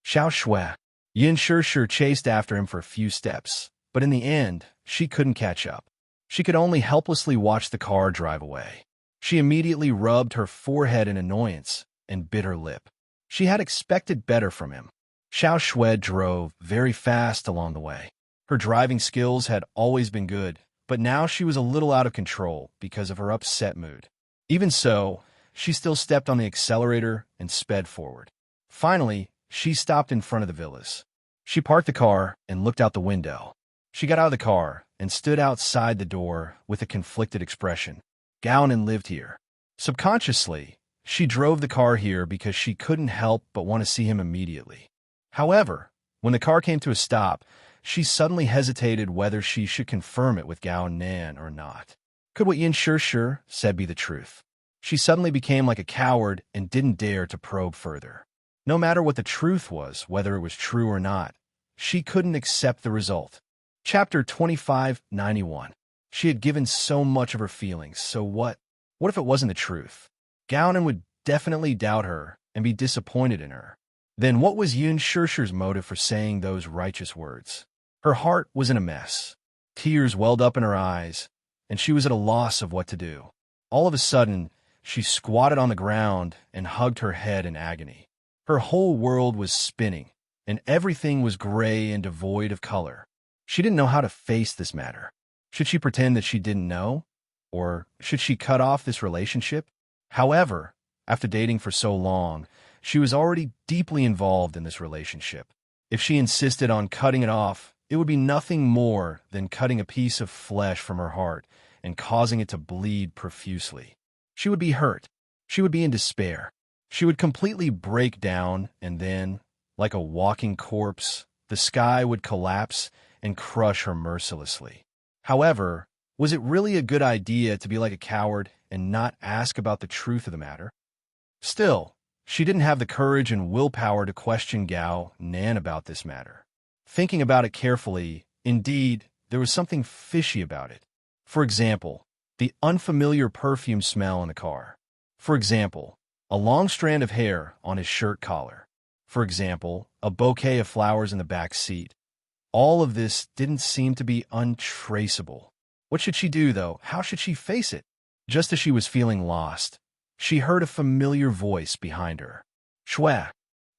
Xiao Shui. Yin Shi chased after him for a few steps, but in the end, she couldn't catch up. She could only helplessly watch the car drive away. She immediately rubbed her forehead in annoyance and bit her lip. She had expected better from him. Xiao Shui drove very fast along the way. Her driving skills had always been good, but now she was a little out of control because of her upset mood. Even so, she still stepped on the accelerator and sped forward. Finally, she stopped in front of the villas. She parked the car and looked out the window. She got out of the car and stood outside the door with a conflicted expression. Gao Nin lived here. Subconsciously, she drove the car here because she couldn't help but want to see him immediately. However, when the car came to a stop, she suddenly hesitated whether she should confirm it with Gao Nan or not. Could what Yin Shishir said be the truth? She suddenly became like a coward and didn't dare to probe further. No matter what the truth was, whether it was true or not, she couldn't accept the result. Chapter 2591. She had given so much of her feelings, so what? What if it wasn't the truth? Gao would definitely doubt her and be disappointed in her. Then what was Yun Shishir's motive for saying those righteous words? Her heart was in a mess. Tears welled up in her eyes, and she was at a loss of what to do. All of a sudden, she squatted on the ground and hugged her head in agony. Her whole world was spinning, and everything was gray and devoid of color. She didn't know how to face this matter. Should she pretend that she didn't know? Or should she cut off this relationship? However, after dating for so long, she was already deeply involved in this relationship. If she insisted on cutting it off, it would be nothing more than cutting a piece of flesh from her heart and causing it to bleed profusely. She would be hurt. She would be in despair. She would completely break down, and then, like a walking corpse, the sky would collapse and crush her mercilessly. However, was it really a good idea to be like a coward and not ask about the truth of the matter? Still, she didn't have the courage and willpower to question Gao Nan about this matter. Thinking about it carefully, indeed, there was something fishy about it. For example, the unfamiliar perfume smell in the car. For example, a long strand of hair on his shirt collar. For example, a bouquet of flowers in the back seat. All of this didn't seem to be untraceable. What should she do, though? How should she face it? Just as she was feeling lost, she heard a familiar voice behind her. Shue.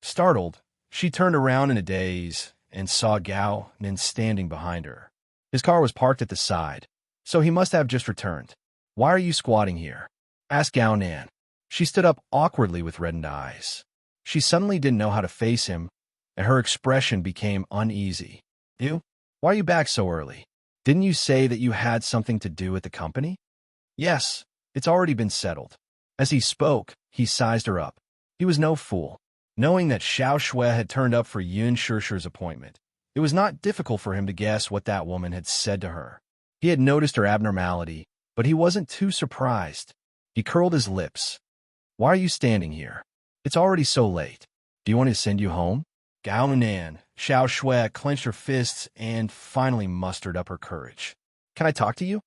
Startled, she turned around in a daze and saw Gao Nan standing behind her. His car was parked at the side, so he must have just returned. Why are you squatting here? Asked Gao Nan. She stood up awkwardly with reddened eyes. She suddenly didn't know how to face him, and her expression became uneasy. You? Why are you back so early? Didn't you say that you had something to do at the company? Yes, it's already been settled. As he spoke, he sized her up. He was no fool. Knowing that Xiao Shui had turned up for Yun Shishir's appointment, it was not difficult for him to guess what that woman had said to her. He had noticed her abnormality, but he wasn't too surprised. He curled his lips. Why are you standing here? It's already so late. Do you want me to send you home? Gao Nan, Xiao Shui clenched her fists and finally mustered up her courage. Can I talk to you?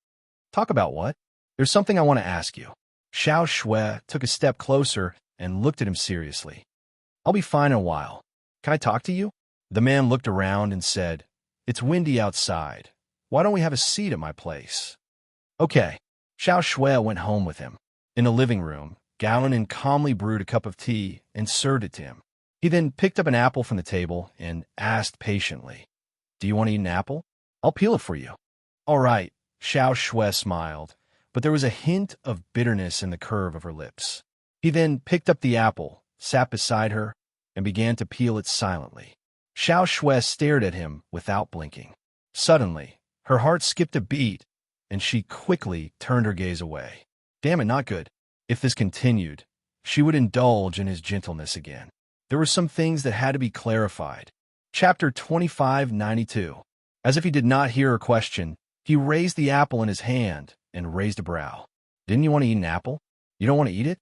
Talk about what? There's something I want to ask you. Xiao Shui took a step closer and looked at him seriously. I'll be fine in a while. Can I talk to you? The man looked around and said, It's windy outside. Why don't we have a seat at my place? Okay. Xiao Shui went home with him. In the living room, Gao Nan calmly brewed a cup of tea and served it to him. He then picked up an apple from the table and asked patiently, Do you want to eat an apple? I'll peel it for you. All right, Xiao Shui smiled, but there was a hint of bitterness in the curve of her lips. He then picked up the apple, sat beside her, and began to peel it silently. Xiao Shui stared at him without blinking. Suddenly, her heart skipped a beat, and she quickly turned her gaze away. Damn it, not good. If this continued, she would indulge in his gentleness again. There were some things that had to be clarified. Chapter 2592. As if he did not hear her question, he raised the apple in his hand and raised a brow. Didn't you want to eat an apple? You don't want to eat it?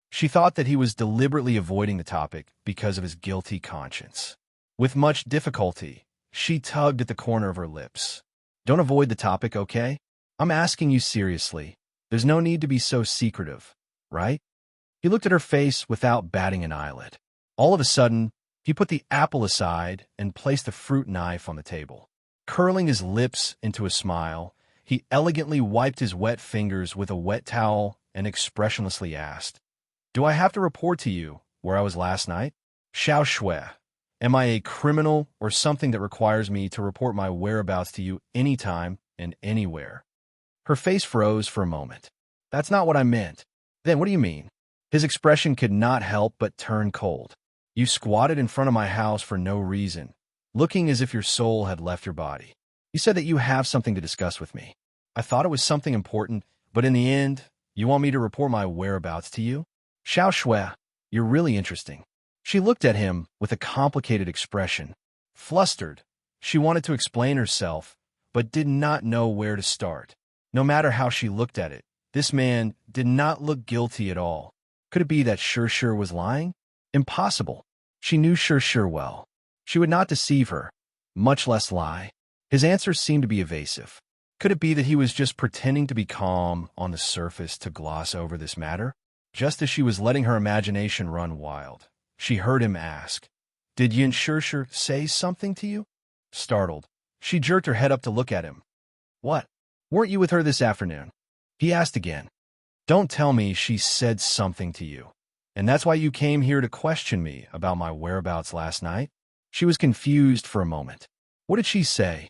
She thought that he was deliberately avoiding the topic because of his guilty conscience. With much difficulty, she tugged at the corner of her lips. Don't avoid the topic, okay? I'm asking you seriously. There's no need to be so secretive, right? He looked at her face without batting an eyelid. All of a sudden, he put the apple aside and placed the fruit knife on the table. Curling his lips into a smile, he elegantly wiped his wet fingers with a wet towel and expressionlessly asked, Do I have to report to you where I was last night? Xiao Shui, am I a criminal or something that requires me to report my whereabouts to you anytime and anywhere? Her face froze for a moment. That's not what I meant. Then what do you mean? His expression could not help but turn cold. You squatted in front of my house for no reason, looking as if your soul had left your body. You said that you have something to discuss with me. I thought it was something important, but in the end, you want me to report my whereabouts to you? Xiao Shui, you're really interesting. She looked at him with a complicated expression. Flustered, She wanted to explain herself, but did not know where to start. No matter how she looked at it, this man did not look guilty at all. Could it be that Sure was lying? Impossible. She knew Sure well. She would not deceive her, much less lie. His answers seemed to be evasive. Could it be that he was just pretending to be calm on the surface to gloss over this matter? Just as she was letting her imagination run wild, she heard him ask, "Did Yin Sure say something to you?" Startled, she jerked her head up to look at him. "What? Weren't you with her this afternoon?" He asked again. "Don't tell me she said something to you. And that's why you came here to question me about my whereabouts last night?" She was confused for a moment. What did she say?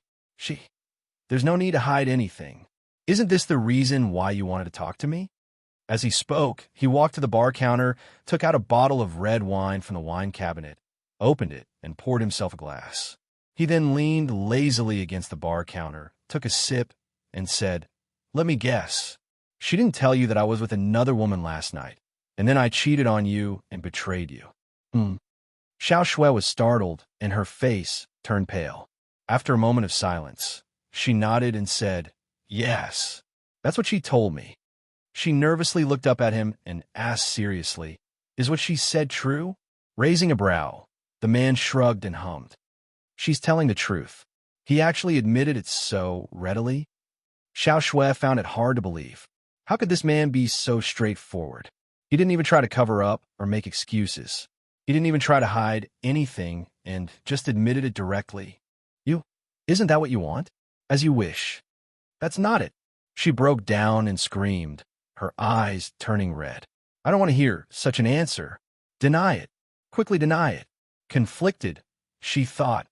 There's no need to hide anything. Isn't this the reason why you wanted to talk to me? As he spoke, he walked to the bar counter, took out a bottle of red wine from the wine cabinet, opened it, and poured himself a glass. He then leaned lazily against the bar counter, took a sip, and said, "Let me guess. She didn't tell you that I was with another woman last night, and then I cheated on you and betrayed you." Xiao Shui was startled, and her face turned pale. After a moment of silence, she nodded and said, "Yes, that's what she told me." She nervously looked up at him and asked seriously, "Is what she said true?" Raising a brow, the man shrugged and hummed. "She's telling the truth." He actually admitted it so readily. Xiao Shui found it hard to believe. How could this man be so straightforward? He didn't even try to cover up or make excuses. He didn't even try to hide anything and just admitted it directly. Isn't that what you want? As you wish." "That's not it." She broke down and screamed, her eyes turning red. "I don't want to hear such an answer. Deny it. Quickly deny it." Conflicted, she thought,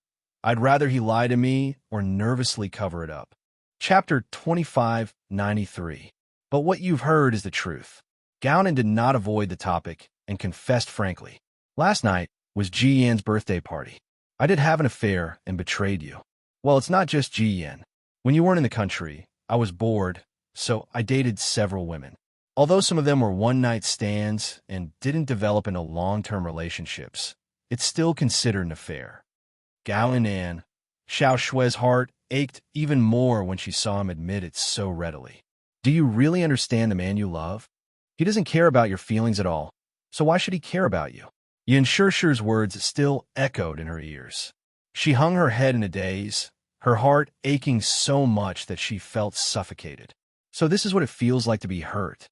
I'd rather he lie to me or nervously cover it up. Chapter 2593. But what you've heard is the truth. Gownan did not avoid the topic and confessed frankly. "Last night was Ji Yan's birthday party. I did have an affair and betrayed you." "Well, it's not just Ji Yan. When you weren't in the country, I was bored, so I dated several women. Although some of them were one-night stands and didn't develop into long-term relationships, it's still considered an affair." Gownan, Xiao Shui's heart ached even more when she saw him admit it so readily. Do you really understand the man you love? He doesn't care about your feelings at all, so why should he care about you? Yin Shu's words still echoed in her ears. She hung her head in a daze, her heart aching so much that she felt suffocated. So this is what it feels like to be hurt.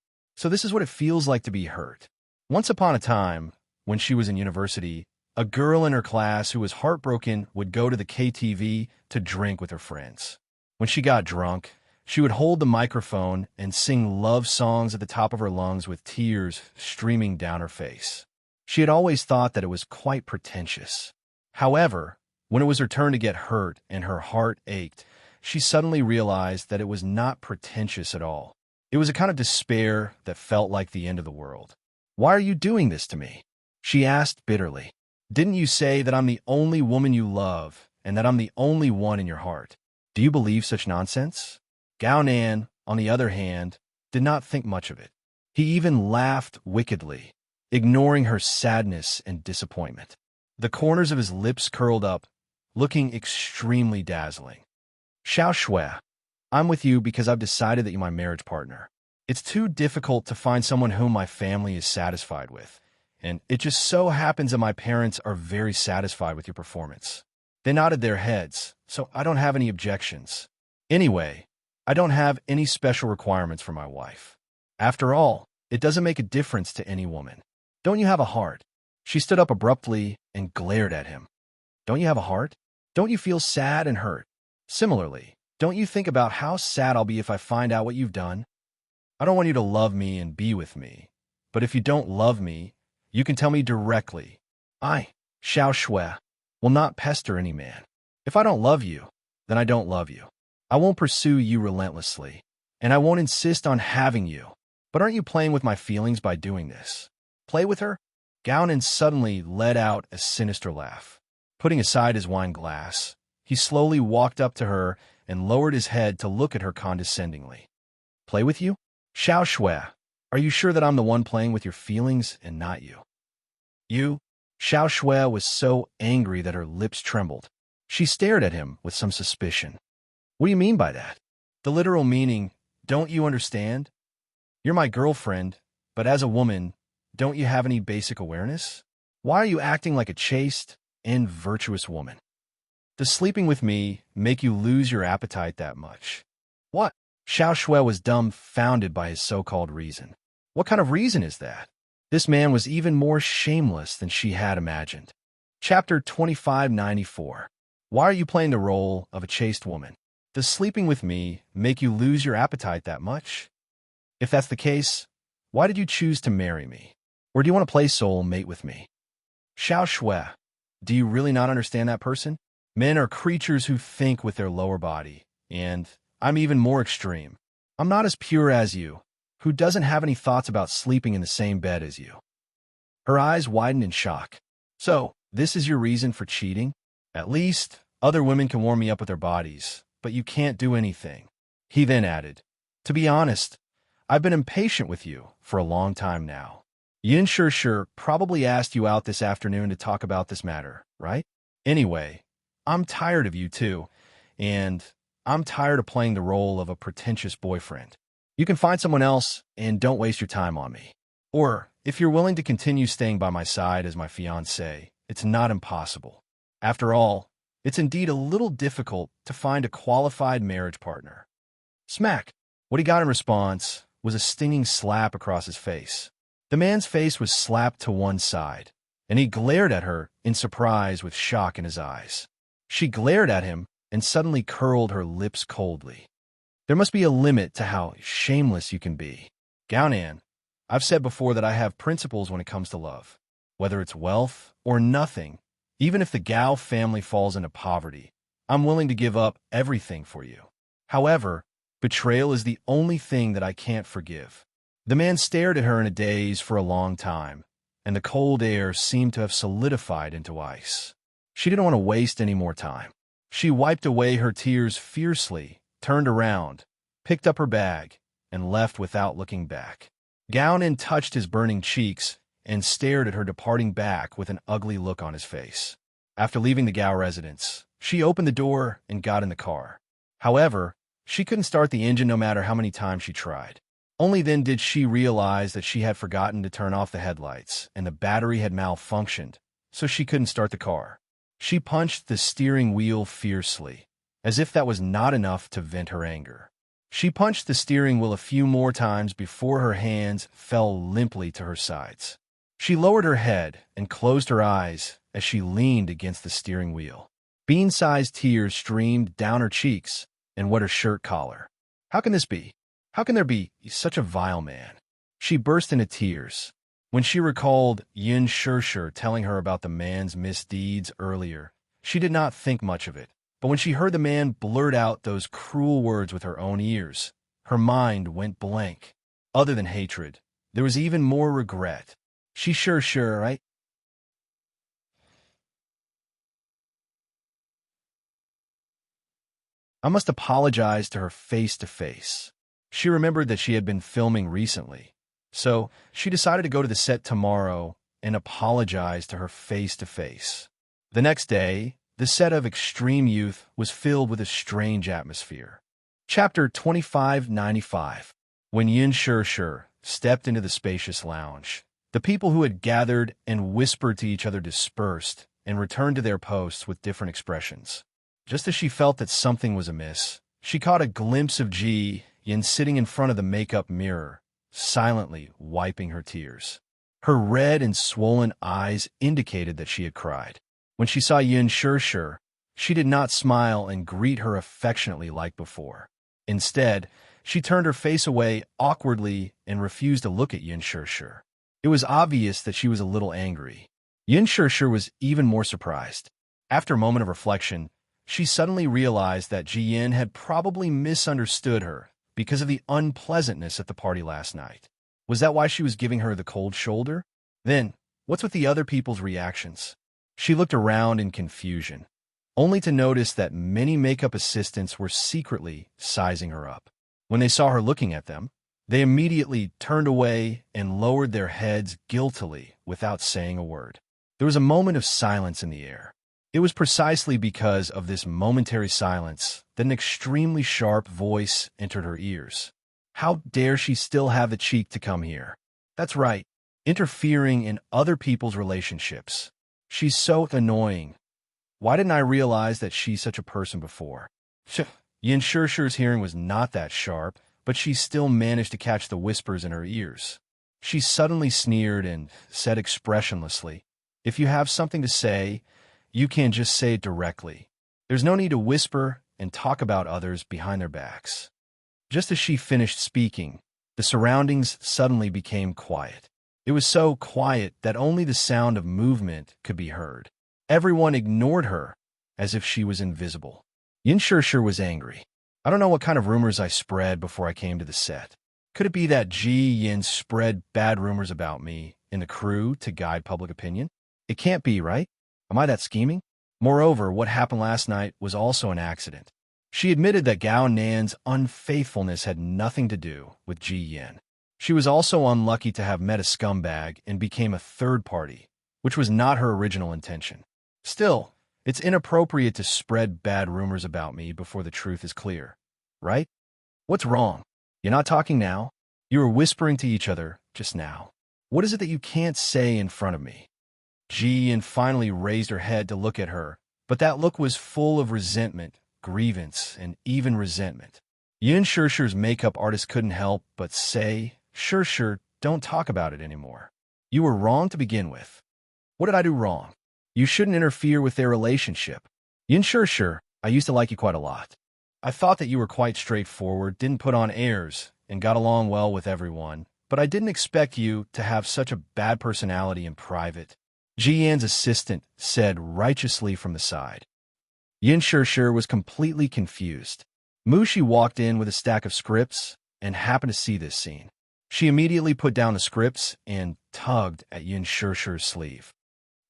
Once upon a time, when she was in university, a girl in her class who was heartbroken would go to the KTV to drink with her friends. When she got drunk, she would hold the microphone and sing love songs at the top of her lungs with tears streaming down her face. She had always thought that it was quite pretentious. However, when it was her turn to get hurt and her heart ached, she suddenly realized that it was not pretentious at all. It was a kind of despair that felt like the end of the world. "Why are you doing this to me?" she asked bitterly. "Didn't you say that I'm the only woman you love and that I'm the only one in your heart? Do you believe such nonsense?" Gownan, on the other hand, did not think much of it. He even laughed wickedly, ignoring her sadness and disappointment. The corners of his lips curled up, looking extremely dazzling. "Xiao Shui, I'm with you because I've decided that you're my marriage partner. It's too difficult to find someone whom my family is satisfied with, and it just so happens that my parents are very satisfied with your performance." They nodded their heads, so I don't have any objections. Anyway, I don't have any special requirements for my wife. After all, it doesn't make a difference to any woman. Don't you have a heart? She stood up abruptly and glared at him. Don't you have a heart? Don't you feel sad and hurt? Similarly, don't you think about how sad I'll be if I find out what you've done? I don't want you to love me and be with me, but if you don't love me, you can tell me directly. I, Xiao Shui, will not pester any man. If I don't love you, then I don't love you. I won't pursue you relentlessly, and I won't insist on having you. But aren't you playing with my feelings by doing this? Play with her? Gownan suddenly let out a sinister laugh. Putting aside his wine glass, he slowly walked up to her and lowered his head to look at her condescendingly. Play with you? Xiao Shui, are you sure that I'm the one playing with your feelings and not you? You? Xiao Shui was so angry that her lips trembled. She stared at him with some suspicion. What do you mean by that? The literal meaning, don't you understand? You're my girlfriend, but as a woman, don't you have any basic awareness? Why are you acting like a chaste and virtuous woman? Does sleeping with me make you lose your appetite that much? What? Xiao Shui was dumbfounded by his so-called reason. What kind of reason is that? This man was even more shameless than she had imagined. Chapter 2594. Why are you playing the role of a chaste woman? Does sleeping with me make you lose your appetite that much? If that's the case, why did you choose to marry me? Or do you want to play soul mate with me? Xiao Shui, do you really not understand that person? Men are creatures who think with their lower body, and I'm even more extreme. I'm not as pure as you, who doesn't have any thoughts about sleeping in the same bed as you. Her eyes widened in shock. So, this is your reason for cheating? At least, other women can warm me up with their bodies, but you can't do anything. He then added, to be honest, I've been impatient with you for a long time now. Yin Shir probably asked you out this afternoon to talk about this matter, right? Anyway, I'm tired of you too, and I'm tired of playing the role of a pretentious boyfriend. You can find someone else and don't waste your time on me. Or, if you're willing to continue staying by my side as my fiancé, it's not impossible. After all, it's indeed a little difficult to find a qualified marriage partner. Smack! What he got in response was a stinging slap across his face. The man's face was slapped to one side, and he glared at her in surprise with shock in his eyes. She glared at him and suddenly curled her lips coldly. There must be a limit to how shameless you can be. Gaonan, I've said before that I have principles when it comes to love. Whether it's wealth or nothing, even if the Gao family falls into poverty, I'm willing to give up everything for you. However, betrayal is the only thing that I can't forgive. The man stared at her in a daze for a long time, and the cold air seemed to have solidified into ice. She didn't want to waste any more time. She wiped away her tears fiercely, turned around, picked up her bag, and left without looking back. Gaonan touched his burning cheeks and stared at her departing back with an ugly look on his face. After leaving the Gao residence, she opened the door and got in the car. However, she couldn't start the engine no matter how many times she tried. Only then did she realize that she had forgotten to turn off the headlights and the battery had malfunctioned, so she couldn't start the car. She punched the steering wheel fiercely, as if that was not enough to vent her anger. She punched the steering wheel a few more times before her hands fell limply to her sides. She lowered her head and closed her eyes as she leaned against the steering wheel. Bean-sized tears streamed down her cheeks and wet her shirt collar. How can this be? How can there be such a vile man? She burst into tears. When she recalled Yin Shir telling her about the man's misdeeds earlier, she did not think much of it. But when she heard the man blurt out those cruel words with her own ears, her mind went blank. Other than hatred, there was even more regret. She's sure, right? I must apologize to her face to face. She remembered that she had been filming recently, so she decided to go to the set tomorrow and apologize to her face to face. The next day, the set of Extreme Youth was filled with a strange atmosphere. Chapter 2595. When Yin Shir stepped into the spacious lounge, the people who had gathered and whispered to each other dispersed and returned to their posts with different expressions. Just as she felt that something was amiss, she caught a glimpse of Ji Yin sitting in front of the makeup mirror, silently wiping her tears. Her red and swollen eyes indicated that she had cried. When she saw Yin Shir, she did not smile and greet her affectionately like before. Instead, she turned her face away awkwardly and refused to look at Yin Shir. It was obvious that she was a little angry. Yin Shir was even more surprised. After a moment of reflection, she suddenly realized that Ji Yin had probably misunderstood her because of the unpleasantness at the party last night. Was that why she was giving her the cold shoulder? Then, what's with the other people's reactions? She looked around in confusion, only to notice that many makeup assistants were secretly sizing her up. When they saw her looking at them, they immediately turned away and lowered their heads guiltily without saying a word. There was a moment of silence in the air. It was precisely because of this momentary silence that an extremely sharp voice entered her ears. How dare she still have the cheek to come here? That's right, interfering in other people's relationships. She's so annoying. Why didn't I realize that she's such a person before? Yin Shishi's hearing was not that sharp, but she still managed to catch the whispers in her ears. She suddenly sneered and said expressionlessly, "If you have something to say, you can just say it directly. There's no need to whisper and talk about others behind their backs." Just as she finished speaking, the surroundings suddenly became quiet. It was so quiet that only the sound of movement could be heard. Everyone ignored her, as if she was invisible. Yin Shishi was angry. I don't know what kind of rumors I spread before I came to the set. Could it be that Ji Yin spread bad rumors about me in the crew to guide public opinion? It can't be, right? Am I that scheming? Moreover, what happened last night was also an accident. She admitted that Gao Nan's unfaithfulness had nothing to do with Ji Yin. She was also unlucky to have met a scumbag and became a third party, which was not her original intention. Still, it's inappropriate to spread bad rumors about me before the truth is clear, right? What's wrong? You're not talking now? You were whispering to each other just now. What is it that you can't say in front of me? Ji Yin finally raised her head to look at her, but that look was full of resentment, grievance, and even resentment. Yin Shishi's makeup artist couldn't help but say, "Shishi, don't talk about it anymore. You were wrong to begin with." What did I do wrong? You shouldn't interfere with their relationship. Yin Shishi, I used to like you quite a lot. I thought that you were quite straightforward, didn't put on airs, and got along well with everyone, but I didn't expect you to have such a bad personality in private, Ji Yan's assistant said righteously from the side. Yin Shishi was completely confused. Mushi walked in with a stack of scripts and happened to see this scene. She immediately put down the scripts and tugged at Yin Shishi's sleeve.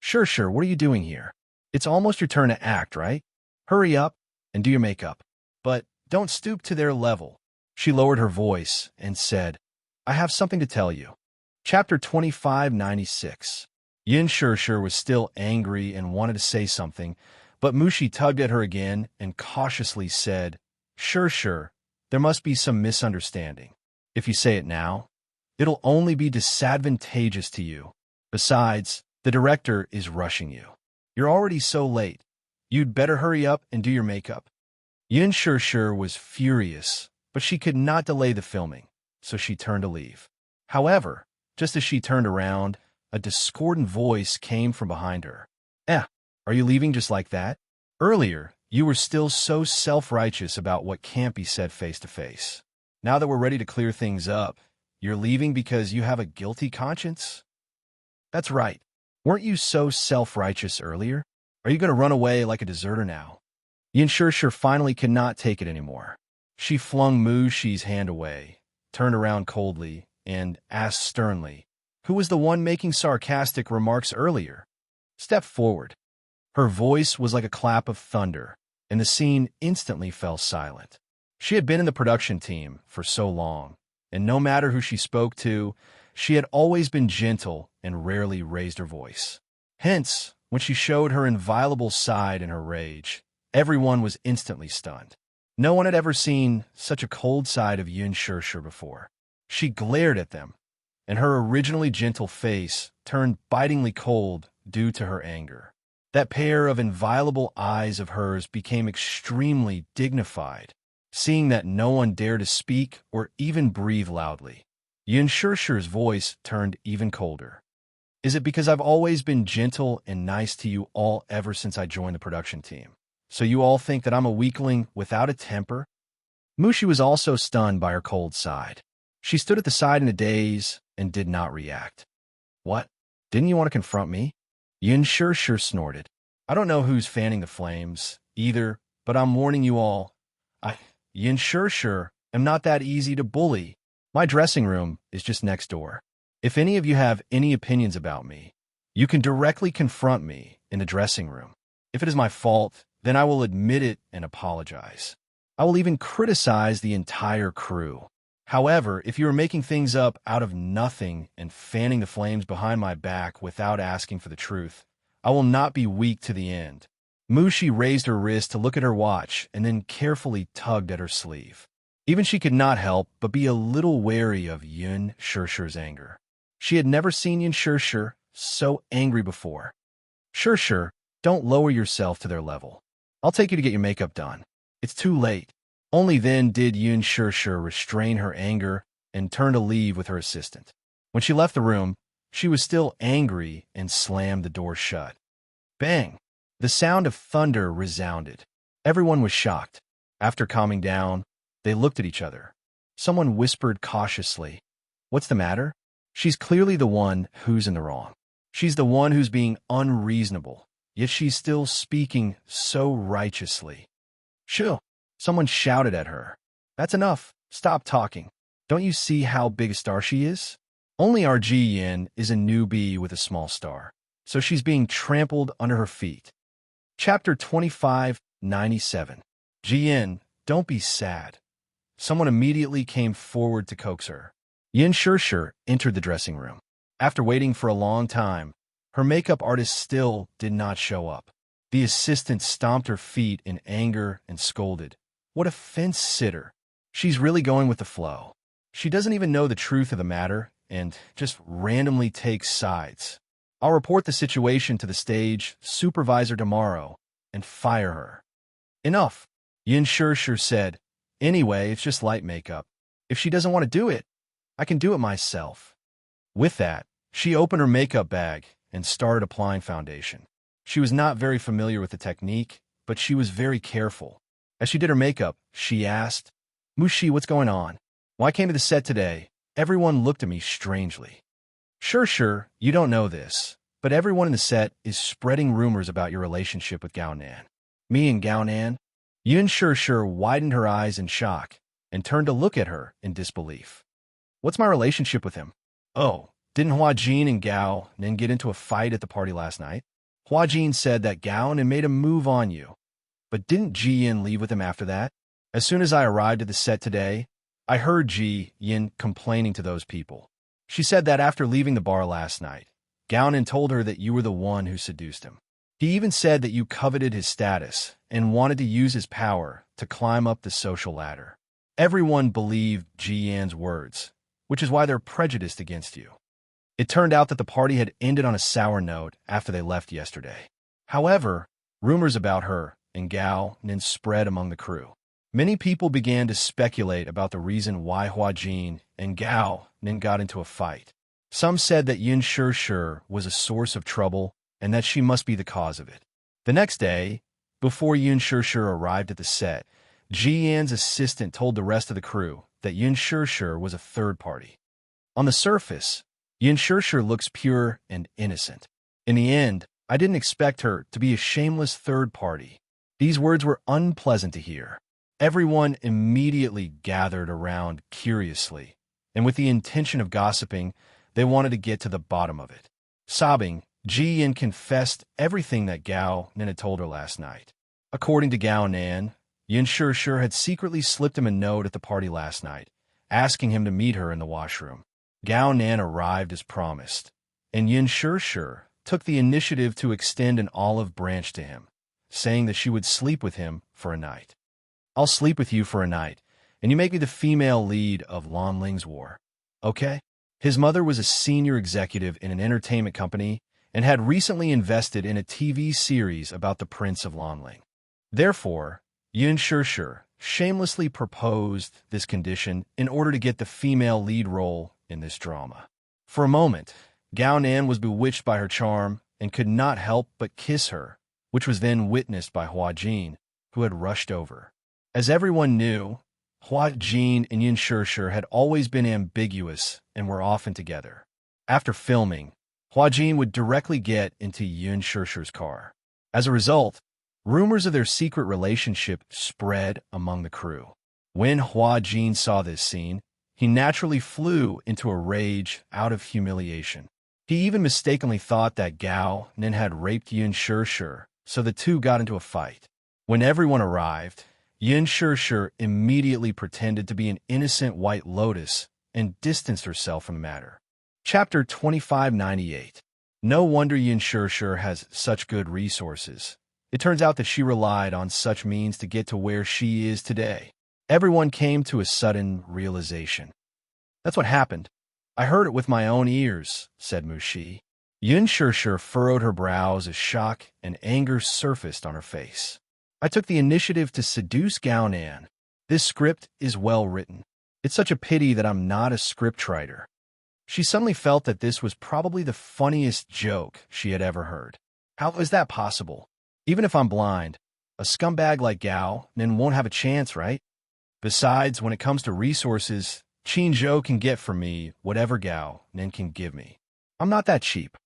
"Shishi, what are you doing here? It's almost your turn to act, right? Hurry up and do your makeup. But don't stoop to their level." She lowered her voice and said, "I have something to tell you." Chapter 2596. Yin Shishi was still angry and wanted to say something, but Mushi tugged at her again and cautiously said, Shishi, there must be some misunderstanding. If you say it now, it'll only be disadvantageous to you. Besides, the director is rushing you. You're already so late. You'd better hurry up and do your makeup." Yin Shishi was furious, but she could not delay the filming, so she turned to leave. However, just as she turned around, a discordant voice came from behind her. Are you leaving just like that? Earlier, you were still so self-righteous about what can't be said face-to-face. Now that we're ready to clear things up, you're leaving because you have a guilty conscience? That's right. Weren't you so self-righteous earlier? Are you going to run away like a deserter now? Yin Shishi finally could not take it anymore. She flung Mushi's hand away, turned around coldly, and asked sternly, "Who was the one making sarcastic remarks earlier? Step forward." Her voice was like a clap of thunder, and the scene instantly fell silent. She had been in the production team for so long, and no matter who she spoke to, she had always been gentle and rarely raised her voice. Hence, when she showed her inviolable side in her rage, everyone was instantly stunned. No one had ever seen such a cold side of Yin Shishi before. She glared at them, and her originally gentle face turned bitingly cold due to her anger. That pair of inviolable eyes of hers became extremely dignified, seeing that no one dared to speak or even breathe loudly. Yin Shishi's voice turned even colder. "Is it because I've always been gentle and nice to you all ever since I joined the production team? So you all think that I'm a weakling without a temper?" Mushi was also stunned by her cold side. She stood at the side in a daze and did not react. "What? Didn't you want to confront me?" Yin Shishi snorted. "I don't know who's fanning the flames, either, but I'm warning you all. Yin Shishi, am not that easy to bully. My dressing room is just next door. If any of you have any opinions about me, you can directly confront me in the dressing room. If it is my fault, then I will admit it and apologize. I will even criticize the entire crew. However, if you are making things up out of nothing and fanning the flames behind my back without asking for the truth, I will not be weak to the end. Mushi raised her wrist to look at her watch and then carefully tugged at her sleeve. Even she could not help but be a little wary of Yun Shirshir's anger. She had never seen Yun Shirshir so angry before. Shirshir, don't lower yourself to their level. I'll take you to get your makeup done. It's too late. Only then did Yun Shirshir restrain her anger and turn to leave with her assistant. When she left the room, she was still angry and slammed the door shut. Bang! The sound of thunder resounded. Everyone was shocked. After calming down, they looked at each other. Someone whispered cautiously, "What's the matter?" She's clearly the one who's in the wrong. She's the one who's being unreasonable, yet she's still speaking so righteously. Shoo! Someone shouted at her. That's enough. Stop talking. Don't you see how big a star she is? Only our Ji Yin is a newbie with a small star, so she's being trampled under her feet. Chapter 2597. Ji Yin, don't be sad. Someone immediately came forward to coax her. Yin Shirshir entered the dressing room. After waiting for a long time, her makeup artist still did not show up. The assistant stomped her feet in anger and scolded. What a fence-sitter. She's really going with the flow. She doesn't even know the truth of the matter and just randomly takes sides. I'll report the situation to the stage supervisor tomorrow and fire her. Enough, Yin Shirshir said. Anyway, it's just light makeup. If she doesn't want to do it, I can do it myself. With that, she opened her makeup bag and started applying foundation. She was not very familiar with the technique, but she was very careful. As she did her makeup, she asked, Mushi, what's going on? When I came to the set today, everyone looked at me strangely. Sure, you don't know this, but everyone in the set is spreading rumors about your relationship with Gao Nan. Me and Gao Nan? Yun Shirshir widened her eyes in shock and turned to look at her in disbelief. What's my relationship with him? Oh, didn't Hua Jin and Gao Nan get into a fight at the party last night? Hua Jin said that Gao Nan made a move on you. But didn't Ji Yin leave with him after that? As soon as I arrived at the set today, I heard Ji Yin complaining to those people. She said that after leaving the bar last night, Gao Nan told her that you were the one who seduced him. He even said that you coveted his status and wanted to use his power to climb up the social ladder. Everyone believed Ji Yan's words, which is why they're prejudiced against you. It turned out that the party had ended on a sour note after they left yesterday. However, rumors about her and Gao Nan spread among the crew. Many people began to speculate about the reason why Hua Jin and Gao Nan got into a fight. Some said that Yin Shirshir was a source of trouble and that she must be the cause of it. The next day, before Yin Shirshir arrived at the set, Ji Yan's assistant told the rest of the crew that Yin Shirshir was a third party. On the surface, Yin Shirshir looks pure and innocent. In the end, I didn't expect her to be a shameless third party. These words were unpleasant to hear. Everyone immediately gathered around curiously, and with the intention of gossiping, they wanted to get to the bottom of it. Sobbing, Ji Yin confessed everything that Gao Nan had told her last night. According to Gao Nan, Yin Shirshir had secretly slipped him a note at the party last night, asking him to meet her in the washroom. Gao Nan arrived as promised, and Yin Shirshir took the initiative to extend an olive branch to him, saying that she would sleep with him for a night. I'll sleep with you for a night, and you make me the female lead of Lan Ling's war. Okay? His mother was a senior executive in an entertainment company and had recently invested in a TV series about the Prince of Lan Ling. Therefore, Yin Shirshir shamelessly proposed this condition in order to get the female lead role in this drama. For a moment, Gao Nan was bewitched by her charm and could not help but kiss her, which was then witnessed by Hua Jin, who had rushed over. As everyone knew, Hua Jin and Yin Shirshir had always been ambiguous and were often together. After filming, Hua Jin would directly get into Yin Shirshir's car. As a result, rumors of their secret relationship spread among the crew. When Hua Jin saw this scene, he naturally flew into a rage out of humiliation. He even mistakenly thought that Gao Nan had raped Yin Shirshir, so the two got into a fight. When everyone arrived, Yin Shirshir immediately pretended to be an innocent white lotus and distanced herself from the matter. Chapter 2598. No wonder Yin Shirshir has such good resources. It turns out that she relied on such means to get to where she is today. Everyone came to a sudden realization. That's what happened. I heard it with my own ears, said Mushi. Yun Shirshir furrowed her brows as shock and anger surfaced on her face. I took the initiative to seduce Gao Nan. This script is well written. It's such a pity that I'm not a scriptwriter. She suddenly felt that this was probably the funniest joke she had ever heard. How is that possible? Even if I'm blind, a scumbag like Gao Nan won't have a chance, right? Besides, when it comes to resources, Qin Zhou can get from me whatever Gao Nan can give me. I'm not that cheap.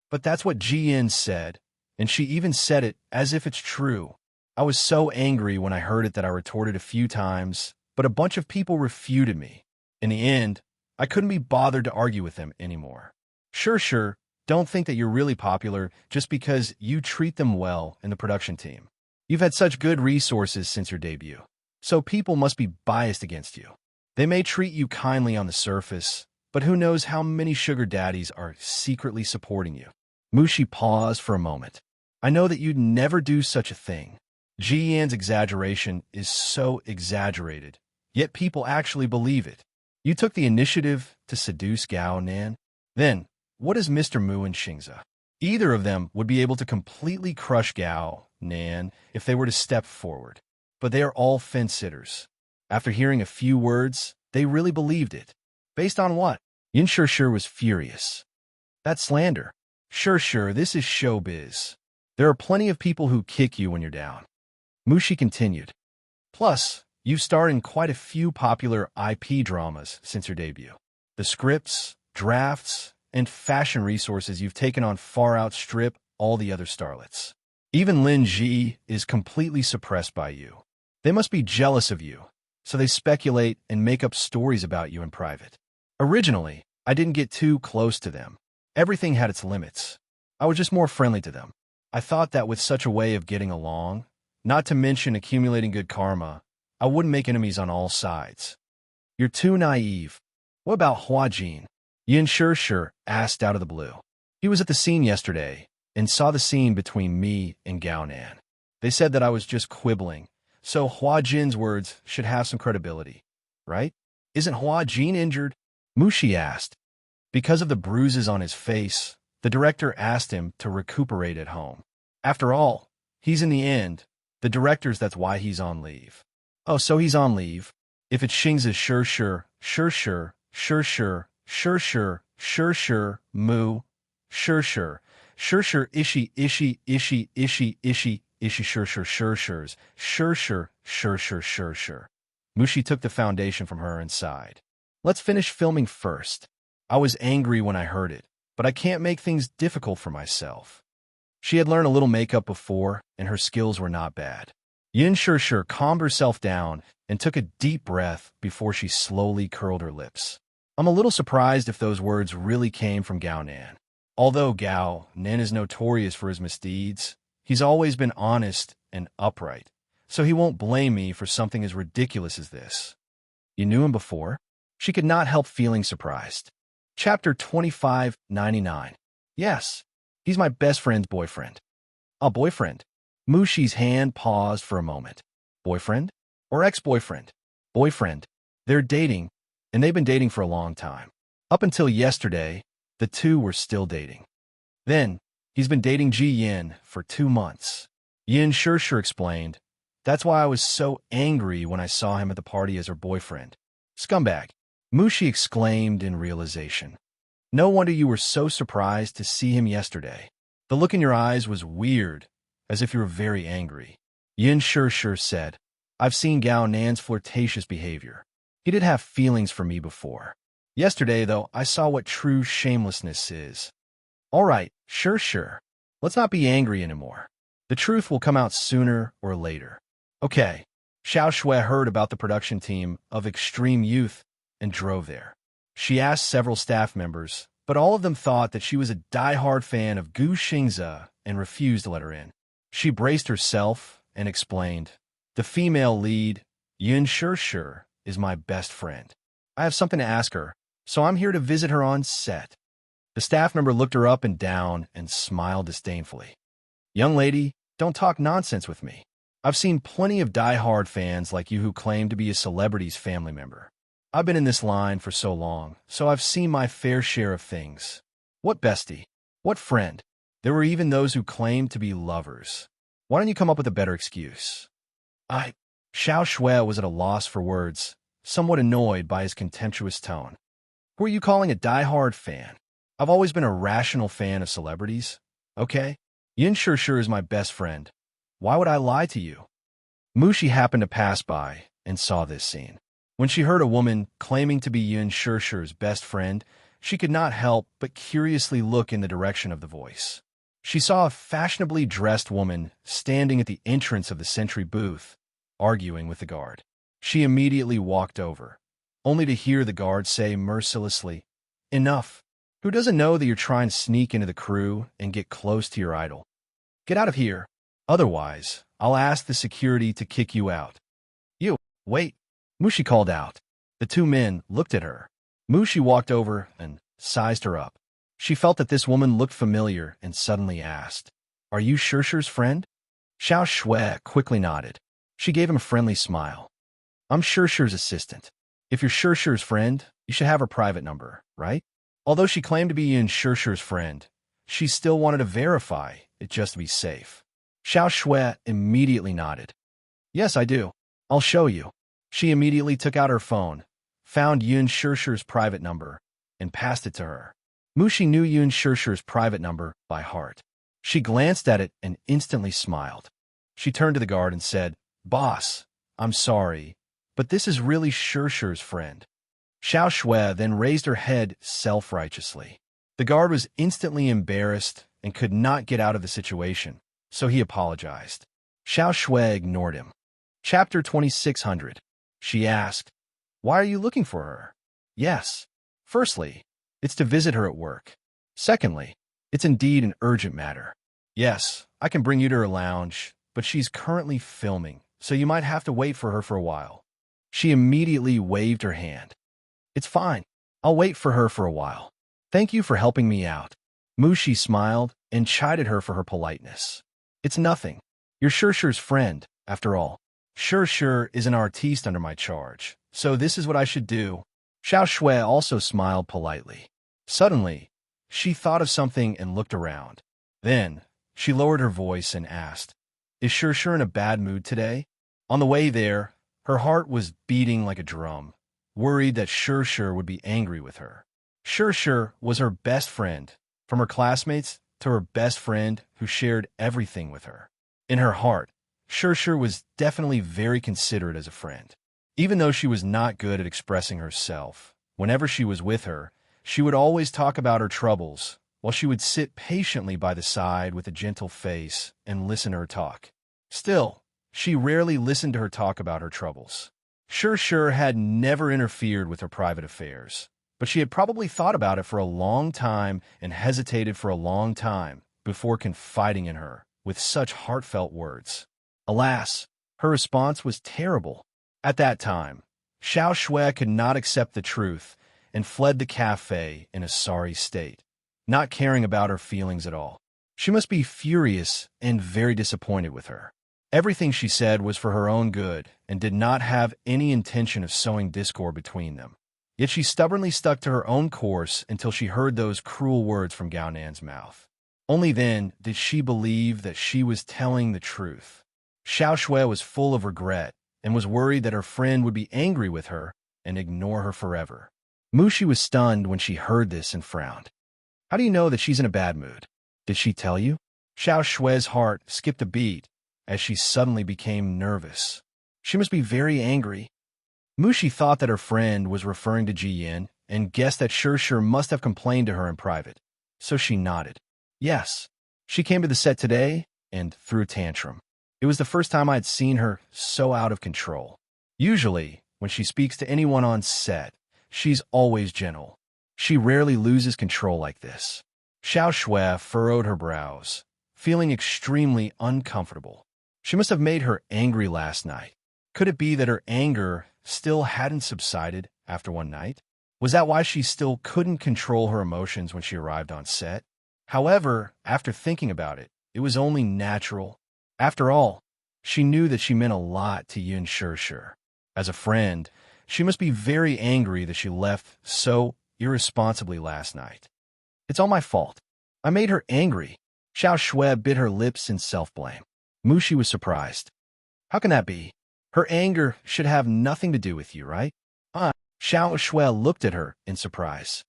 But that's what Ji Yin said, and she even said it as if it's true. I was so angry when I heard it that I retorted a few times, but a bunch of people refuted me. In the end, I couldn't be bothered to argue with them anymore. Sure, don't think that you're really popular just because you treat them well in the production team. You've had such good resources since your debut, so people must be biased against you. They may treat you kindly on the surface, but who knows how many sugar daddies are secretly supporting you. Mushi paused for a moment. I know that you'd never do such a thing. Ji Yan's exaggeration is so exaggerated, yet people actually believe it. You took the initiative to seduce Gao Nan? Then, what is Mr. Mu and Xingze? Either of them would be able to completely crush Gao Nan if they were to step forward. But they are all fence-sitters. After hearing a few words, they really believed it. Based on what? Yin Shirshir was furious. That's slander. Sure, this is showbiz. There are plenty of people who kick you when you're down. Mushi continued. Plus, you've starred in quite a few popular IP dramas since your debut. The scripts, drafts, and fashion resources you've taken on far outstrip all the other starlets. Even Lin Ji is completely suppressed by you. They must be jealous of you, so they speculate and make up stories about you in private. Originally, I didn't get too close to them. Everything had its limits. I was just more friendly to them. I thought that with such a way of getting along, not to mention accumulating good karma, I wouldn't make enemies on all sides. You're too naive. What about Hua Jin? Yin Shirshir asked out of the blue. He was at the scene yesterday and saw the scene between me and Gao Nan. They said that I was just quibbling, so Hua Jin's words should have some credibility, right? Isn't Hua Jin injured? Mushi asked. Because of the bruises on his face, the director asked him to recuperate at home. After all, he's in the end. The director's that's why he's on leave. Oh, so he's on leave. If it's Xingze's sure, mu, sure, sure. Mushi took the foundation from her and sighed. Let's finish filming first. I was angry when I heard it, but I can't make things difficult for myself. She had learned a little makeup before, and her skills were not bad. Yin Shirshir calmed herself down and took a deep breath before she slowly curled her lips. I'm a little surprised if those words really came from Gao Nan. Although Gao Nan is notorious for his misdeeds, he's always been honest and upright, so he won't blame me for something as ridiculous as this. You knew him before? She could not help feeling surprised. Chapter 2599. Yes, he's my best friend's boyfriend. A boyfriend? Mushi's hand paused for a moment. Boyfriend? Or ex-boyfriend? Boyfriend. They're dating, and they've been dating for a long time. Up until yesterday, the two were still dating. Then, he's been dating Ji Yin for 2 months. Yin Shirshir explained. That's why I was so angry when I saw him at the party as her boyfriend. Scumbag. Mushi exclaimed in realization. No wonder you were so surprised to see him yesterday. The look in your eyes was weird, as if you were very angry. Yin Shirshir said, I've seen Gao Nan's flirtatious behavior. He did have feelings for me before. Yesterday, though, I saw what true shamelessness is. All right, sure. Let's not be angry anymore. The truth will come out sooner or later. Okay. Xiao Shui heard about the production team of Extreme Youth and drove there. She asked several staff members, but all of them thought that she was a die-hard fan of Gu Xingze and refused to let her in. She braced herself and explained, the female lead, Yin Shirshir, is my best friend. I have something to ask her, so I'm here to visit her on set. The staff member looked her up and down and smiled disdainfully. Young lady, Don't talk nonsense with me. I've seen plenty of die-hard fans like you who claim to be a celebrity's family member. I've been in this line for so long, so I've seen my fair share of things. What bestie? What friend? There were even those who claimed to be lovers. Why don't you come up with a better excuse? Xiao Shui was at a loss for words, somewhat annoyed by his contemptuous tone. Who are you calling a die-hard fan? I've always been a rational fan of celebrities. Okay? Yin Shishir is my best friend. Why would I lie to you? Mushi happened to pass by and saw this scene. When she heard a woman claiming to be Yin Shishir's best friend, she could not help but curiously look in the direction of the voice. She saw a fashionably dressed woman standing at the entrance of the sentry booth, arguing with the guard. She immediately walked over, only to hear the guard say mercilessly, "Enough. Who doesn't know that you're trying to sneak into the crew and get close to your idol? Get out of here. Otherwise, I'll ask the security to kick you out." "You, wait," Mushi called out. The two men looked at her. Mushi walked over and sized her up. She felt that this woman looked familiar and suddenly asked, "Are you Shishir's friend?" Xiao Shui quickly nodded. She gave him a friendly smile. "I'm Shishir's assistant. If you're Shishir's friend, you should have her private number, right?" Although she claimed to be Yin Shishir's friend, she still wanted to verify it just to be safe. Xiao Shui immediately nodded. "Yes, I do. I'll show you." She immediately took out her phone, found Yin Shishir's private number, and passed it to her. Mushi knew Yin Shishir's private number by heart. She glanced at it and instantly smiled. She turned to the guard and said, "Boss, I'm sorry, but this is really Shishir's friend." Xiao Shui then raised her head self-righteously. The guard was instantly embarrassed and could not get out of the situation, so he apologized. Xiao Shui ignored him. Chapter 2600. She asked, "Why are you looking for her?" "Yes. Firstly, it's to visit her at work. Secondly, it's indeed an urgent matter. Yes, I can bring you to her lounge, but she's currently filming, so you might have to wait for her for a while." She immediately waved her hand. "It's fine. I'll wait for her for a while. Thank you for helping me out." Mushi smiled and chided her for her politeness. "It's nothing. You're Shishir's friend, after all. Shishir is an artiste under my charge, so this is what I should do." Xiao Shui also smiled politely. Suddenly, she thought of something and looked around. Then, she lowered her voice and asked, "Is Shishir in a bad mood today?" On the way there, her heart was beating like a drum, worried that Shishir would be angry with her. Shishir was her best friend, from her classmates to her best friend who shared everything with her. In her heart, Shishir was definitely very considerate as a friend. Even though she was not good at expressing herself, whenever she was with her, she would always talk about her troubles, while she would sit patiently by the side with a gentle face and listen to her talk. Still, she rarely listened to her talk about her troubles. Shishir had never interfered with her private affairs, but she had probably thought about it for a long time and hesitated for a long time before confiding in her with such heartfelt words. Alas, her response was terrible. At that time, Xiao Shui could not accept the truth and fled the cafe in a sorry state, not caring about her feelings at all. She must be furious and very disappointed with her. Everything she said was for her own good and did not have any intention of sowing discord between them. Yet she stubbornly stuck to her own course until she heard those cruel words from Gao Nan's mouth. Only then did she believe that she was telling the truth. Xiao Shui was full of regret and was worried that her friend would be angry with her and ignore her forever. Mushi was stunned when she heard this and frowned. "How do you know that she's in a bad mood? Did she tell you?" Xiao Shui's heart skipped a beat as she suddenly became nervous. She must be very angry. Mushi thought that her friend was referring to Ji Yin and guessed that Shishir must have complained to her in private, so she nodded. "Yes, she came to the set today and threw a tantrum. It was the first time I had seen her so out of control. Usually, when she speaks to anyone on set, she's always gentle. She rarely loses control like this." Xiao Shui furrowed her brows, feeling extremely uncomfortable. She must have made her angry last night. Could it be that her anger still hadn't subsided after one night? Was that why she still couldn't control her emotions when she arrived on set? However, after thinking about it, it was only natural. After all, she knew that she meant a lot to Yin Shirshir. As a friend, she must be very angry that she left so irresponsibly last night. It's all my fault. I made her angry. Xiao Shui bit her lips in self-blame. Mushi was surprised. How can that be? Her anger should have nothing to do with you, right? Xiao Shui looked at her in surprise.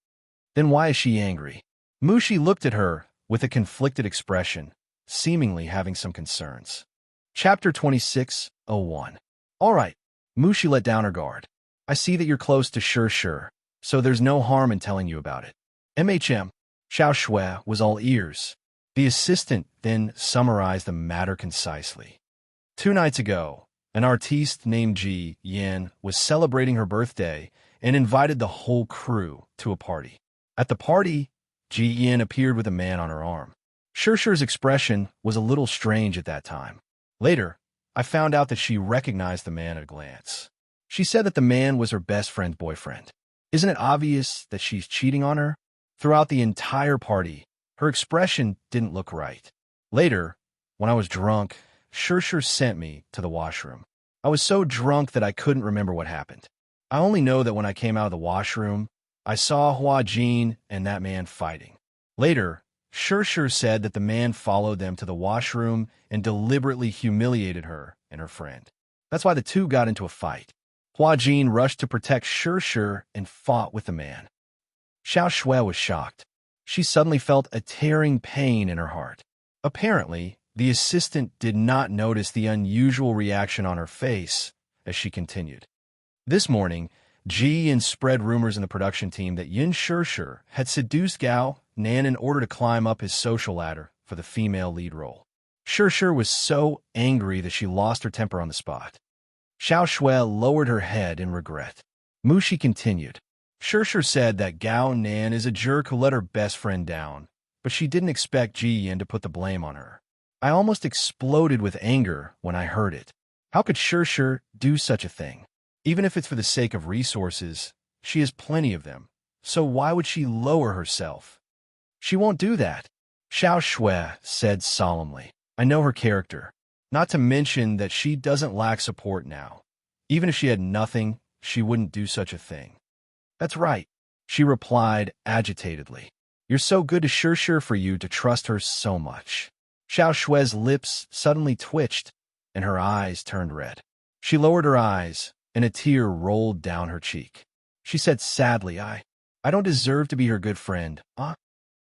Then why is she angry? Mushi looked at her with a conflicted expression, seemingly having some concerns. Chapter 26:01. All right. Mushi let down her guard. I see that you're close to Shirshir, so there's no harm in telling you about it. MHM. Xiao Shui was all ears. The assistant then summarized the matter concisely. 2 nights ago, an artiste named Ji Yan was celebrating her birthday and invited the whole crew to a party. At the party, Ji Yan appeared with a man on her arm. Shirshir's expression was a little strange at that time. Later, I found out that she recognized the man at a glance. She said that the man was her best friend's boyfriend. Isn't it obvious that she's cheating on her? Throughout the entire party, her expression didn't look right. Later, when I was drunk, Shirshir sent me to the washroom. I was so drunk that I couldn't remember what happened. I only know that when I came out of the washroom, I saw Hua Jin and that man fighting. Later, Shirshir said that the man followed them to the washroom and deliberately humiliated her and her friend. That's why the two got into a fight. Hua Jin rushed to protect Shirshir and fought with the man. Xiao Shui was shocked. She suddenly felt a tearing pain in her heart. Apparently, the assistant did not notice the unusual reaction on her face as she continued. This morning, Ji Yin spread rumors in the production team that Yin Shirshir had seduced Gao Nan in order to climb up his social ladder for the female lead role. Shirshir was so angry that she lost her temper on the spot. Xiao Shui lowered her head in regret. Mushi continued. Shirshir said that Gao Nan is a jerk who let her best friend down, but she didn't expect Ji Yin to put the blame on her. I almost exploded with anger when I heard it. How could Shirshir do such a thing? Even if it's for the sake of resources, she has plenty of them, so why would she lower herself? She won't do that, Xiao Shui said solemnly. I know her character, not to mention that she doesn't lack support now. Even if she had nothing, she wouldn't do such a thing. That's right, she replied agitatedly. You're so good to Shirshir for you to trust her so much. Xiao Shui's lips suddenly twitched, and her eyes turned red. She lowered her eyes, and a tear rolled down her cheek. She said sadly, I don't deserve to be her good friend, huh?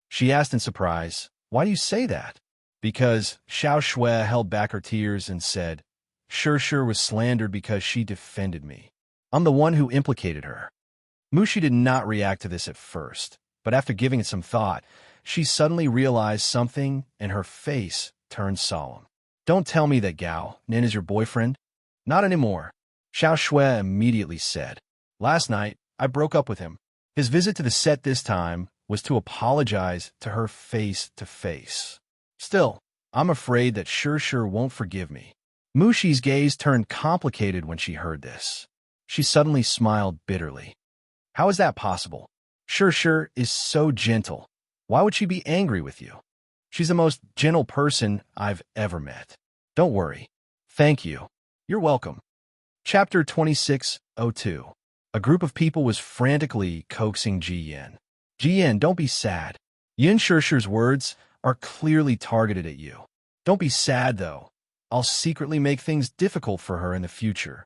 She asked in surprise, why do you say that? Because Xiao Shui held back her tears and said, Shirshir was slandered because she defended me. I'm the one who implicated her. Mushi did not react to this at first, but after giving it some thought, she suddenly realized something and her face turned solemn. Don't tell me that Gao Nin is your boyfriend? Not anymore, Xiao Shui immediately said. Last night, I broke up with him. His visit to the set this time was to apologize to her face to face. Still, I'm afraid that Shirshir won't forgive me. Mushi's gaze turned complicated when she heard this. She suddenly smiled bitterly. How is that possible? Shirshir is so gentle. Why would she be angry with you? She's the most gentle person I've ever met. Don't worry. Thank you. You're welcome. Chapter 26:02. A group of people was frantically coaxing Ji Yin. Ji Yin, don't be sad. Yin Shirshir's words are clearly targeted at you. Don't be sad, though. I'll secretly make things difficult for her in the future.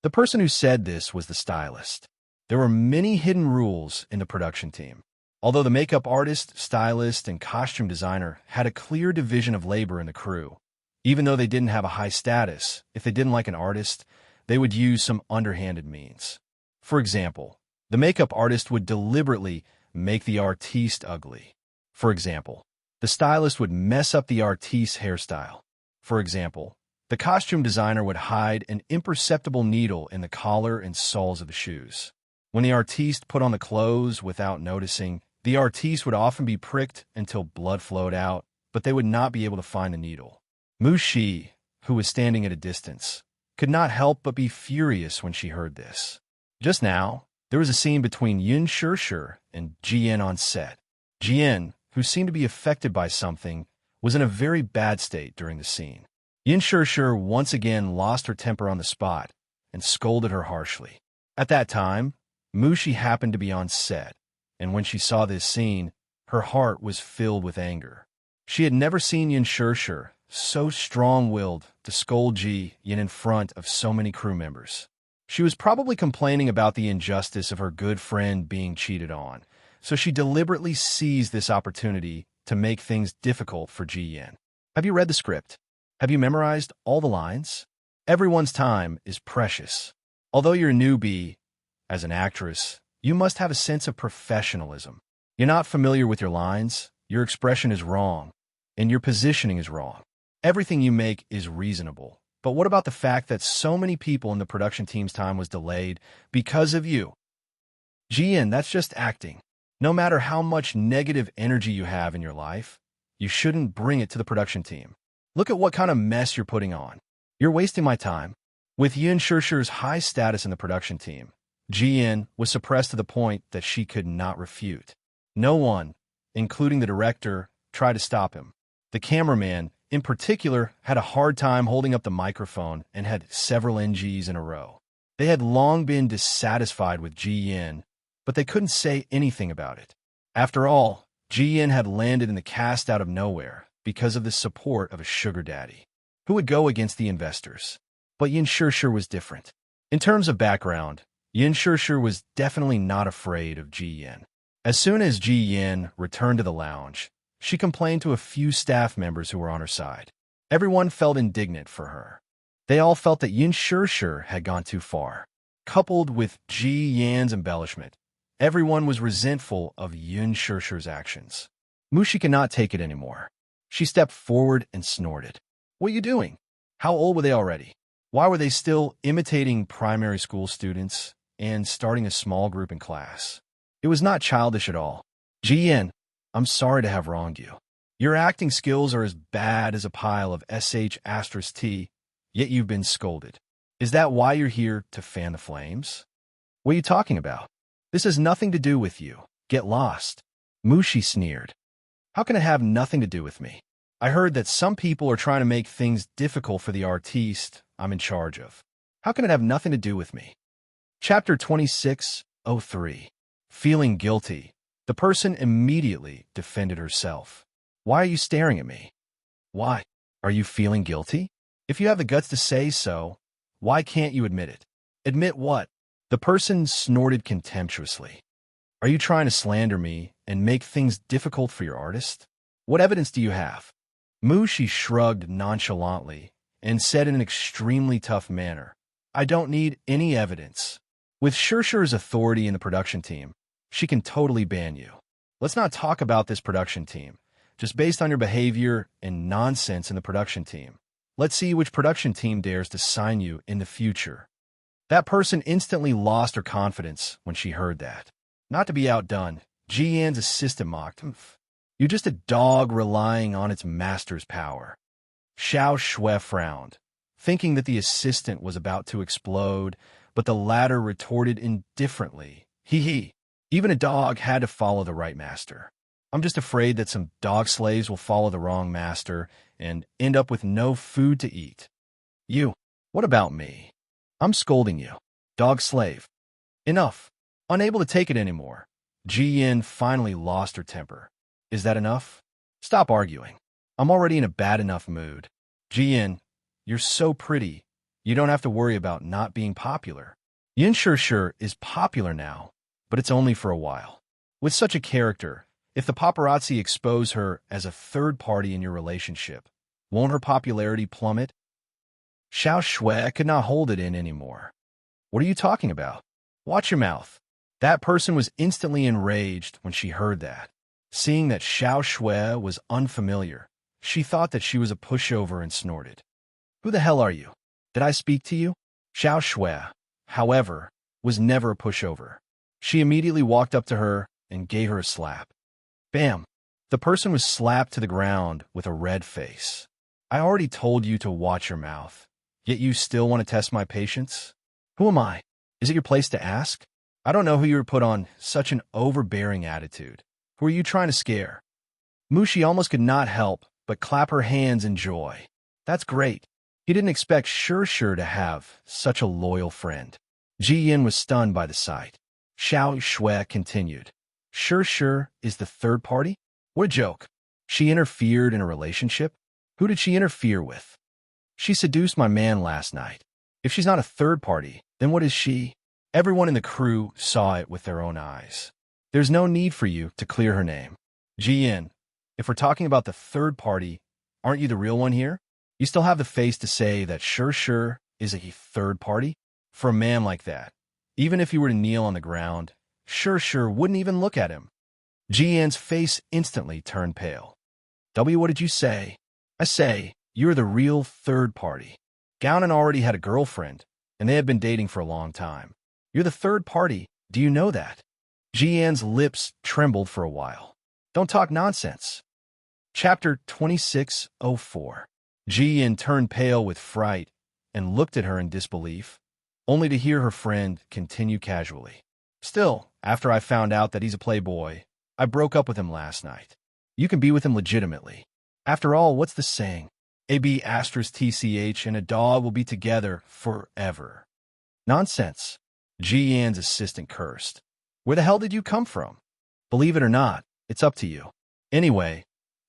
The person who said this was the stylist. There were many hidden rules in the production team. Although the makeup artist, stylist, and costume designer had a clear division of labor in the crew, even though they didn't have a high status, if they didn't like an artist, they would use some underhanded means. For example, the makeup artist would deliberately make the artiste ugly. For example, the stylist would mess up the artiste's hairstyle. For example, the costume designer would hide an imperceptible needle in the collar and soles of the shoes. When the artiste put on the clothes without noticing, the artiste would often be pricked until blood flowed out, but they would not be able to find the needle. Mushi, who was standing at a distance, could not help but be furious when she heard this. Just now, there was a scene between Yin Shirshir and Ji Yin on set. Ji Yin, who seemed to be affected by something, was in a very bad state during the scene. Yin Shishir once again lost her temper on the spot and scolded her harshly. At that time, Mushi happened to be on set, and when she saw this scene, her heart was filled with anger. She had never seen Yin Shishir so strong-willed to scold Ji Yin in front of so many crew members. She was probably complaining about the injustice of her good friend being cheated on, so she deliberately seized this opportunity to make things difficult for Ji Yin. Have you read the script? Have you memorized all the lines? Everyone's time is precious. Although you're a newbie, as an actress, you must have a sense of professionalism. You're not familiar with your lines, your expression is wrong, and your positioning is wrong. Everything you make is reasonable. But what about the fact that so many people in the production team's time was delayed because of you? Ji Yin, that's just acting. No matter how much negative energy you have in your life, you shouldn't bring it to the production team. Look at what kind of mess you're putting on. You're wasting my time. With Yin Shishir's high status in the production team, Ji Yin was suppressed to the point that she could not refute. No one, including the director, tried to stop him. The cameraman, in particular, had a hard time holding up the microphone and had several NGs in a row. They had long been dissatisfied with Ji Yin, but they couldn't say anything about it. After all, Ji Yin had landed in the cast out of nowhere because of the support of a sugar daddy who would go against the investors. But Yin Shishir was different. In terms of background, Yin Shishir was definitely not afraid of Ji Yin. As soon as Ji Yin returned to the lounge, she complained to a few staff members who were on her side. Everyone felt indignant for her. They all felt that Yin Shishir had gone too far. Coupled with Ji Yin's embellishment, everyone was resentful of Yin Shishir's actions. Mushi could not take it anymore. She stepped forward and snorted. What are you doing? How old were they already? Why were they still imitating primary school students and starting a small group in class? It was not childish at all. Ji Yin, I'm sorry to have wronged you. Your acting skills are as bad as a pile of sh*t, yet you've been scolded. Is that why you're here to fan the flames? What are you talking about? This has nothing to do with you. Get lost. Mushi sneered. How can it have nothing to do with me? I heard that some people are trying to make things difficult for the artiste I'm in charge of. How can it have nothing to do with me? Chapter 26:03. Feeling guilty. The person immediately defended herself. Why are you staring at me? Why? Are you feeling guilty? If you have the guts to say so, why can't you admit it? Admit what? The person snorted contemptuously. Are you trying to slander me and make things difficult for your artist? What evidence do you have? Mushi shrugged nonchalantly and said in an extremely tough manner, I don't need any evidence. With Shishir's authority in the production team, she can totally ban you. Let's not talk about this production team. Just based on your behavior and nonsense in the production team, let's see which production team dares to sign you in the future. That person instantly lost her confidence when she heard that. Not to be outdone, Ji Yin's assistant mocked him. You're just a dog relying on its master's power. Xiao Shui frowned, thinking that the assistant was about to explode, but the latter retorted indifferently. Hee. Even a dog had to follow the right master. I'm just afraid that some dog slaves will follow the wrong master and end up with no food to eat. You. What about me? I'm scolding you. Dog slave. Enough. Unable to take it anymore, Ji Yin finally lost her temper. Is that enough? Stop arguing. I'm already in a bad enough mood. Ji Yin, you're so pretty. You don't have to worry about not being popular. Yin Shishir is popular now, but it's only for a while. With such a character, if the paparazzi expose her as a third party in your relationship, won't her popularity plummet? Xiao Shui could not hold it in anymore. What are you talking about? Watch your mouth. That person was instantly enraged when she heard that. Seeing that Xiao Shui was unfamiliar, she thought that she was a pushover and snorted. Who the hell are you? Did I speak to you? Xiao Shui, however, was never a pushover. She immediately walked up to her and gave her a slap. Bam! The person was slapped to the ground with a red face. I already told you to watch your mouth, yet you still want to test my patience? Who am I? Is it your place to ask? I don't know who you were put on such an overbearing attitude. Who are you trying to scare? Mushi almost could not help but clap her hands in joy. That's great. He didn't expect Sure to have such a loyal friend. Ji Yin was stunned by the sight. Xiao Shui continued. Sure is the third party? What a joke. She interfered in a relationship? Who did she interfere with? She seduced my man last night. If she's not a third party, then what is she? Everyone in the crew saw it with their own eyes. There's no need for you to clear her name. Ji Yin, if we're talking about the third party, aren't you the real one here? You still have the face to say that Sure is a third party? For a man like that, even if he were to kneel on the ground, Sure wouldn't even look at him. Ji Yin's face instantly turned pale. What did you say? I say, you're the real third party. Gownan already had a girlfriend, and they had been dating for a long time. You're the third party. Do you know that? Ji Yin's lips trembled for a while. Don't talk nonsense. Chapter 2604. Ji Yin turned pale with fright and looked at her in disbelief, only to hear her friend continue casually. Still, after I found out that he's a playboy, I broke up with him last night. You can be with him legitimately. After all, what's the saying? AB*TCH and a dog will be together forever. Nonsense. Ji Yan's assistant cursed. Where the hell did you come from? Believe it or not, it's up to you. Anyway,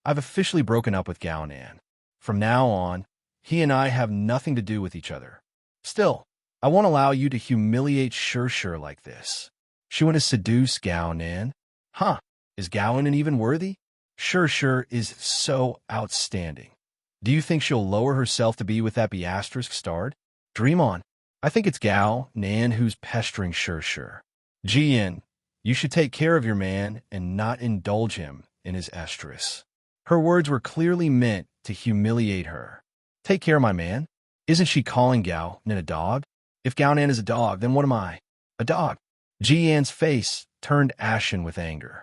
I've officially broken up with Gownan. From now on, he and I have nothing to do with each other. Still, I won't allow you to humiliate Sure like this. She want to seduce Gownan? Huh, is Gownan even worthy? Sure is so outstanding. Do you think she'll lower herself to be with that **starred? Dream on. I think it's Gownan who's pestering Sure. Ji Yin, you should take care of your man and not indulge him in his estrus. Her words were clearly meant to humiliate her. Take care of my man? Isn't she calling Gownan a dog? If Gownan is a dog, then what am I? A dog. Ji Yan's face turned ashen with anger.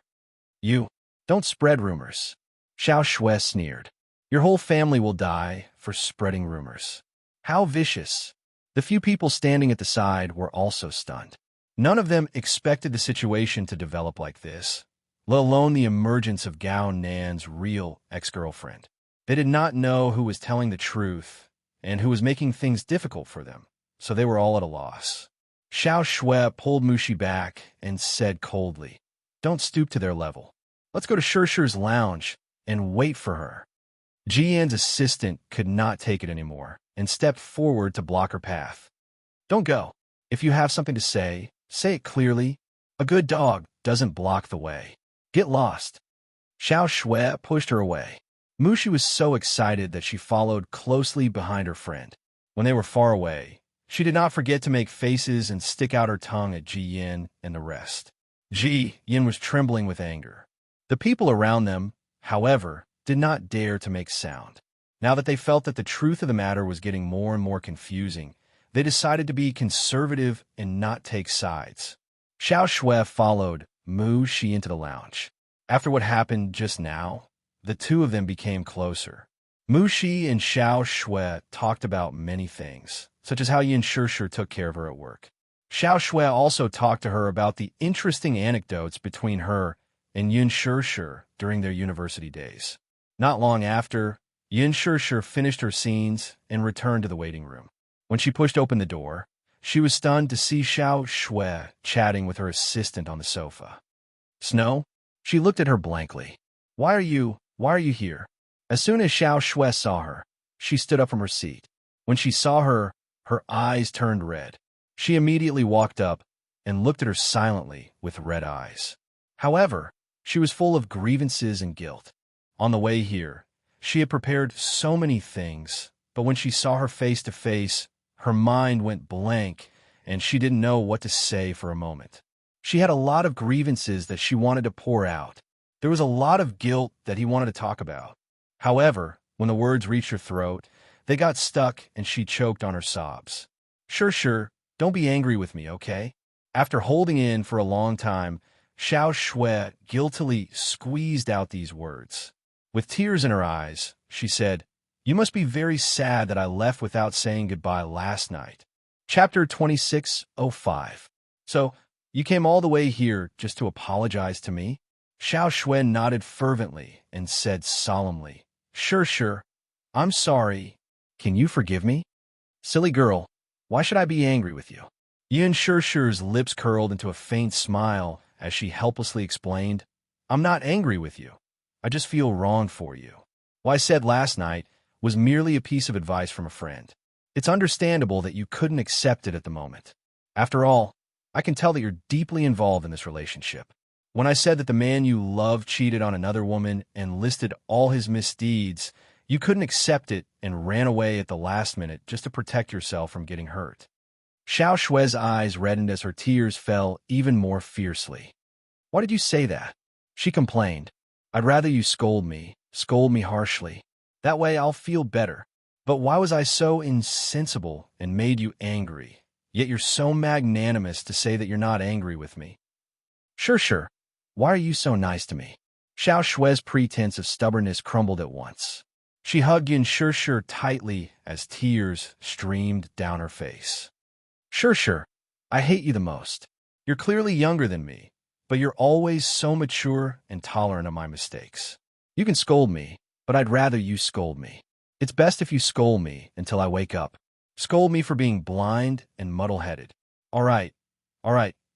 You, don't spread rumors. Xiao Shui sneered. Your whole family will die for spreading rumors. How vicious. The few people standing at the side were also stunned. None of them expected the situation to develop like this, let alone the emergence of Gownan's real ex-girlfriend. They did not know who was telling the truth and who was making things difficult for them, so they were all at a loss. Xiao Shui pulled Mushi back and said coldly, Don't stoop to their level. Let's go to Sure's lounge and wait for her. Ji Yan's assistant could not take it anymore and stepped forward to block her path. Don't go. If you have something to say it clearly. A good dog doesn't block the way. Get lost. Xiao Shui pushed her away. Mushi was so excited that she followed closely behind her friend. When they were far away, she did not forget to make faces and stick out her tongue at Ji Yin and the rest. Ji Yin was trembling with anger. The people around them, however, did not dare to make sound. Now that they felt that the truth of the matter was getting more and more confusing, they decided to be conservative and not take sides. Xiao Shui followed Mushi into the lounge. After what happened just now, the two of them became closer. Mushi and Xiao Shui talked about many things, such as how Yin Sure took care of her at work. Xiao Shui also talked to her about the interesting anecdotes between her and Yin Sure during their university days. Not long after, Yin Sure finished her scenes and returned to the waiting room. When she pushed open the door, she was stunned to see Xiao Shui chatting with her assistant on the sofa. Snow? She looked at her blankly. Why are you here? As soon as Xiao Shui saw her, she stood up from her seat. When she saw her, her eyes turned red. She immediately walked up and looked at her silently with red eyes. However, she was full of grievances and guilt. On the way here, she had prepared so many things, but when she saw her face to face, her mind went blank and she didn't know what to say for a moment. She had a lot of grievances that she wanted to pour out. There was a lot of guilt that he wanted to talk about. However, when the words reached her throat, they got stuck and she choked on her sobs. Sure, don't be angry with me, okay? After holding in for a long time, Xiao Shui guiltily squeezed out these words. With tears in her eyes, she said, You must be very sad that I left without saying goodbye last night. Chapter 2605. So, you came all the way here just to apologize to me? Xiao Shui nodded fervently and said solemnly, Sure, I'm sorry. Can you forgive me? Silly girl, why should I be angry with you? Yun Shirshi's lips curled into a faint smile as she helplessly explained, I'm not angry with you. I just feel wronged for you. What I said last night was merely a piece of advice from a friend. It's understandable that you couldn't accept it at the moment. After all, I can tell that you're deeply involved in this relationship. When I said that the man you love cheated on another woman and listed all his misdeeds, you couldn't accept it and ran away at the last minute just to protect yourself from getting hurt. Xiao Shue's eyes reddened as her tears fell even more fiercely. Why did you say that? She complained. I'd rather you scold me harshly. That way I'll feel better. But why was I so insensible and made you angry? Yet you're so magnanimous to say that you're not angry with me. Sure. Why are you so nice to me? Xiao Shue's pretense of stubbornness crumbled at once. She hugged Yun Shir tightly as tears streamed down her face. Sure. I hate you the most. You're clearly younger than me, but you're always so mature and tolerant of my mistakes. You can scold me, but I'd rather you scold me. It's best if you scold me until I wake up. Scold me for being blind and muddle-headed. All right.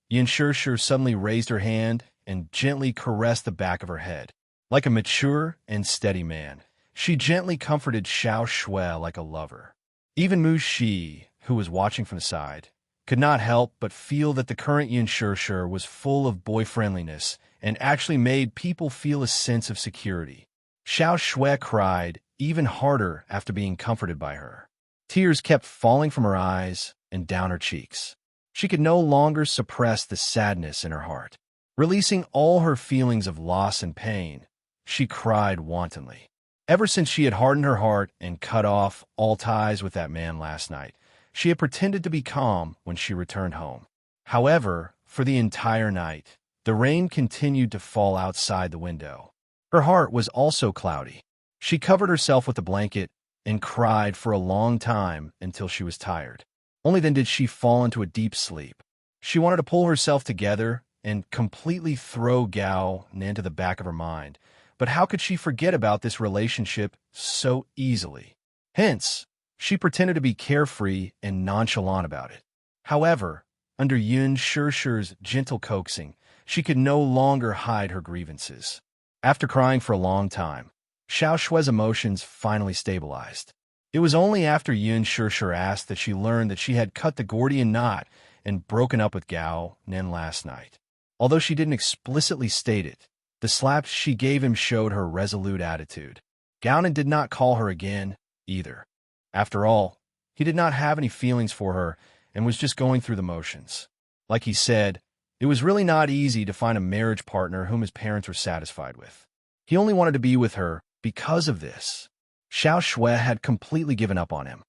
Yun Shir suddenly raised her hand and gently caressed the back of her head. Like a mature and steady man, she gently comforted Xiao Shue like a lover. Even Mu Shi, who was watching from the side, could not help but feel that the current Yun Shir was full of boy-friendliness and actually made people feel a sense of security. Xiao Shue cried even harder after being comforted by her. Tears kept falling from her eyes and down her cheeks. She could no longer suppress the sadness in her heart. Releasing all her feelings of loss and pain, she cried wantonly. Ever since she had hardened her heart and cut off all ties with that man last night, she had pretended to be calm when she returned home. However, for the entire night, the rain continued to fall outside the window. Her heart was also cloudy. She covered herself with a blanket and cried for a long time until she was tired. Only then did she fall into a deep sleep. She wanted to pull herself together and completely throw Gao into the back of her mind. But how could she forget about this relationship so easily? Hence, she pretended to be carefree and nonchalant about it. However, under Yun Shir's gentle coaxing, she could no longer hide her grievances. After crying for a long time, Xiao Shue's emotions finally stabilized. It was only after Yun Shir asked that she learned that she had cut the Gordian knot and broken up with Gao Nen last night. Although she didn't explicitly state it, the slaps she gave him showed her resolute attitude. Gao Nen did not call her again, either. After all, he did not have any feelings for her and was just going through the motions. Like he said, it was really not easy to find a marriage partner whom his parents were satisfied with. He only wanted to be with her because of this. Xiao Shue had completely given up on him.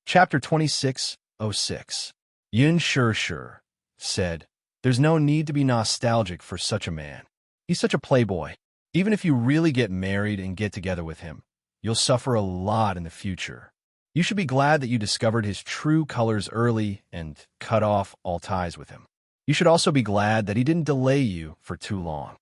Chapter 26:06. Yun Shir said, There's no need to be nostalgic for such a man. He's such a playboy. Even if you really get married and get together with him, you'll suffer a lot in the future. You should be glad that you discovered his true colors early and cut off all ties with him. You should also be glad that he didn't delay you for too long.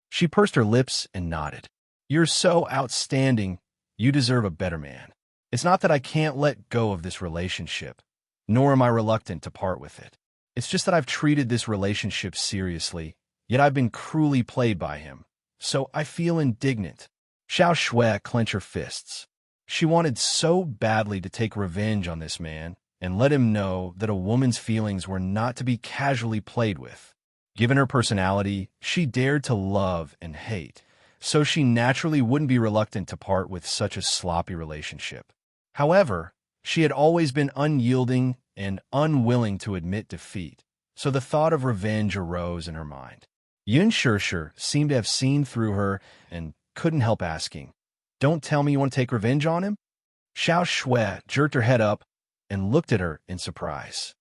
She pursed her lips and nodded. You're so outstanding. You deserve a better man. It's not that I can't let go of this relationship, nor am I reluctant to part with it. It's just that I've treated this relationship seriously, yet I've been cruelly played by him, so I feel indignant. Xiao Shue clenched her fists. She wanted so badly to take revenge on this man and let him know that a woman's feelings were not to be casually played with. Given her personality, she dared to love and hate, so she naturally wouldn't be reluctant to part with such a sloppy relationship. However, she had always been unyielding and unwilling to admit defeat, so the thought of revenge arose in her mind. Yun Shir seemed to have seen through her and couldn't help asking, Don't tell me you want to take revenge on him? Xiao Shue jerked her head up and looked at her in surprise.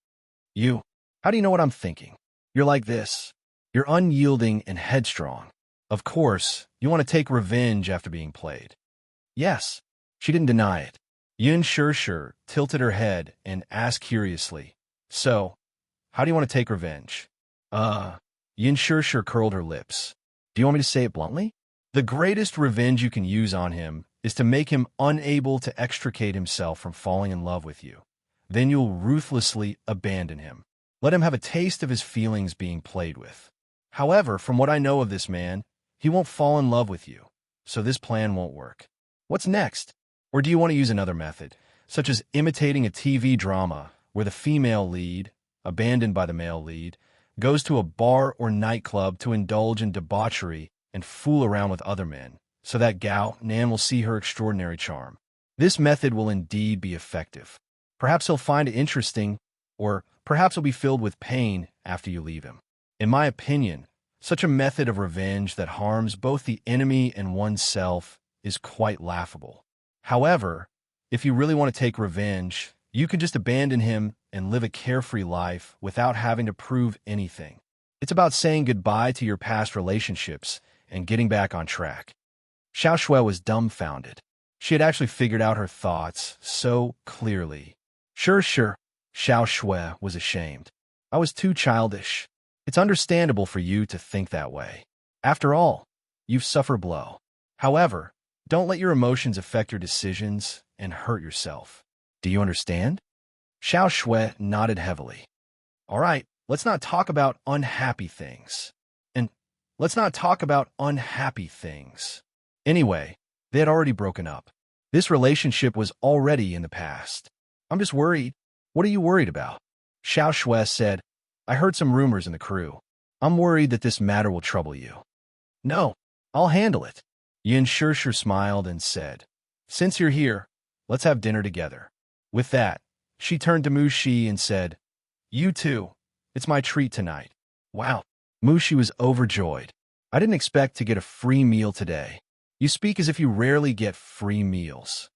How do you know what I'm thinking? You're like this. You're unyielding and headstrong. Of course, you want to take revenge after being played. Yes, she didn't deny it. Yun Shir tilted her head and asked curiously, So, how do you want to take revenge? Yun Shir curled her lips. Do you want me to say it bluntly? The greatest revenge you can use on him is to make him unable to extricate himself from falling in love with you. Then you'll ruthlessly abandon him. Let him have a taste of his feelings being played with. However, from what I know of this man, he won't fall in love with you, so this plan won't work. What's next? Or do you want to use another method, such as imitating a TV drama where the female lead, abandoned by the male lead, goes to a bar or nightclub to indulge in debauchery and fool around with other men, so that Gao Nan will see her extraordinary charm? This method will indeed be effective. Perhaps he'll find it interesting, or perhaps he'll be filled with pain after you leave him. In my opinion, such a method of revenge that harms both the enemy and oneself is quite laughable. However, if you really want to take revenge, you can just abandon him and live a carefree life without having to prove anything. It's about saying goodbye to your past relationships and getting back on track. Xiao Shui was dumbfounded. She had actually figured out her thoughts so clearly. Sure. Xiao Shui was ashamed. I was too childish. It's understandable for you to think that way. After all, you've suffered a blow. However, don't let your emotions affect your decisions and hurt yourself. Do you understand? Xiao Shui nodded heavily. All right, let's not talk about unhappy things. Anyway, they had already broken up. This relationship was already in the past. I'm just worried. What are you worried about? Xiao Shui said, I heard some rumors in the crew. I'm worried that this matter will trouble you. No, I'll handle it. Yin Shishir smiled and said, since you're here, let's have dinner together. With that, she turned to Mu Shi and said, you too. It's my treat tonight. Wow. Mu Shi was overjoyed. I didn't expect to get a free meal today. You speak as if you rarely get free meals.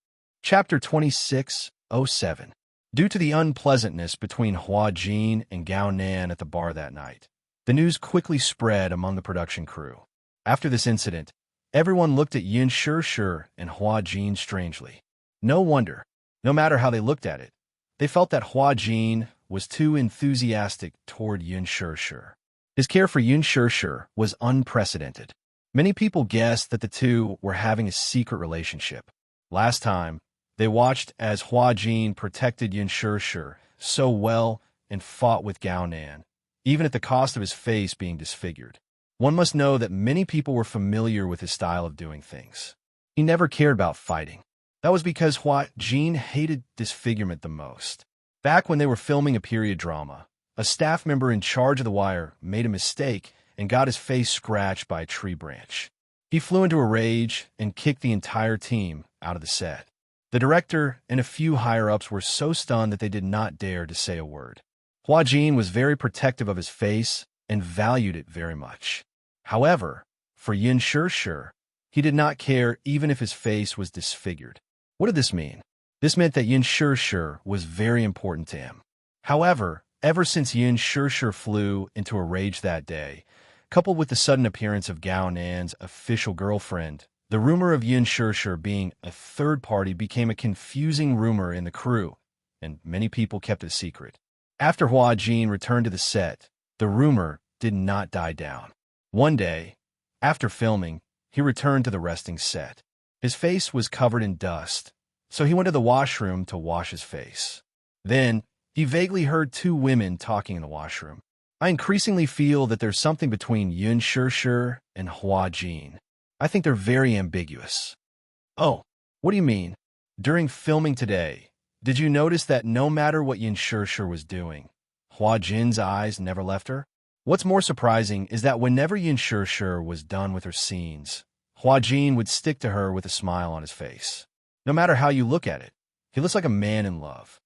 Chapter 26:07. Due to the unpleasantness between Hua Jin and Gao Nan at the bar that night, the news quickly spread among the production crew. After this incident, everyone looked at Yin Shishir and Hua Jin strangely. No wonder. No matter how they looked at it, they felt that Hua Jin was too enthusiastic toward Yin Shishir. His care for Yin Shishir was unprecedented. Many people guessed that the two were having a secret relationship. Last time, they watched as Hua Jin protected Yin Shishir so well and fought with Gao Nan, even at the cost of his face being disfigured. One must know that many people were familiar with his style of doing things. He never cared about fighting. That was because Hua Jin hated disfigurement the most. Back when they were filming a period drama, a staff member in charge of the wire made a mistake and got his face scratched by a tree branch. He flew into a rage and kicked the entire team out of the set. The director and a few higher-ups were so stunned that they did not dare to say a word. Hua Jin was very protective of his face and valued it very much. However, for Yin Shishir, he did not care even if his face was disfigured. What did this mean? This meant that Yin Shishir was very important to him. However, ever since Yin Shishir flew into a rage that day, coupled with the sudden appearance of Gao Nan's official girlfriend, the rumor of Yin Shishir being a third party became a confusing rumor in the crew, and many people kept it a secret. After Hua Jin returned to the set, the rumor did not die down. One day, after filming, he returned to the resting set. His face was covered in dust, so he went to the washroom to wash his face. Then, he vaguely heard two women talking in the washroom. I increasingly feel that there's something between Yin Shishir and Hua Jin. I think they're very ambiguous. Oh, what do you mean? During filming today, did you notice that no matter what Yin Shishir was doing, Hua Jin's eyes never left her? What's more surprising is that whenever Yin Shishir was done with her scenes, Hua Jin would stick to her with a smile on his face. No matter how you look at it, he looks like a man in love.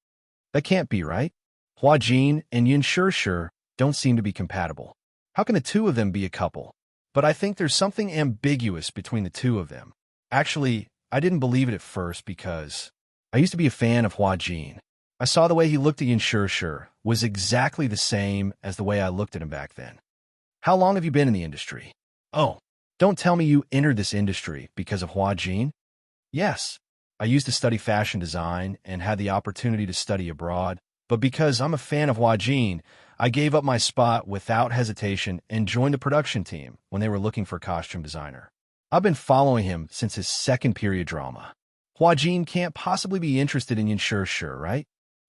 That can't be right. Hua Jin and Yin Shishir don't seem to be compatible. How can the two of them be a couple? But I think there's something ambiguous between the two of them. Actually, I didn't believe it at first because I used to be a fan of Hua Jin. I saw the way he looked at Yin Shishir was exactly the same as the way I looked at him back then. How long have you been in the industry? Oh, don't tell me you entered this industry because of Hua Jin? Yes, I used to study fashion design and had the opportunity to study abroad, but because I'm a fan of Hua Jin, I gave up my spot without hesitation and joined the production team when they were looking for a costume designer. I've been following him since his second period drama. Hua Jin can't possibly be interested in Yin Shi, right?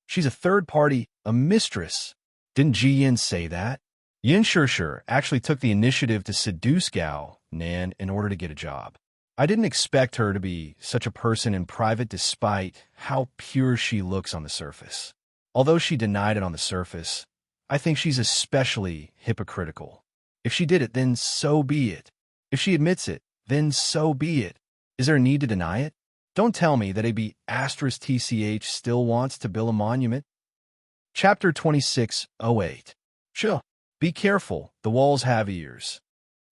She's a third party, a mistress. Didn't Ji Yin say that? Yin Shi actually took the initiative to seduce Gao Nan in order to get a job. I didn't expect her to be such a person in private despite how pure she looks on the surface. Although she denied it on the surface, I think she's especially hypocritical. If she did it, then so be it. If she admits it, then so be it. Is there a need to deny it? Don't tell me that AB asterisk TCH still wants to build a monument. Chapter 2608. Chill. Be careful, the walls have ears.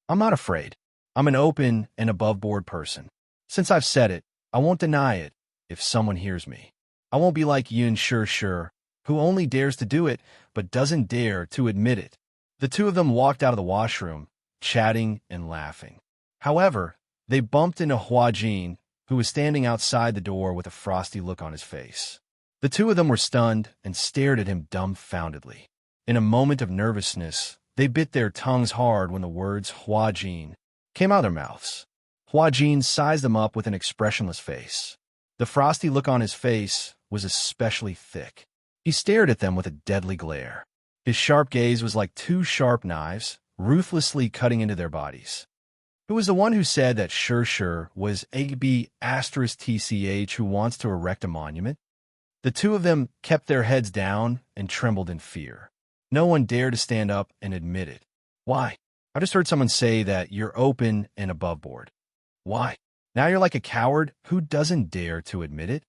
I'm not afraid. I'm an open and above-board person. Since I've said it, I won't deny it if someone hears me. I won't be like Yin Shi, who only dares to do it but doesn't dare to admit it. The two of them walked out of the washroom, chatting and laughing. However, they bumped into Hua Jin, who was standing outside the door with a frosty look on his face. The two of them were stunned and stared at him dumbfoundedly. In a moment of nervousness, they bit their tongues hard when the words Hua Jin came out of their mouths. Hua Jin sized them up with an expressionless face. The frosty look on his face was especially thick. He stared at them with a deadly glare. His sharp gaze was like two sharp knives, ruthlessly cutting into their bodies. Who was the one who said that Shi was AB asterisk TCH who wants to erect a monument? The two of them kept their heads down and trembled in fear. No one dared to stand up and admit it. Why? I just heard someone say that you're open and above board. Why? Now you're like a coward who doesn't dare to admit it?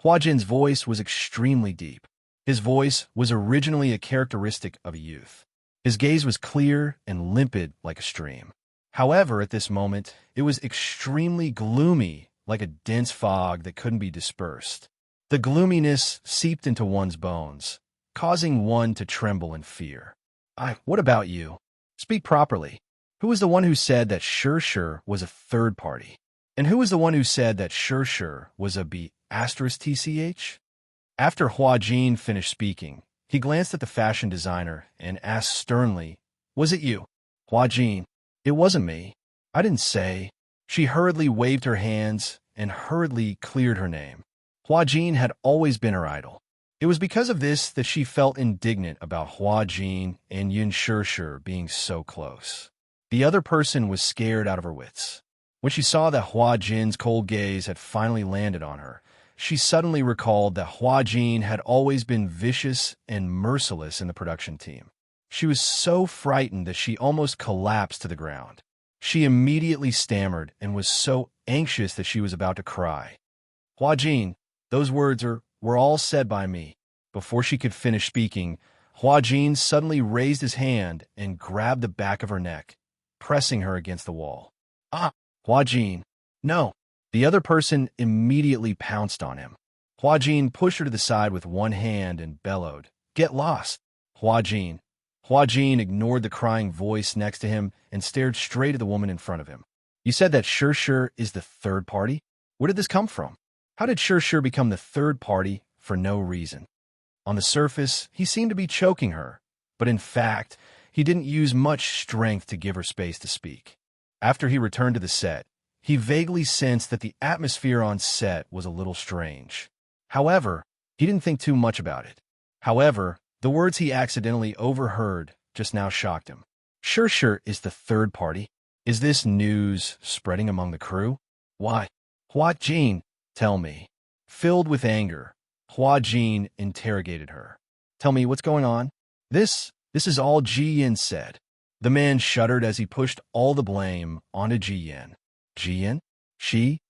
Hua Jin's voice was extremely deep. His voice was originally a characteristic of a youth. His gaze was clear and limpid like a stream. However, at this moment, it was extremely gloomy, like a dense fog that couldn't be dispersed. The gloominess seeped into one's bones, causing one to tremble in fear. What about you? Speak properly. Who was the one who said that Shi was a third party? And who was the one who said that Shi was a B asterisk TCH? After Hua Jin finished speaking, he glanced at the fashion designer and asked sternly, "Was it you?" Hua Jin, "It wasn't me. I didn't say." She hurriedly waved her hands and hurriedly cleared her name. Hua Jin had always been her idol. It was because of this that she felt indignant about Hua Jin and Yin Shi being so close. The other person was scared out of her wits. When she saw that Hua Jin's cold gaze had finally landed on her, she suddenly recalled that Hua Jin had always been vicious and merciless in the production team. She was so frightened that she almost collapsed to the ground. She immediately stammered and was so anxious that she was about to cry. "Hua Jin, those words were all said by me." Before she could finish speaking, Hua Jin suddenly raised his hand and grabbed the back of her neck, pressing her against the wall. Hua Jin, no. The other person immediately pounced on him. Hua Jin pushed her to the side with one hand and bellowed, "Get lost, Hua Jin." Hua Jin ignored the crying voice next to him and stared straight at the woman in front of him. "You said that Shi is the third party? Where did this come from? How did Shi become the third party for no reason?" On the surface, he seemed to be choking her, but in fact, he didn't use much strength to give her space to speak. After he returned to the set, he vaguely sensed that the atmosphere on set was a little strange. However, he didn't think too much about it. However, the words he accidentally overheard just now shocked him. Shi is the third party. Is this news spreading among the crew? Why? Hua Jin, tell me. Filled with anger, Hua Jin interrogated her. "Tell me what's going on?" This is all Ji Yin said. The man shuddered as he pushed all the blame onto Ji Yin. Ji Yin? She?